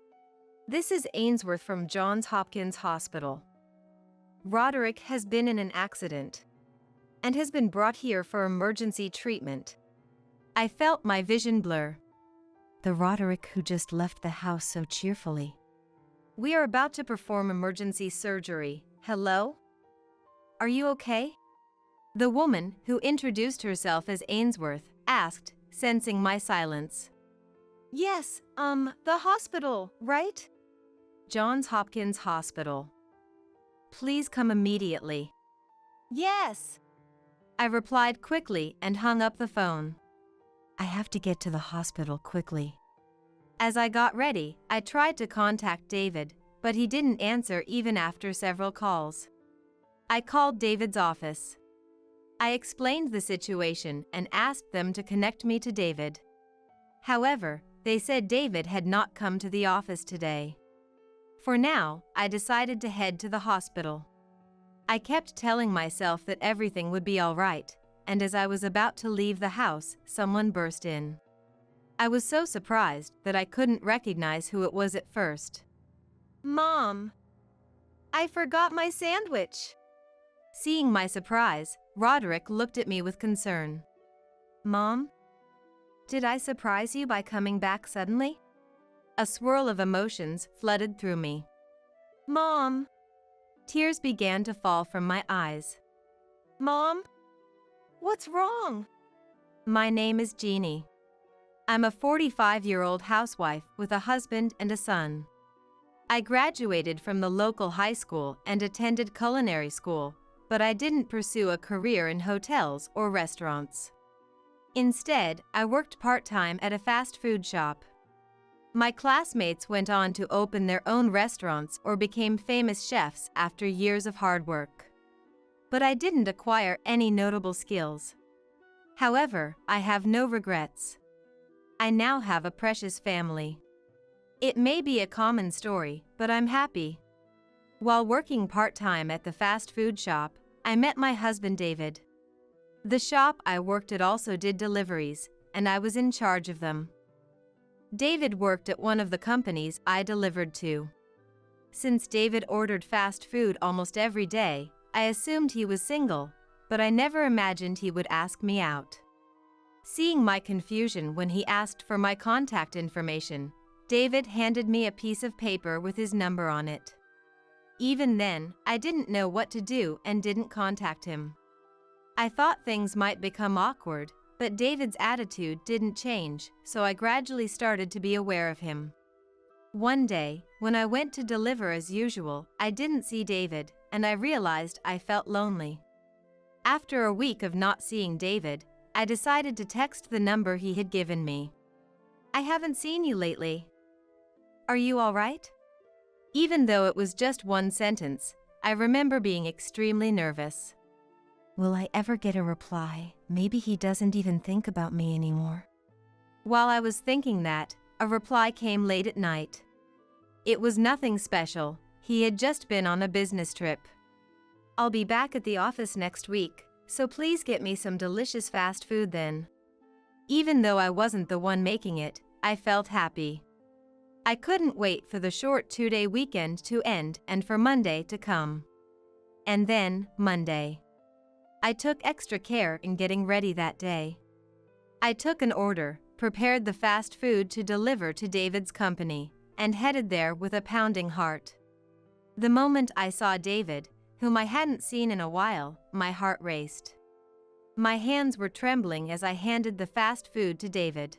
This is Ainsworth from Johns Hopkins Hospital. Roderick has been in an accident and has been brought here for emergency treatment. I felt my vision blur. The Roderick who just left the house so cheerfully. We are about to perform emergency surgery. Hello? Are you okay? The woman, who introduced herself as Ainsworth, asked, sensing my silence. Yes, the hospital, right? Johns Hopkins Hospital. Please come immediately. Yes. I replied quickly and hung up the phone. I have to get to the hospital quickly. As I got ready, I tried to contact David, but he didn't answer even after several calls. I called David's office. I explained the situation and asked them to connect me to David. However, they said David had not come to the office today. For now, I decided to head to the hospital. I kept telling myself that everything would be all right, and as I was about to leave the house, someone burst in. I was so surprised that I couldn't recognize who it was at first. Mom, I forgot my sandwich. Seeing my surprise, Roderick looked at me with concern. Mom? Did I surprise you by coming back suddenly? A swirl of emotions flooded through me. Mom. Tears began to fall from my eyes. Mom? What's wrong? My name is Jeannie. I'm a 45-year-old housewife with a husband and a son. I graduated from the local high school and attended culinary school, but I didn't pursue a career in hotels or restaurants. Instead, I worked part-time at a fast food shop. My classmates went on to open their own restaurants or became famous chefs after years of hard work. But I didn't acquire any notable skills. However, I have no regrets. I now have a precious family. It may be a common story, but I'm happy. While working part-time at the fast food shop, I met my husband David. The shop I worked at also did deliveries, and I was in charge of them. David worked at one of the companies I delivered to. Since David ordered fast food almost every day, I assumed he was single, but I never imagined he would ask me out. Seeing my confusion when he asked for my contact information, David handed me a piece of paper with his number on it. Even then, I didn't know what to do and didn't contact him. I thought things might become awkward, but David's attitude didn't change, so I gradually started to be aware of him. One day, when I went to deliver as usual, I didn't see David, and I realized I felt lonely. After a week of not seeing David, I decided to text the number he had given me. I haven't seen you lately. Are you all right? Even though it was just one sentence, I remember being extremely nervous. Will I ever get a reply? Maybe he doesn't even think about me anymore. While I was thinking that, a reply came late at night. It was nothing special. He had just been on a business trip. I'll be back at the office next week, so please get me some delicious fast food then. Even though I wasn't the one making it, I felt happy. I couldn't wait for the short 2-day weekend to end and for Monday to come. And then, Monday. I took extra care in getting ready that day. I took an order, prepared the fast food to deliver to David's company, and headed there with a pounding heart. The moment I saw David, whom I hadn't seen in a while, my heart raced. My hands were trembling as I handed the fast food to David.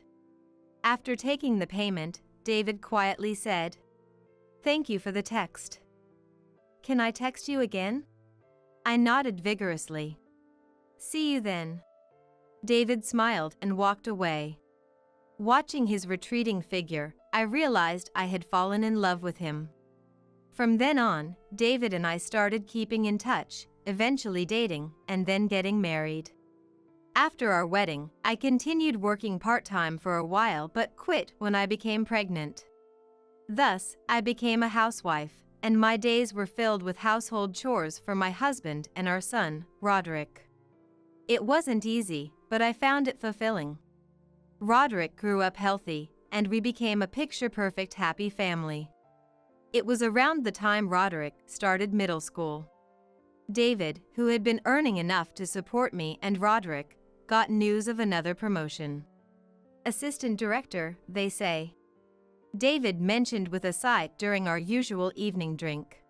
After taking the payment, David quietly said, "Thank you for the text. Can I text you again?" I nodded vigorously. "See you then." David smiled and walked away. Watching his retreating figure, I realized I had fallen in love with him. From then on, David and I started keeping in touch, eventually dating, and then getting married. After our wedding, I continued working part-time for a while but quit when I became pregnant. Thus, I became a housewife, and my days were filled with household chores for my husband and our son, Roderick. It wasn't easy, but I found it fulfilling. Roderick grew up healthy, and we became a picture-perfect happy family. It was around the time Roderick started middle school. David, who had been earning enough to support me and Roderick, got news of another promotion. Assistant director, they say. David mentioned with a sigh during our usual evening drink.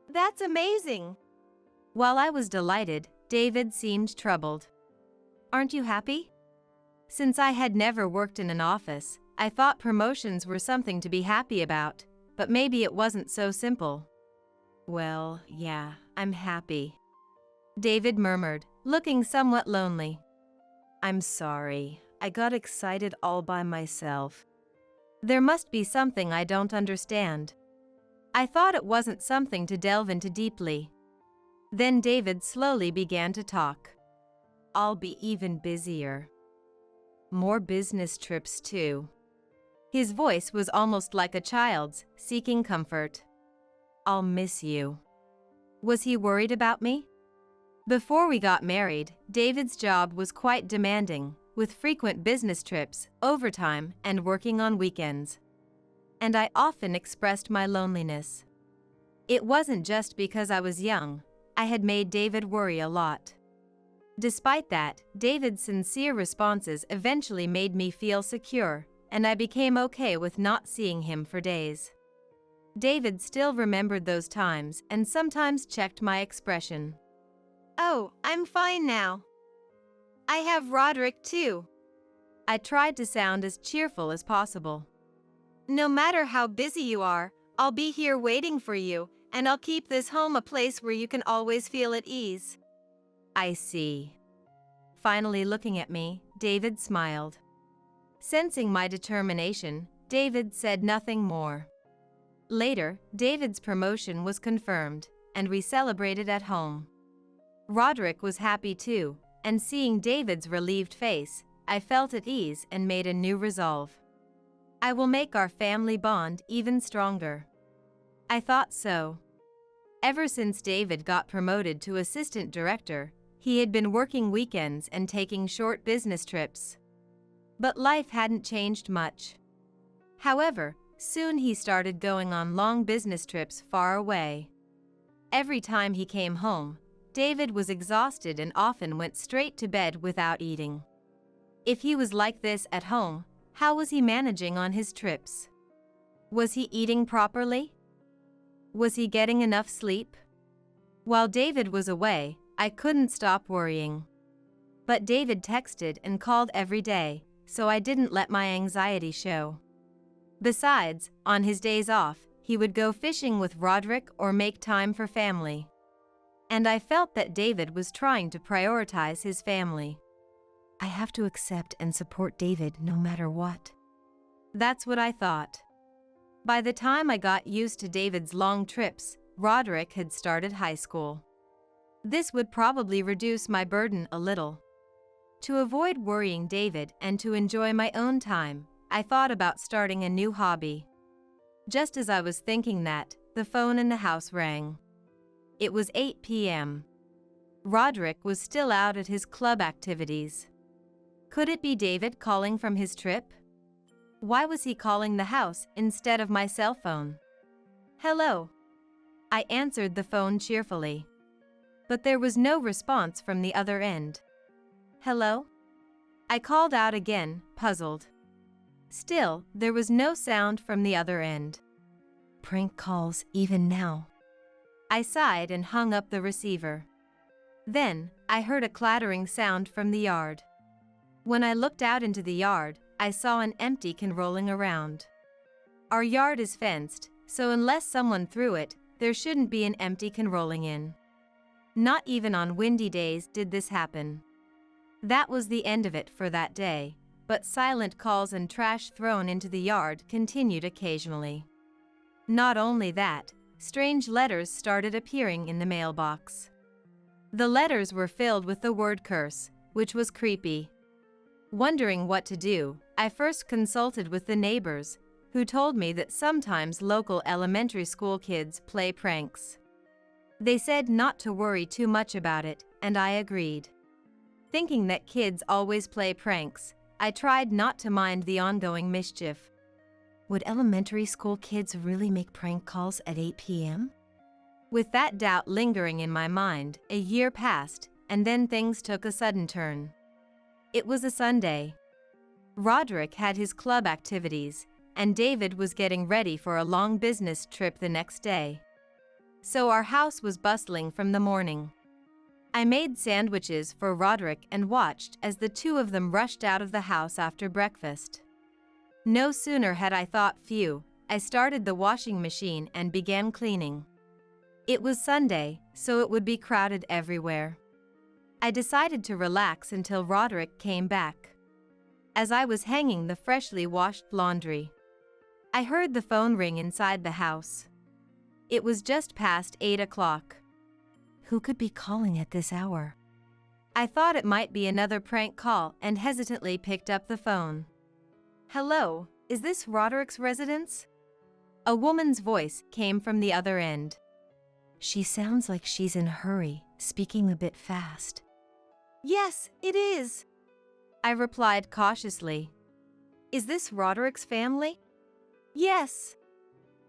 That's amazing. While I was delighted, David seemed troubled. Aren't you happy? Since I had never worked in an office, I thought promotions were something to be happy about, but maybe it wasn't so simple. Well, yeah, I'm happy. David murmured, looking somewhat lonely. I'm sorry, I got excited all by myself. There must be something I don't understand. I thought it wasn't something to delve into deeply. Then David slowly began to talk. I'll be even busier. More business trips too. His voice was almost like a child's, seeking comfort. I'll miss you. Was he worried about me? Before we got married, David's job was quite demanding, with frequent business trips, overtime, and working on weekends. And I often expressed my loneliness. It wasn't just because I was young. I had made David worry a lot. Despite that, David's sincere responses eventually made me feel secure, and I became okay with not seeing him for days. David still remembered those times and sometimes checked my expression. Oh, I'm fine now. I have Roderick too. I tried to sound as cheerful as possible. No matter how busy you are, I'll be here waiting for you, and I'll keep this home a place where you can always feel at ease. I see. Finally looking at me, David smiled. Sensing my determination, David said nothing more. Later, David's promotion was confirmed, and we celebrated at home. Roderick was happy too, and seeing David's relieved face, I felt at ease and made a new resolve. I will make our family bond even stronger. I thought so. Ever since David got promoted to assistant director, he had been working weekends and taking short business trips. But life hadn't changed much. However, soon he started going on long business trips far away. Every time he came home, David was exhausted and often went straight to bed without eating. If he was like this at home, how was he managing on his trips? Was he eating properly? Was he getting enough sleep? While David was away, I couldn't stop worrying. But David texted and called every day, so I didn't let my anxiety show. Besides, on his days off, he would go fishing with Roderick or make time for family. And I felt that David was trying to prioritize his family. I have to accept and support David no matter what. That's what I thought. By the time I got used to David's long trips, Roderick had started high school. This would probably reduce my burden a little. To avoid worrying David and to enjoy my own time, I thought about starting a new hobby. Just as I was thinking that, the phone in the house rang. It was 8 p.m. Roderick was still out at his club activities. Could it be David calling from his trip? Why was he calling the house instead of my cell phone? Hello. I answered the phone cheerfully. But there was no response from the other end. Hello? I called out again, puzzled. Still, there was no sound from the other end. Prank calls even now. I sighed and hung up the receiver. Then, I heard a clattering sound from the yard. When I looked out into the yard, I saw an empty can rolling around. Our yard is fenced, so unless someone threw it, there shouldn't be an empty can rolling in. Not even on windy days did this happen. That was the end of it for that day, but silent calls and trash thrown into the yard continued occasionally. Not only that, strange letters started appearing in the mailbox. The letters were filled with the word curse, which was creepy. Wondering what to do, I first consulted with the neighbors, who told me that sometimes local elementary school kids play pranks. They said not to worry too much about it, and I agreed. Thinking that kids always play pranks, I tried not to mind the ongoing mischief. Would elementary school kids really make prank calls at 8 p.m.? With that doubt lingering in my mind, a year passed, and then things took a sudden turn. It was a Sunday. Roderick had his club activities, and David was getting ready for a long business trip the next day. So our house was bustling from the morning. I made sandwiches for Roderick and watched as the two of them rushed out of the house after breakfast. No sooner had I thought phew, I started the washing machine and began cleaning. It was Sunday, so it would be crowded everywhere. I decided to relax until Roderick came back. As I was hanging the freshly washed laundry, I heard the phone ring inside the house. It was just past 8 o'clock. Who could be calling at this hour? I thought it might be another prank call and hesitantly picked up the phone. Hello, is this Roderick's residence? A woman's voice came from the other end. She sounds like she's in a hurry, speaking a bit fast. Yes, it is. I replied cautiously. Is this Roderick's family? Yes.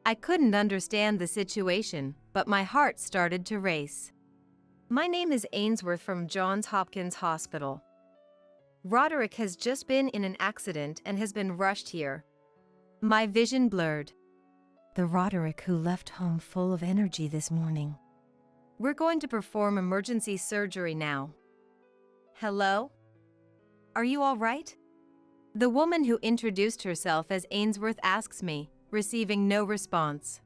I couldn't understand the situation, but my heart started to race. My name is Ainsworth from Johns Hopkins Hospital. Roderick has just been in an accident and has been rushed here. My vision blurred. The Roderick who left home full of energy this morning. We're going to perform emergency surgery now. Hello? Are you all right? The woman who introduced herself as Ainsworth asks me, receiving no response.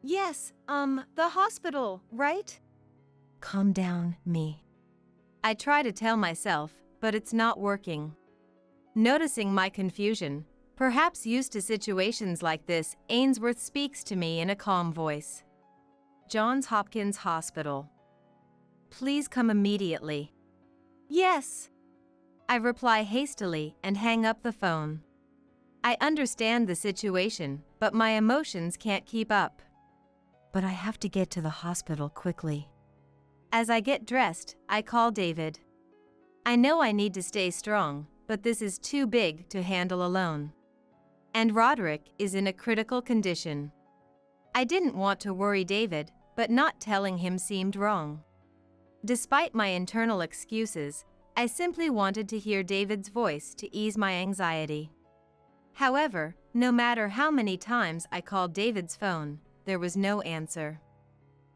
Yes, the hospital, right? Calm down, me. I try to tell myself, but it's not working. Noticing my confusion, perhaps used to situations like this, Ainsworth speaks to me in a calm voice. Johns Hopkins Hospital. Please come immediately. Yes. I reply hastily and hang up the phone. I understand the situation, but my emotions can't keep up. But I have to get to the hospital quickly. As I get dressed, I call David. I know I need to stay strong, but this is too big to handle alone. And Roderick is in a critical condition. I didn't want to worry David, but not telling him seemed wrong. Despite my internal excuses, I simply wanted to hear David's voice to ease my anxiety. However, no matter how many times I called David's phone, there was no answer.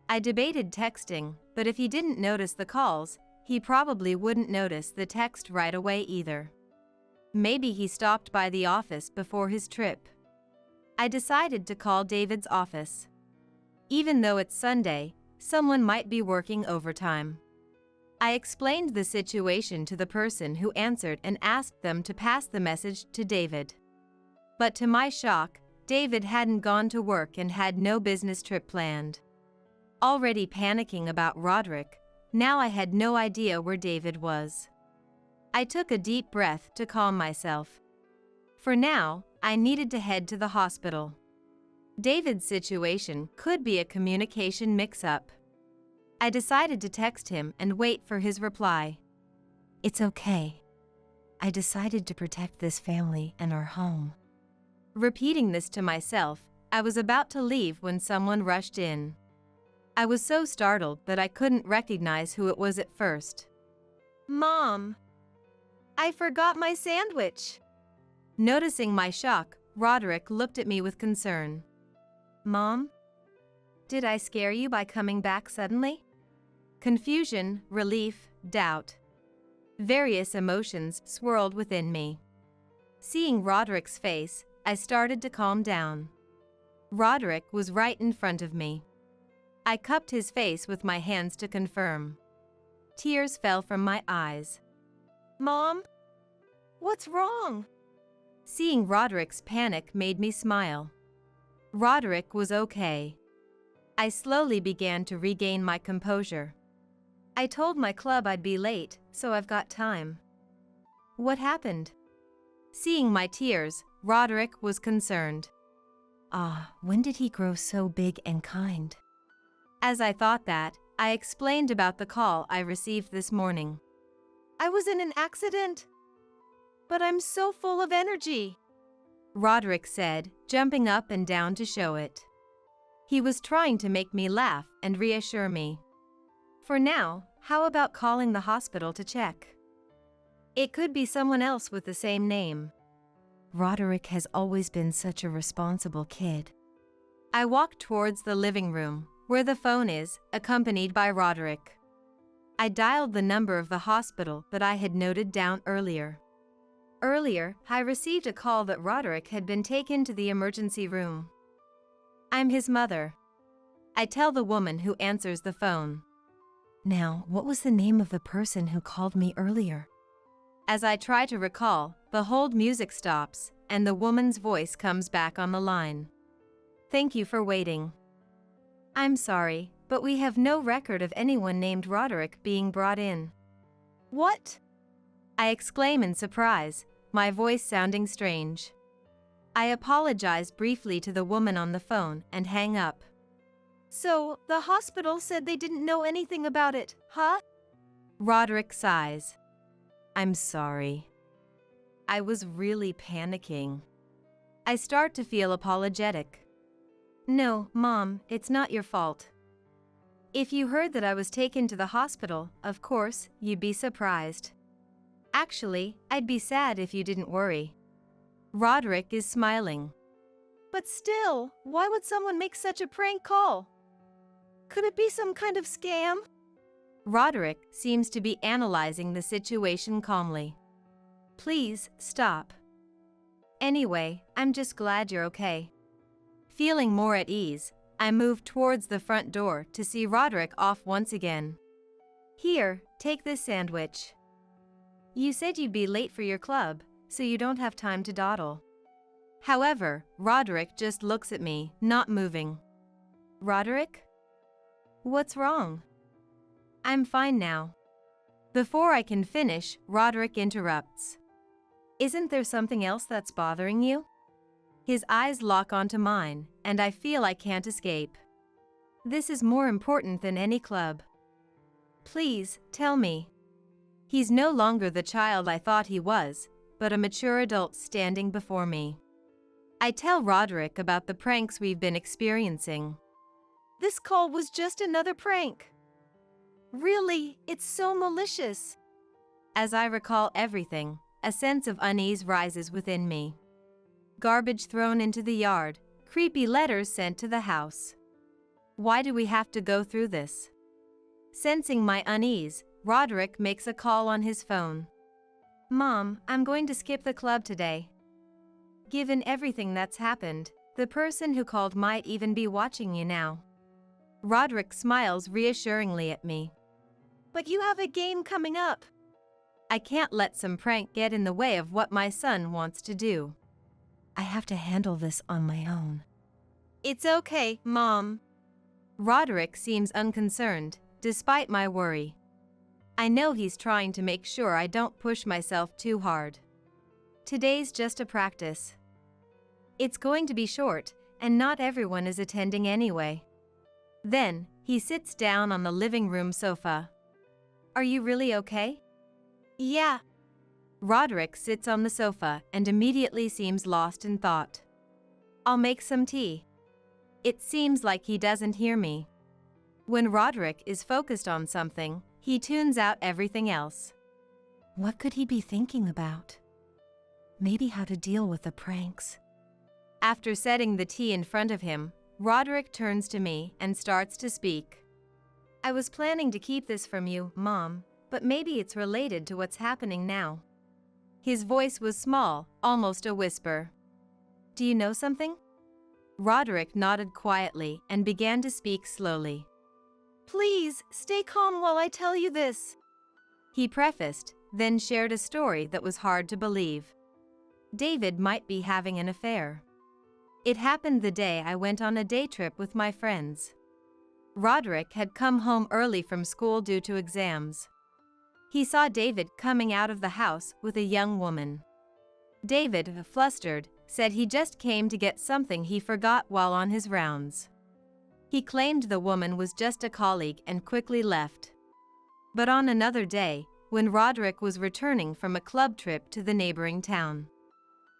I debated texting, but if he didn't notice the calls, he probably wouldn't notice the text right away either. Maybe he stopped by the office before his trip. I decided to call David's office. Even though it's Sunday, someone might be working overtime. I explained the situation to the person who answered and asked them to pass the message to David. But to my shock, David hadn't gone to work and had no business trip planned. Already panicking about Roderick, Now I had no idea where David was. I took a deep breath to calm myself. For now, I needed to head to the hospital. David's situation could be a communication mix-up. I decided to text him and wait for his reply. It's okay. I decided to protect this family and our home. Repeating this to myself, I was about to leave when someone rushed in. I was so startled that I couldn't recognize who it was at first. Mom, I forgot my sandwich. Noticing my shock, Roderick looked at me with concern. Mom? Did I scare you by coming back suddenly? Confusion, relief, doubt. Various emotions swirled within me. Seeing Roderick's face, I started to calm down. Roderick was right in front of me. I cupped his face with my hands to confirm. Tears fell from my eyes. Mom? What's wrong? Seeing Roderick's panic made me smile. Roderick was okay. I slowly began to regain my composure. I told my club I'd be late, so I've got time. What happened? Seeing my tears, Roderick was concerned. When did he grow so big and kind? As I thought that, I explained about the call I received this morning. I was in an accident, but I'm so full of energy, Roderick said, jumping up and down to show it. He was trying to make me laugh and reassure me. For now, how about calling the hospital to check? It could be someone else with the same name. Roderick has always been such a responsible kid. I walked towards the living room, where the phone is, accompanied by Roderick. I dialed the number of the hospital that I had noted down earlier. Earlier, I received a call that Roderick had been taken to the emergency room. I'm his mother, I tell the woman who answers the phone. Now, what was the name of the person who called me earlier? As I try to recall, the hold music stops, and the woman's voice comes back on the line. Thank you for waiting. I'm sorry, but we have no record of anyone named Roderick being brought in. What? I exclaim in surprise, my voice sounding strange. I apologize briefly to the woman on the phone and hang up. So, the hospital said they didn't know anything about it, huh? Roderick sighs. I'm sorry. I was really panicking. I start to feel apologetic. No, Mom, it's not your fault. If you heard that I was taken to the hospital, of course, you'd be surprised. Actually, I'd be sad if you didn't worry. Roderick is smiling. But still, why would someone make such a prank call? Could it be some kind of scam? Roderick seems to be analyzing the situation calmly. Please, stop. Anyway, I'm just glad you're okay. Feeling more at ease, I move towards the front door to see Roderick off once again. Here, take this sandwich. You said you'd be late for your club, so you don't have time to dawdle. However, Roderick just looks at me, not moving. Roderick? What's wrong? I'm fine now. Before I can finish, Roderick interrupts. Isn't there something else that's bothering you? His eyes lock onto mine, and I feel I can't escape. This is more important than any club. Please, tell me. He's no longer the child I thought he was, but a mature adult standing before me. I tell Roderick about the pranks we've been experiencing. This call was just another prank. Really, it's so malicious. As I recall everything, a sense of unease rises within me. Garbage thrown into the yard, creepy letters sent to the house. Why do we have to go through this? Sensing my unease, Roderick makes a call on his phone. Mom, I'm going to skip the club today. Given everything that's happened, the person who called might even be watching you now. Roderick smiles reassuringly at me. But you have a game coming up. I can't let some prank get in the way of what my son wants to do. I have to handle this on my own. It's okay, Mom. Roderick seems unconcerned, despite my worry. I know he's trying to make sure I don't push myself too hard. Today's just a practice. It's going to be short, and not everyone is attending anyway. Then, he sits down on the living room sofa. Are you really okay? Yeah. Roderick sits on the sofa and immediately seems lost in thought. I'll make some tea. It seems like he doesn't hear me. When Roderick is focused on something, he tunes out everything else. What could he be thinking about? Maybe how to deal with the pranks. After setting the tea in front of him, Roderick turns to me and starts to speak. I was planning to keep this from you, Mom, but maybe it's related to what's happening now. His voice was small, almost a whisper. Do you know something? Roderick nodded quietly and began to speak slowly. Please, stay calm while I tell you this. He prefaced, then shared a story that was hard to believe. David might be having an affair. It happened the day I went on a day trip with my friends. Roderick had come home early from school due to exams. He saw David coming out of the house with a young woman. David, flustered, said he just came to get something he forgot while on his rounds. He claimed the woman was just a colleague and quickly left. But on another day, when Roderick was returning from a club trip to the neighboring town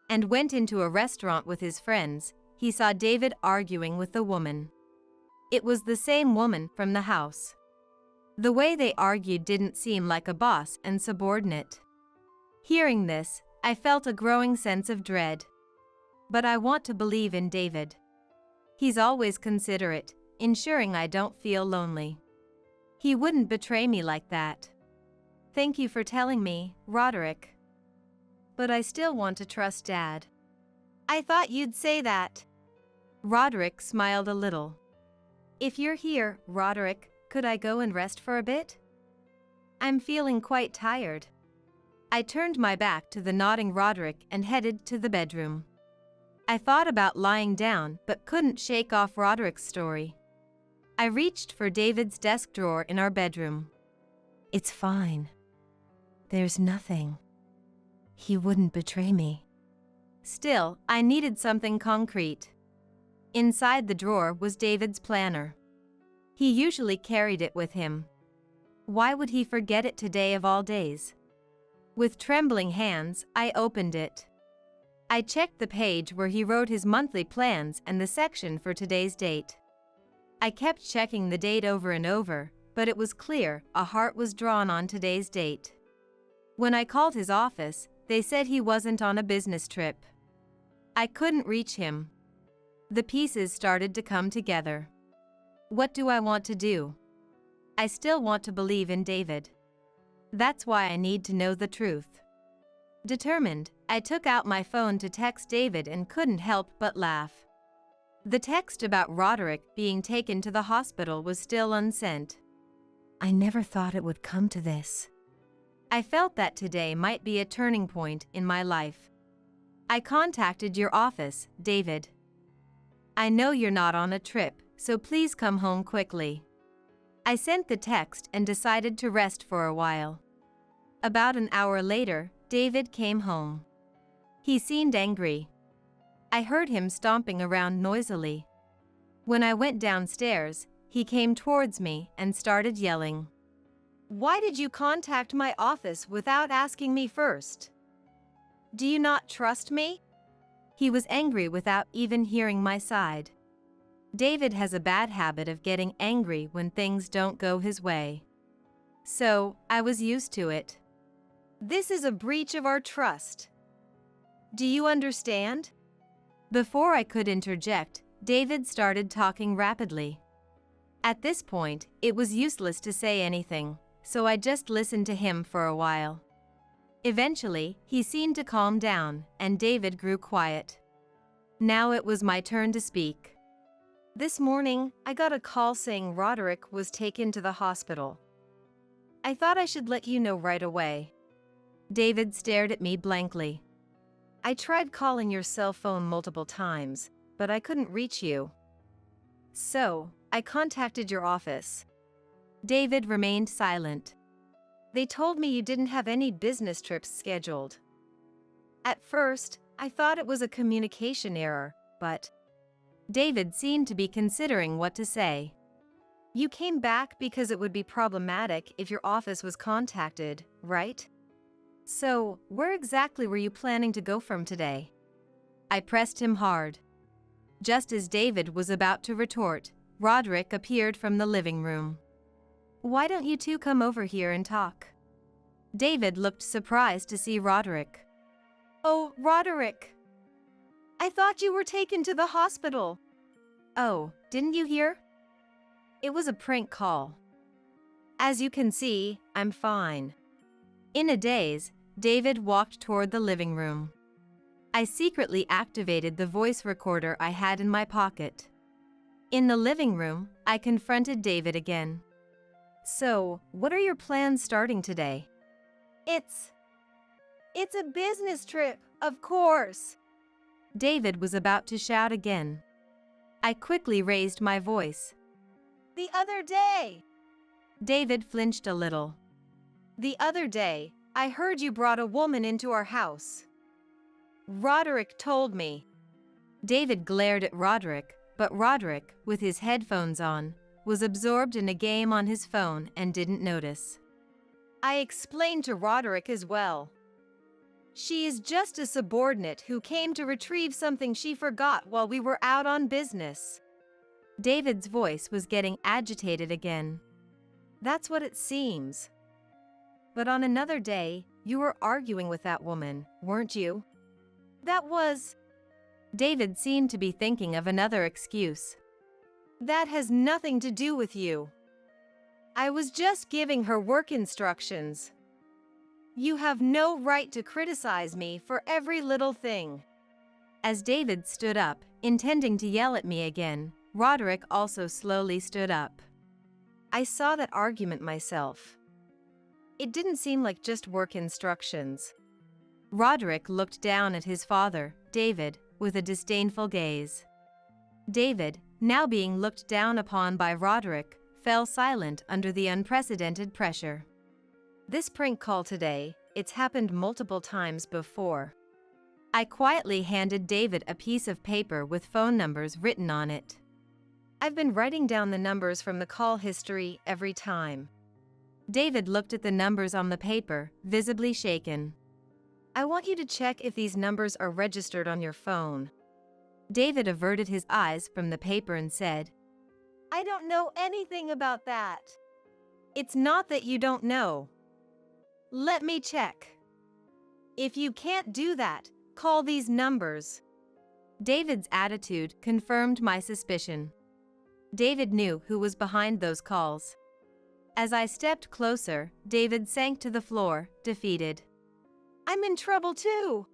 and went into a restaurant with his friends, he saw David arguing with the woman. It was the same woman from the house. The way they argued didn't seem like a boss and subordinate. Hearing this, I felt a growing sense of dread. But I want to believe in David. He's always considerate, ensuring I don't feel lonely. He wouldn't betray me like that. Thank you for telling me, Roderick. But I still want to trust Dad. I thought you'd say that. Roderick smiled a little. If you're here, Roderick, could I go and rest for a bit? I'm feeling quite tired. I turned my back to the nodding Roderick and headed to the bedroom. I thought about lying down but couldn't shake off Roderick's story. I reached for David's desk drawer in our bedroom. It's fine. There's nothing. He wouldn't betray me. Still, I needed something concrete. Inside the drawer was David's planner. He usually carried it with him. Why would he forget it today of all days? With trembling hands, I opened it. I checked the page where he wrote his monthly plans and the section for today's date. I kept checking the date over and over, but it was clear a heart was drawn on today's date. When I called his office, they said he wasn't on a business trip. I couldn't reach him. The pieces started to come together. What do I want to do? I still want to believe in David. That's why I need to know the truth. Determined, I took out my phone to text David and couldn't help but laugh. The text about Roderick being taken to the hospital was still unsent. I never thought it would come to this. I felt that today might be a turning point in my life. I contacted your office, David. I know you're not on a trip, so please come home quickly. I sent the text and decided to rest for a while. About an hour later, David came home. He seemed angry. I heard him stomping around noisily. When I went downstairs, he came towards me and started yelling. Why did you contact my office without asking me first? Do you not trust me? He was angry without even hearing my side. David has a bad habit of getting angry when things don't go his way. So, I was used to it. This is a breach of our trust. Do you understand? Before I could interject, David started talking rapidly. At this point, it was useless to say anything, so I just listened to him for a while. Eventually, he seemed to calm down, and David grew quiet. Now it was my turn to speak. This morning, I got a call saying Roderick was taken to the hospital. I thought I should let you know right away. David stared at me blankly. I tried calling your cell phone multiple times, but I couldn't reach you. So, I contacted your office. David remained silent. They told me you didn't have any business trips scheduled. At first, I thought it was a communication error, but David seemed to be considering what to say. You came back because it would be problematic if your office was contacted, right? So, where exactly were you planning to go from today? I pressed him hard. Just as David was about to retort, Roderick appeared from the living room. Why don't you two come over here and talk? David looked surprised to see Roderick. Oh, Roderick. I thought you were taken to the hospital. Oh, didn't you hear? It was a prank call. As you can see, I'm fine. In a daze, David walked toward the living room. I secretly activated the voice recorder I had in my pocket. In the living room, I confronted David again. So, what are your plans starting today? It's a business trip, of course. David was about to shout again. I quickly raised my voice. The other day. David flinched a little. The other day, I heard you brought a woman into our house. Roderick told me. David glared at Roderick, but Roderick, with his headphones on, was absorbed in a game on his phone and didn't notice. I explained to Roderick as well. She is just a subordinate who came to retrieve something she forgot while we were out on business. David's voice was getting agitated again. That's what it seems. But on another day, you were arguing with that woman, weren't you? That was... David seemed to be thinking of another excuse. That has nothing to do with you. I was just giving her work instructions. You have no right to criticize me for every little thing. As David stood up, intending to yell at me again, Roderick also slowly stood up. I saw that argument myself. It didn't seem like just work instructions. Roderick looked down at his father, David, with a disdainful gaze. David, now being looked down upon by Roderick, fell silent under the unprecedented pressure. This prank call today, it's happened multiple times before. I quietly handed David a piece of paper with phone numbers written on it. I've been writing down the numbers from the call history every time. David looked at the numbers on the paper, visibly shaken. I want you to check if these numbers are registered on your phone. David averted his eyes from the paper and said, I don't know anything about that. It's not that you don't know. Let me check. If you can't do that, call these numbers. David's attitude confirmed my suspicion. David knew who was behind those calls. As I stepped closer, David sank to the floor, defeated. I'm in trouble too.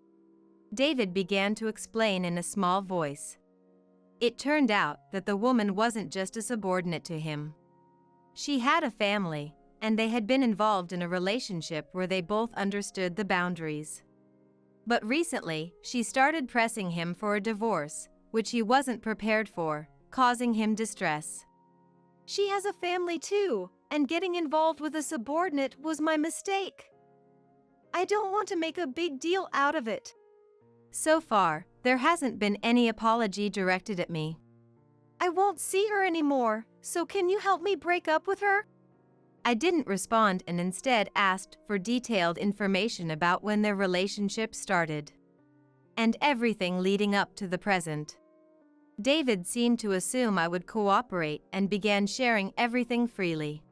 David began to explain in a small voice. It turned out that the woman wasn't just a subordinate to him. She had a family, and they had been involved in a relationship where they both understood the boundaries. But recently, she started pressing him for a divorce, which he wasn't prepared for, causing him distress. She has a family too, and getting involved with a subordinate was my mistake. I don't want to make a big deal out of it. So far, there hasn't been any apology directed at me. I won't see her anymore, so can you help me break up with her? I didn't respond and instead asked for detailed information about when their relationship started. And everything leading up to the present. David seemed to assume I would cooperate and began sharing everything freely.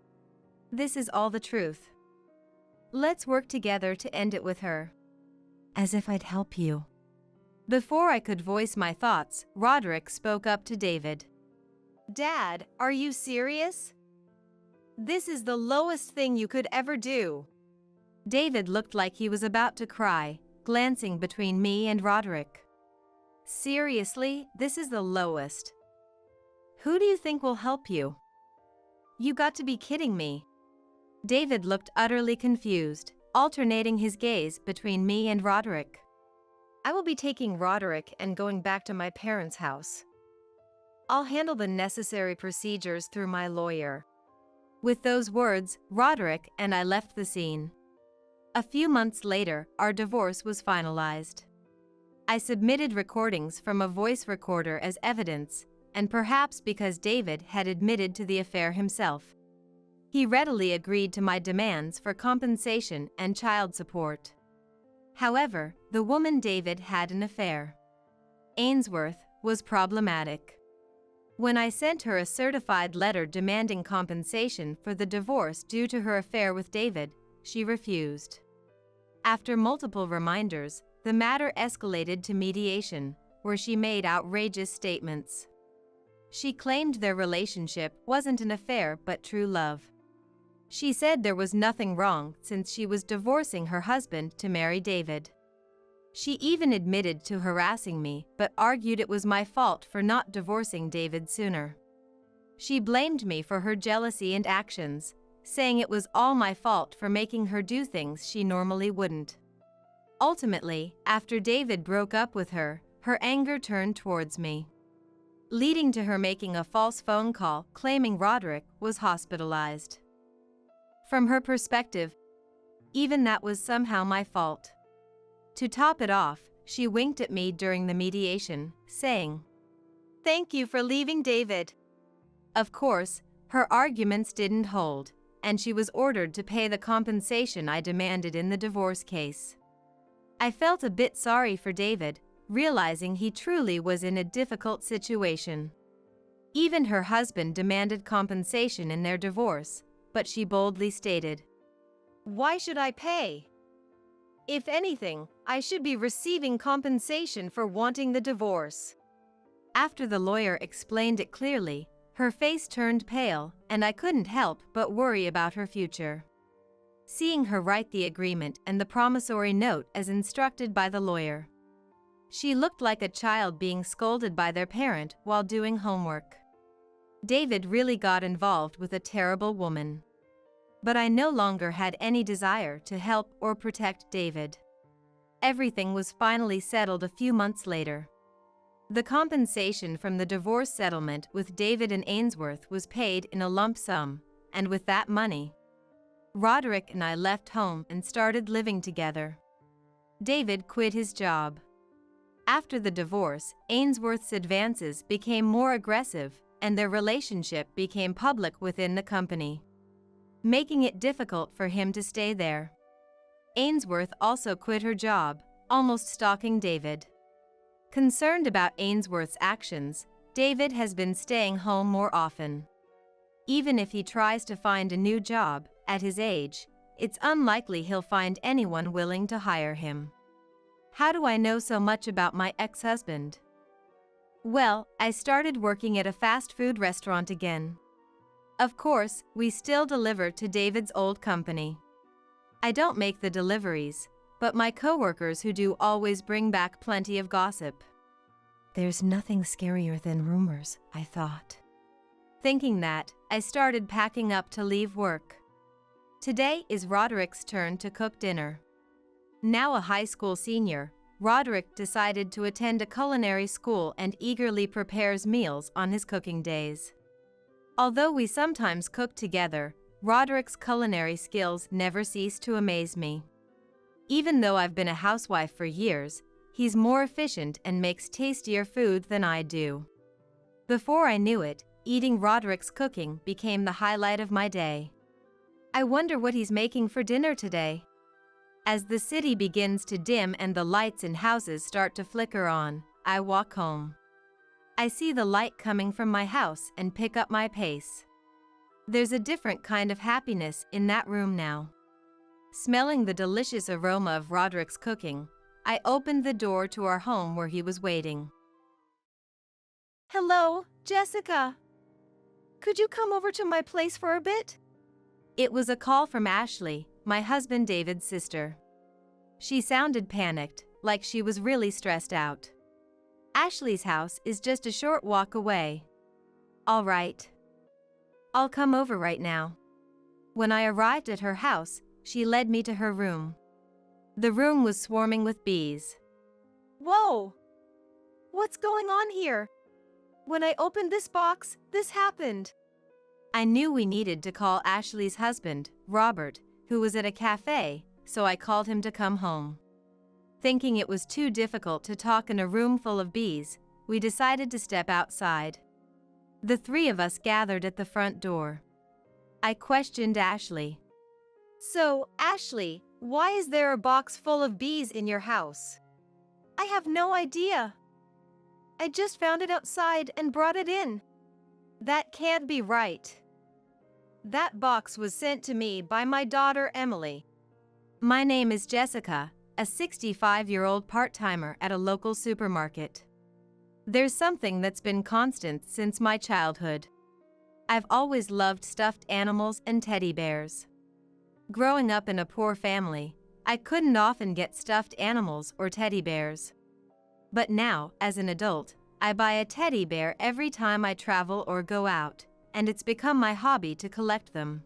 This is all the truth. Let's work together to end it with her. As if I'd help you. Before I could voice my thoughts, Roderick spoke up to David. Dad, are you serious? This is the lowest thing you could ever do. David looked like he was about to cry, glancing between me and Roderick. Seriously, this is the lowest. Who do you think will help you? You got to be kidding me. David looked utterly confused, alternating his gaze between me and Roderick. I will be taking Roderick and going back to my parents' house. I'll handle the necessary procedures through my lawyer. With those words, Roderick and I left the scene. A few months later, our divorce was finalized. I submitted recordings from a voice recorder as evidence, and perhaps because David had admitted to the affair himself, he readily agreed to my demands for compensation and child support. However, the woman David had an affair, Ainsworth, was problematic. When I sent her a certified letter demanding compensation for the divorce due to her affair with David, she refused. After multiple reminders, the matter escalated to mediation, where she made outrageous statements. She claimed their relationship wasn't an affair but true love. She said there was nothing wrong since she was divorcing her husband to marry David. She even admitted to harassing me but argued it was my fault for not divorcing David sooner. She blamed me for her jealousy and actions, saying it was all my fault for making her do things she normally wouldn't. Ultimately, after David broke up with her, her anger turned towards me, leading to her making a false phone call claiming Roderick was hospitalized. From her perspective, even that was somehow my fault. To top it off, she winked at me during the mediation, saying, "Thank you for leaving David." Of course, her arguments didn't hold, and she was ordered to pay the compensation I demanded in the divorce case. I felt a bit sorry for David, realizing he truly was in a difficult situation. Even her husband demanded compensation in their divorce, but she boldly stated, "Why should I pay? If anything, I should be receiving compensation for wanting the divorce." After the lawyer explained it clearly, her face turned pale, and I couldn't help but worry about her future. Seeing her write the agreement and the promissory note as instructed by the lawyer, she looked like a child being scolded by their parent while doing homework. David really got involved with a terrible woman. But I no longer had any desire to help or protect David. Everything was finally settled a few months later. The compensation from the divorce settlement with David and Ainsworth was paid in a lump sum, and with that money, Roderick and I left home and started living together. David quit his job. After the divorce, Ainsworth's advances became more aggressive, and their relationship became public within the company, making it difficult for him to stay there. Ainsworth also quit her job, almost stalking David. Concerned about Ainsworth's actions, David has been staying home more often. Even if he tries to find a new job, at his age, it's unlikely he'll find anyone willing to hire him. How do I know so much about my ex-husband? Well, I started working at a fast food restaurant again. Of course, we still deliver to David's old company. I don't make the deliveries, but my coworkers who do always bring back plenty of gossip. There's nothing scarier than rumors, I thought. Thinking that, I started packing up to leave work. Today is Roderick's turn to cook dinner. Now a high school senior, Roderick decided to attend a culinary school and eagerly prepares meals on his cooking days. Although we sometimes cook together, Roderick's culinary skills never cease to amaze me. Even though I've been a housewife for years, he's more efficient and makes tastier food than I do. Before I knew it, eating Roderick's cooking became the highlight of my day. I wonder what he's making for dinner today. As the city begins to dim and the lights in houses start to flicker on, I walk home. I see the light coming from my house and pick up my pace. There's a different kind of happiness in that room now. Smelling the delicious aroma of Roderick's cooking, I opened the door to our home where he was waiting. "Hello, Jessica. Could you come over to my place for a bit?" It was a call from Ashley, my husband David's sister. She sounded panicked, like she was really stressed out. Ashley's house is just a short walk away. All right. I'll come over right now. When I arrived at her house, she led me to her room. The room was swarming with bees. "Whoa! What's going on here? When I opened this box, this happened." I knew we needed to call Ashley's husband, Robert, who was at a cafe, so I called him to come home. Thinking it was too difficult to talk in a room full of bees, we decided to step outside. The three of us gathered at the front door. I questioned Ashley. So, Ashley, why is there a box full of bees in your house? I have no idea. I just found it outside and brought it in. That can't be right. That box was sent to me by my daughter Emily. My name is Jessica, a 65-year-old part-timer at a local supermarket. There's something that's been constant since my childhood. I've always loved stuffed animals and teddy bears. Growing up in a poor family, I couldn't often get stuffed animals or teddy bears. But now, as an adult, I buy a teddy bear every time I travel or go out, and it's become my hobby to collect them.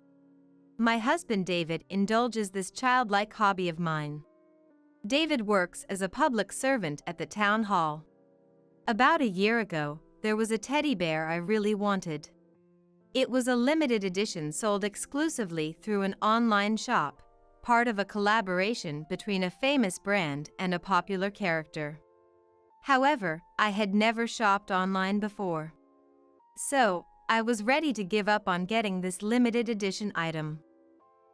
My husband David indulges this childlike hobby of mine. David works as a public servant at the town hall. About a year ago, there was a teddy bear I really wanted. It was a limited edition sold exclusively through an online shop, part of a collaboration between a famous brand and a popular character. However, I had never shopped online before. So, I was ready to give up on getting this limited edition item.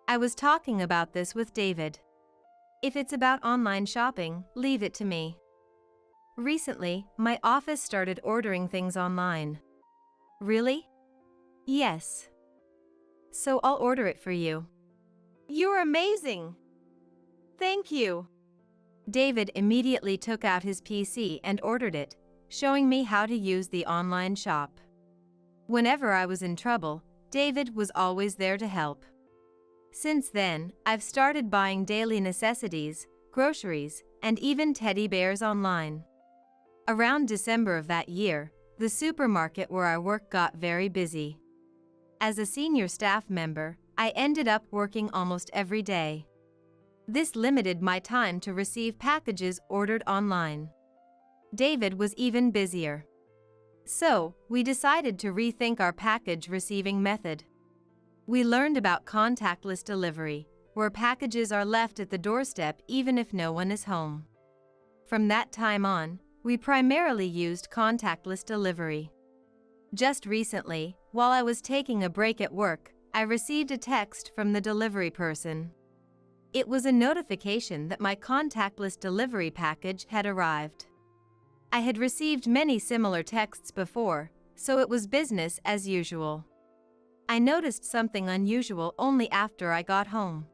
I was talking about this with David. If it's about online shopping, leave it to me. Recently, my office started ordering things online. Really? Yes. So I'll order it for you. You're amazing. Thank you. David immediately took out his PC and ordered it, showing me how to use the online shop. Whenever I was in trouble, David was always there to help. Since then, I've started buying daily necessities, groceries, and even teddy bears online. Around December of that year, the supermarket where I work got very busy. As a senior staff member, I ended up working almost every day. This limited my time to receive packages ordered online. David was even busier. So, we decided to rethink our package receiving method. We learned about contactless delivery, where packages are left at the doorstep even if no one is home. From that time on, we primarily used contactless delivery. Just recently, while I was taking a break at work, I received a text from the delivery person. It was a notification that my contactless delivery package had arrived. I had received many similar texts before, so it was business as usual. I noticed something unusual only after I got home.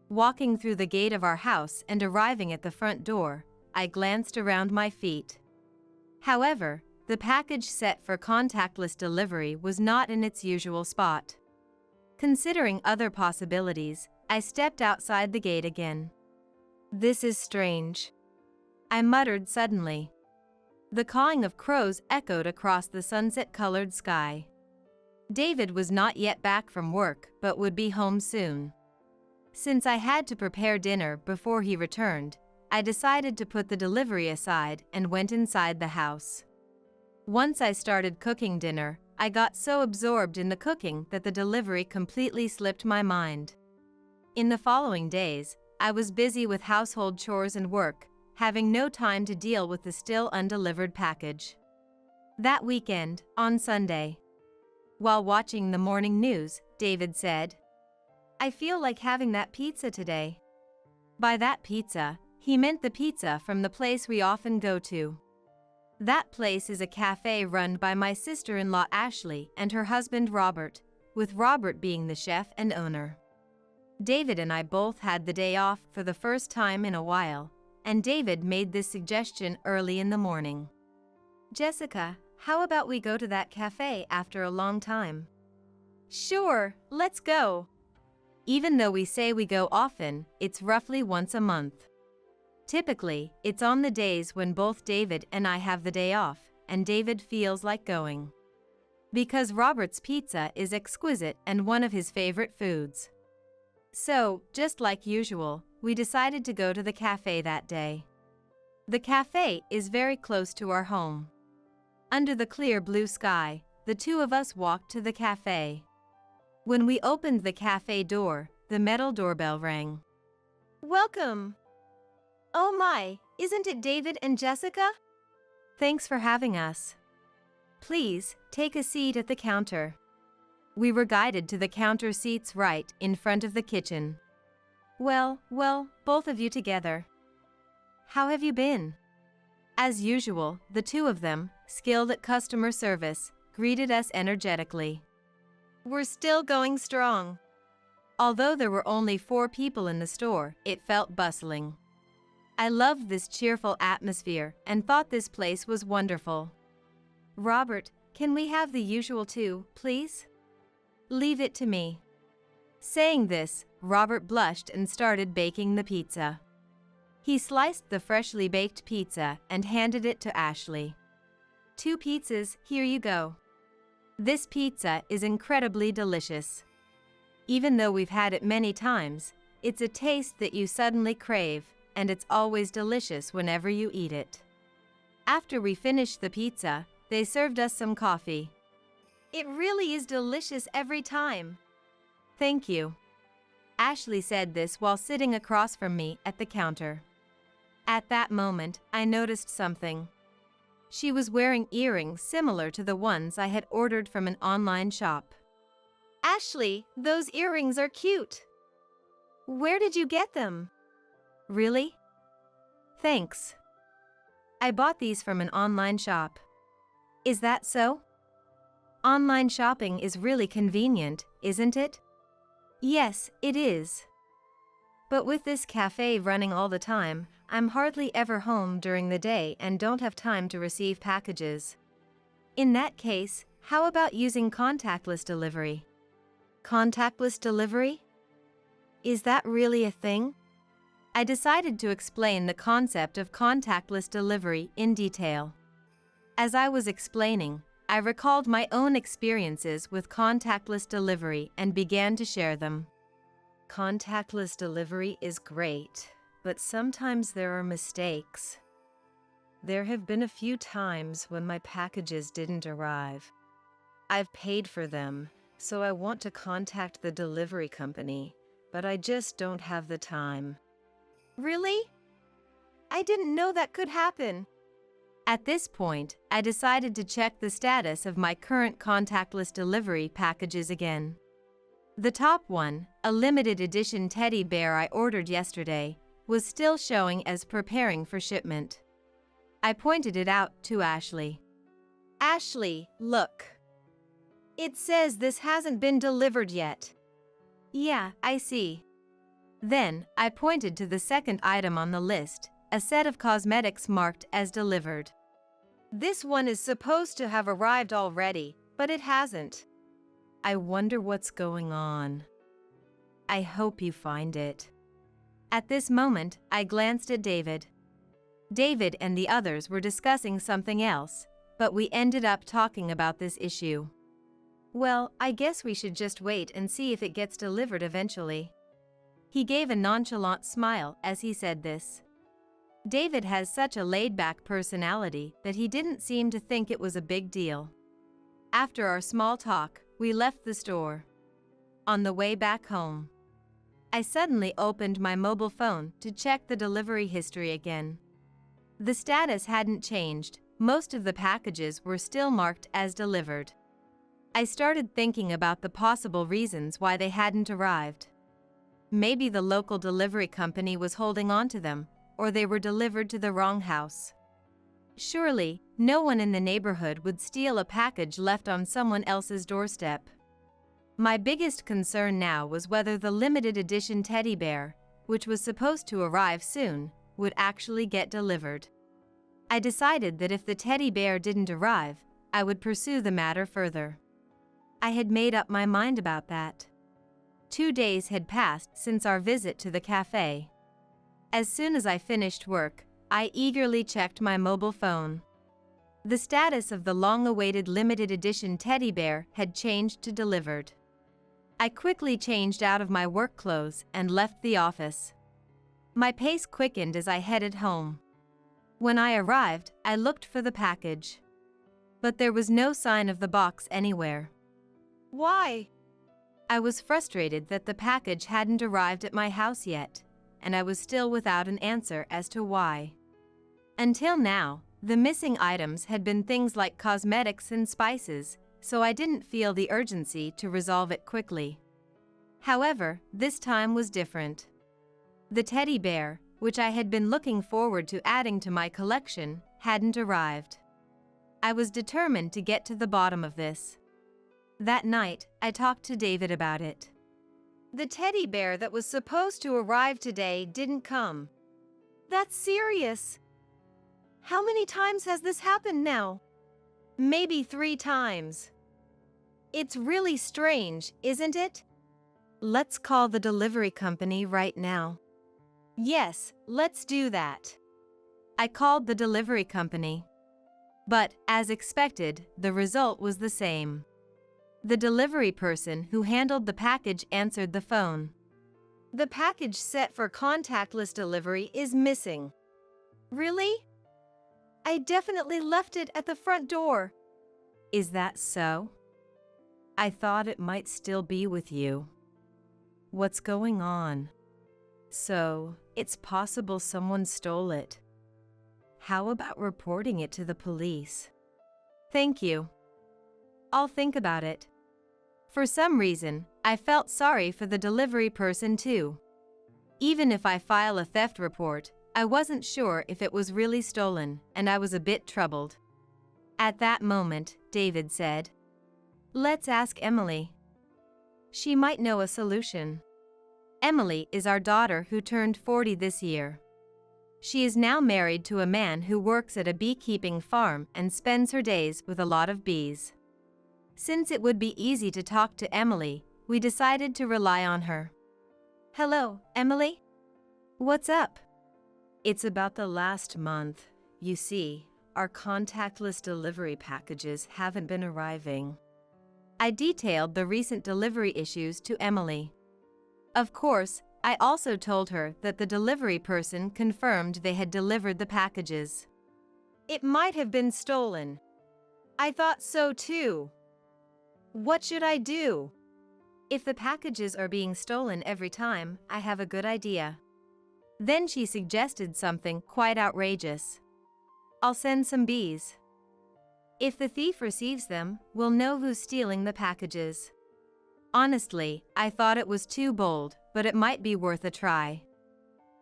Walking through the gate of our house and arriving at the front door, I glanced around my feet. However, the package set for contactless delivery was not in its usual spot. Considering other possibilities, I stepped outside the gate again. This is strange, I muttered suddenly. The cawing of crows echoed across the sunset-colored sky. David was not yet back from work but would be home soon. Since I had to prepare dinner before he returned, I decided to put the delivery aside and went inside the house. Once I started cooking dinner, I got so absorbed in the cooking that the delivery completely slipped my mind. In the following days, I was busy with household chores and work, having no time to deal with the still undelivered package. That weekend, on Sunday, while watching the morning news, David said, "I feel like having that pizza today." By that pizza, he meant the pizza from the place we often go to. That place is a cafe run by my sister-in-law Ashley and her husband Robert, with Robert being the chef and owner. David and I both had the day off for the first time in a while, and David made this suggestion early in the morning. "Jessica, how about we go to that cafe after a long time?" Sure, let's go. Even though we say we go often, it's roughly once a month. Typically, it's on the days when both David and I have the day off, and David feels like going. Because Robert's pizza is exquisite and one of his favorite foods. So, just like usual, we decided to go to the cafe that day. The cafe is very close to our home. Under the clear blue sky, the two of us walked to the cafe. When we opened the cafe door, the metal doorbell rang. Welcome. Oh my, isn't it David and Jessica? Thanks for having us. Please, take a seat at the counter. We were guided to the counter seats right in front of the kitchen. Well, both of you together. How have you been? As usual, the two of them, skilled at customer service, greeted us energetically. We're still going strong. Although there were only 4 people in the store, it felt bustling. I loved this cheerful atmosphere and thought this place was wonderful. Robert, can we have the usual 2, please? Leave it to me. Saying this, Robert blushed and started baking the pizza. He sliced the freshly baked pizza and handed it to Ashley. 2 pizzas, here you go. This pizza is incredibly delicious. Even though we've had it many times, it's a taste that you suddenly crave, and it's always delicious whenever you eat it. After we finished the pizza, they served us some coffee. It really is delicious every time. Thank you. Ashley said this while sitting across from me at the counter. At that moment, I noticed something. She was wearing earrings similar to the ones I had ordered from an online shop. Ashley, those earrings are cute. Where did you get them? Really? Thanks. I bought these from an online shop. Is that so? Online shopping is really convenient, isn't it? Yes, it is. But with this cafe running all the time, I'm hardly ever home during the day and don't have time to receive packages. In that case, how about using contactless delivery? Contactless delivery? Is that really a thing? I decided to explain the concept of contactless delivery in detail. As I was explaining, I recalled my own experiences with contactless delivery and began to share them. Contactless delivery is great, but sometimes there are mistakes. There have been a few times when my packages didn't arrive. I've paid for them, so I want to contact the delivery company, but I just don't have the time. Really? I didn't know that could happen. At this point, I decided to check the status of my current contactless delivery packages again. The top one, a limited edition teddy bear I ordered yesterday, was still showing as preparing for shipment. I pointed it out to Ashley. Ashley, look. It says this hasn't been delivered yet. Yeah, I see. Then, I pointed to the second item on the list, a set of cosmetics marked as delivered. This one is supposed to have arrived already, but it hasn't. I wonder what's going on. I hope you find it. At this moment, I glanced at David. David and the others were discussing something else, but we ended up talking about this issue. Well, I guess we should just wait and see if it gets delivered eventually. He gave a nonchalant smile as he said this. David has such a laid-back personality that he didn't seem to think it was a big deal. After our small talk, we left the store. On the way back home, I suddenly opened my mobile phone to check the delivery history again. The status hadn't changed, most of the packages were still marked as delivered. I started thinking about the possible reasons why they hadn't arrived. Maybe the local delivery company was holding on to them, or they were delivered to the wrong house. Surely, no one in the neighborhood would steal a package left on someone else's doorstep. My biggest concern now was whether the limited edition teddy bear, which was supposed to arrive soon, would actually get delivered. I decided that if the teddy bear didn't arrive, I would pursue the matter further. I had made up my mind about that. 2 days had passed since our visit to the cafe. As soon as I finished work, I eagerly checked my mobile phone. The status of the long-awaited limited edition teddy bear had changed to delivered. I quickly changed out of my work clothes and left the office. My pace quickened as I headed home. When I arrived, I looked for the package. But there was no sign of the box anywhere. Why? I was frustrated that the package hadn't arrived at my house yet, and I was still without an answer as to why. Until now, the missing items had been things like cosmetics and spices, so I didn't feel the urgency to resolve it quickly. However, this time was different. The teddy bear, which I had been looking forward to adding to my collection, hadn't arrived. I was determined to get to the bottom of this. That night, I talked to David about it. The teddy bear that was supposed to arrive today didn't come. That's serious. How many times has this happened now? Maybe 3 times. It's really strange, isn't it? Let's call the delivery company right now. Yes, let's do that. I called the delivery company. But, as expected, the result was the same. The delivery person who handled the package answered the phone. The package set for contactless delivery is missing. Really? I definitely left it at the front door. Is that so? I thought it might still be with you. What's going on? So, it's possible someone stole it. How about reporting it to the police? Thank you. I'll think about it. For some reason, I felt sorry for the delivery person too. Even if I file a theft report, I wasn't sure if it was really stolen, and I was a bit troubled. At that moment, David said, "Let's ask Emily. She might know a solution." Emily is our daughter who turned 40 this year. She is now married to a man who works at a beekeeping farm and spends her days with a lot of bees. Since it would be easy to talk to Emily, we decided to rely on her. Hello, Emily? What's up? It's about the last month. You see, our contactless delivery packages haven't been arriving. I detailed the recent delivery issues to Emily. Of course, I also told her that the delivery person confirmed they had delivered the packages. It might have been stolen. I thought so too. What should I do? If the packages are being stolen every time, I have a good idea. Then she suggested something quite outrageous. I'll send some bees. If the thief receives them, we'll know who's stealing the packages. Honestly, I thought it was too bold, but it might be worth a try.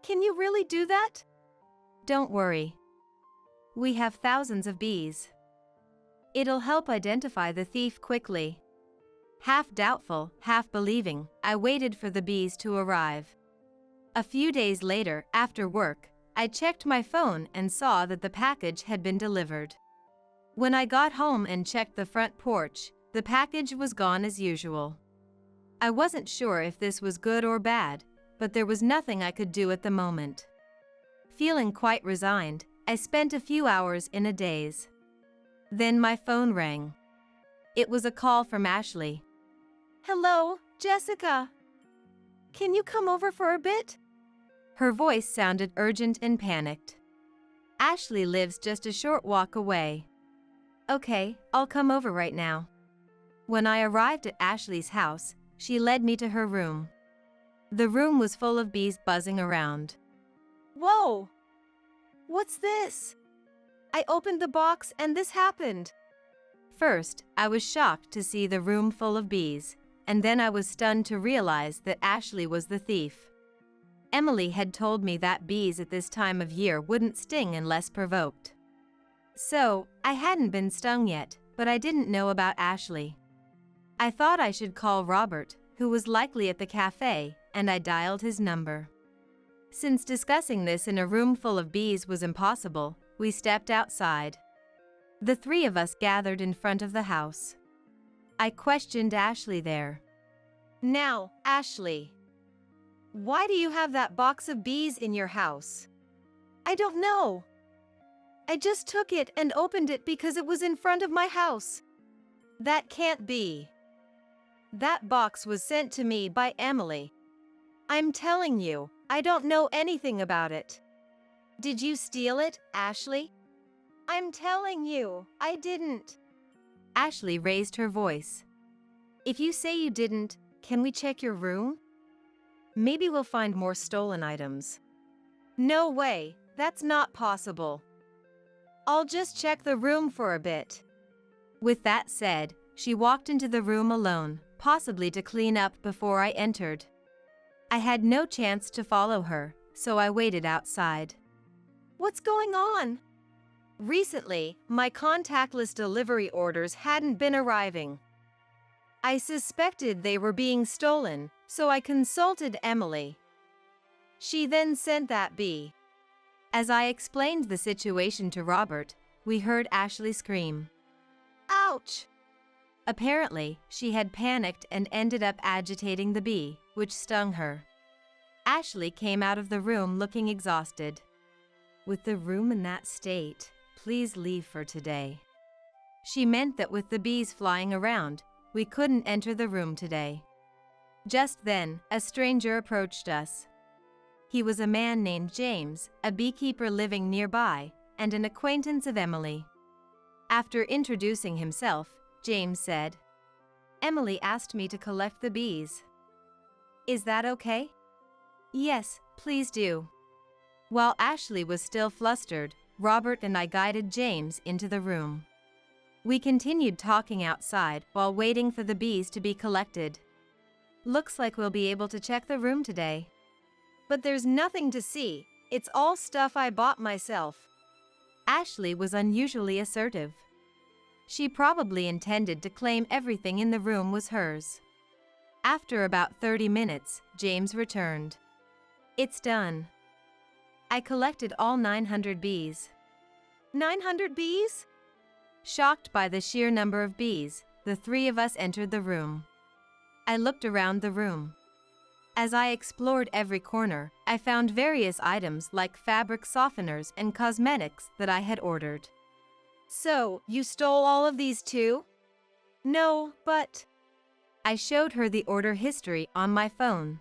Can you really do that? Don't worry. We have thousands of bees. It'll help identify the thief quickly. Half doubtful, half believing, I waited for the bees to arrive. A few days later, after work, I checked my phone and saw that the package had been delivered. When I got home and checked the front porch, the package was gone as usual. I wasn't sure if this was good or bad, but there was nothing I could do at the moment. Feeling quite resigned, I spent a few hours in a daze. Then my phone rang. It was a call from Ashley. Hello, Jessica. Can you come over for a bit? Her voice sounded urgent and panicked. Ashley lives just a short walk away. Okay, I'll come over right now. When I arrived at Ashley's house, she led me to her room. The room was full of bees buzzing around. Whoa! What's this? I opened the box and this happened. First, I was shocked to see the room full of bees, and then I was stunned to realize that Ashley was the thief. Emily had told me that bees at this time of year wouldn't sting unless provoked. So, I hadn't been stung yet, but I didn't know about Ashley. I thought I should call Robert, who was likely at the cafe, and I dialed his number. Since discussing this in a room full of bees was impossible, we stepped outside. The 3 of us gathered in front of the house. I questioned Ashley there. Now, Ashley, why do you have that box of bees in your house? I don't know. I just took it and opened it because it was in front of my house. That can't be. That box was sent to me by Emily. I'm telling you, I don't know anything about it. Did you steal it, Ashley? I'm telling you, I didn't. Ashley raised her voice. If you say you didn't, can we check your room? Maybe we'll find more stolen items. No way, that's not possible. I'll just check the room for a bit. With that said, she walked into the room alone, possibly to clean up before I entered. I had no chance to follow her, so I waited outside. What's going on? Recently, my contactless delivery orders hadn't been arriving. I suspected they were being stolen, so I consulted Emily. She then sent that bee. As I explained the situation to Robert, we heard Ashley scream. Ouch! Apparently, she had panicked and ended up agitating the bee, which stung her. Ashley came out of the room looking exhausted. With the room in that state, please leave for today. She meant that with the bees flying around, we couldn't enter the room today. Just then, a stranger approached us. He was a man named James, a beekeeper living nearby, and an acquaintance of Emily. After introducing himself, James said, "Emily asked me to collect the bees. Is that okay?" "Yes, please do." While Ashley was still flustered, Robert and I guided James into the room. We continued talking outside while waiting for the bees to be collected. "Looks like we'll be able to check the room today." But there's nothing to see, it's all stuff I bought myself. Ashley was unusually assertive. She probably intended to claim everything in the room was hers. After about 30 minutes, James returned. "It's done. I collected all 900 bees." 900 bees? Shocked by the sheer number of bees, the three of us entered the room. I looked around the room. As I explored every corner, I found various items like fabric softeners and cosmetics that I had ordered. So, you stole all of these too? No, but... I showed her the order history on my phone.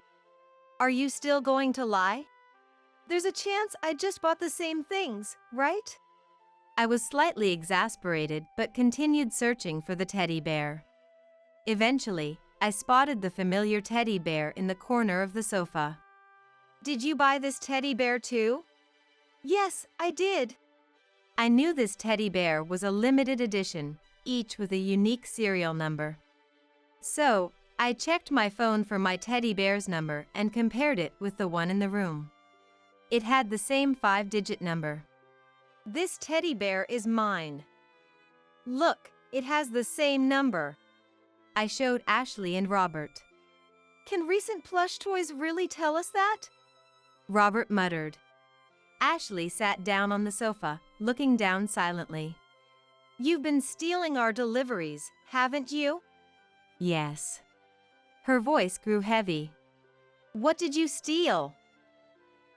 Are you still going to lie? There's a chance I just bought the same things, right? I was slightly exasperated but continued searching for the teddy bear. Eventually, I spotted the familiar teddy bear in the corner of the sofa. Did you buy this teddy bear too? Yes, I did. I knew this teddy bear was a limited edition, each with a unique serial number. So, I checked my phone for my teddy bear's number and compared it with the one in the room. It had the same 5-digit number. This teddy bear is mine. Look, it has the same number. I showed Ashley and Robert. Can recent plush toys really tell us that? Robert muttered. Ashley sat down on the sofa, looking down silently. You've been stealing our deliveries, haven't you? Yes. Her voice grew heavy. What did you steal?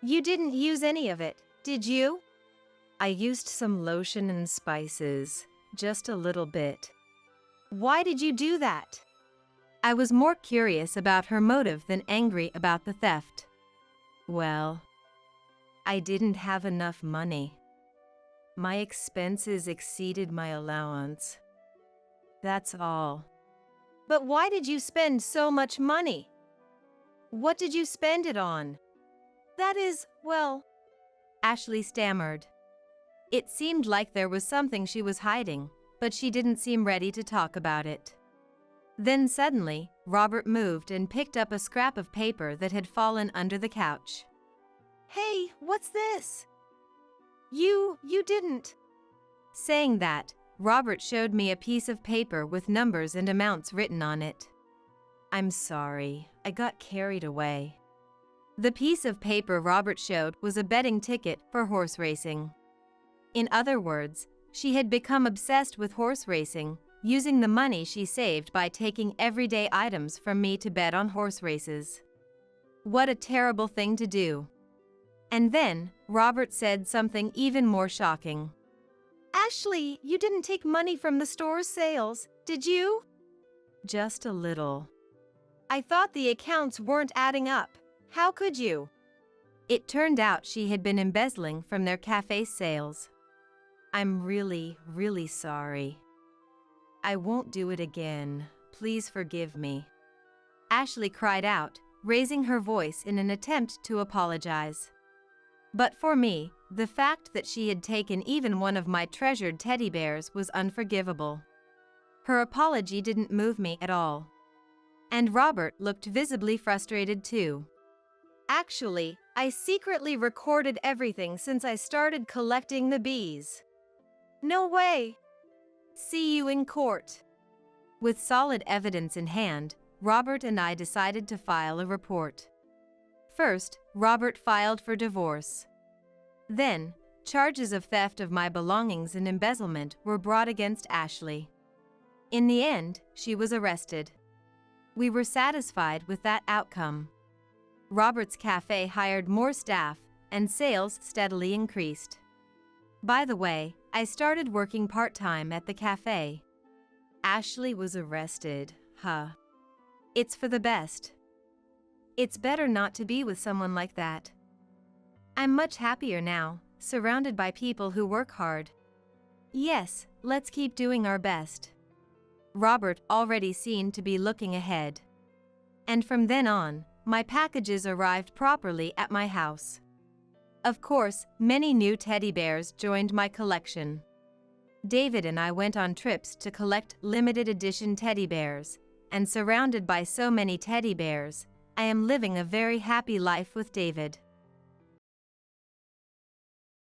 You didn't use any of it, did you? I used some lotion and spices, just a little bit. Why did you do that? I was more curious about her motive than angry about the theft. Well, I didn't have enough money. My expenses exceeded my allowance. That's all. But why did you spend so much money? What did you spend it on? That is, well... Ashley stammered. It seemed like there was something she was hiding, but she didn't seem ready to talk about it. Then suddenly, Robert moved and picked up a scrap of paper that had fallen under the couch. Hey, what's this? You didn't. Saying that, Robert showed me a piece of paper with numbers and amounts written on it. I'm sorry, I got carried away. The piece of paper Robert showed was a betting ticket for horse racing. In other words, she had become obsessed with horse racing, using the money she saved by taking everyday items from me to bet on horse races. What a terrible thing to do. And then, Robert said something even more shocking. Ashley, you didn't take money from the store's sales, did you? Just a little. I thought the accounts weren't adding up. How could you? It turned out she had been embezzling from their cafe sales. I'm really, really sorry. I won't do it again. Please forgive me. Ashley cried out, raising her voice in an attempt to apologize. But for me, the fact that she had taken even one of my treasured teddy bears was unforgivable. Her apology didn't move me at all. And Robert looked visibly frustrated too. Actually, I secretly recorded everything since I started collecting the bees. No way. See you in court. With solid evidence in hand, Robert and I decided to file a report. First, Robert filed for divorce. Then, charges of theft of my belongings and embezzlement were brought against Ashley. In the end, she was arrested. We were satisfied with that outcome. Robert's cafe hired more staff, and sales steadily increased. By the way, I started working part-time at the cafe. Ashley was arrested, huh? It's for the best. It's better not to be with someone like that. I'm much happier now, surrounded by people who work hard. Yes, let's keep doing our best. Robert already seemed to be looking ahead. And from then on, my packages arrived properly at my house. Of course, many new teddy bears joined my collection. David and I went on trips to collect limited edition teddy bears, and surrounded by so many teddy bears, I am living a very happy life with David.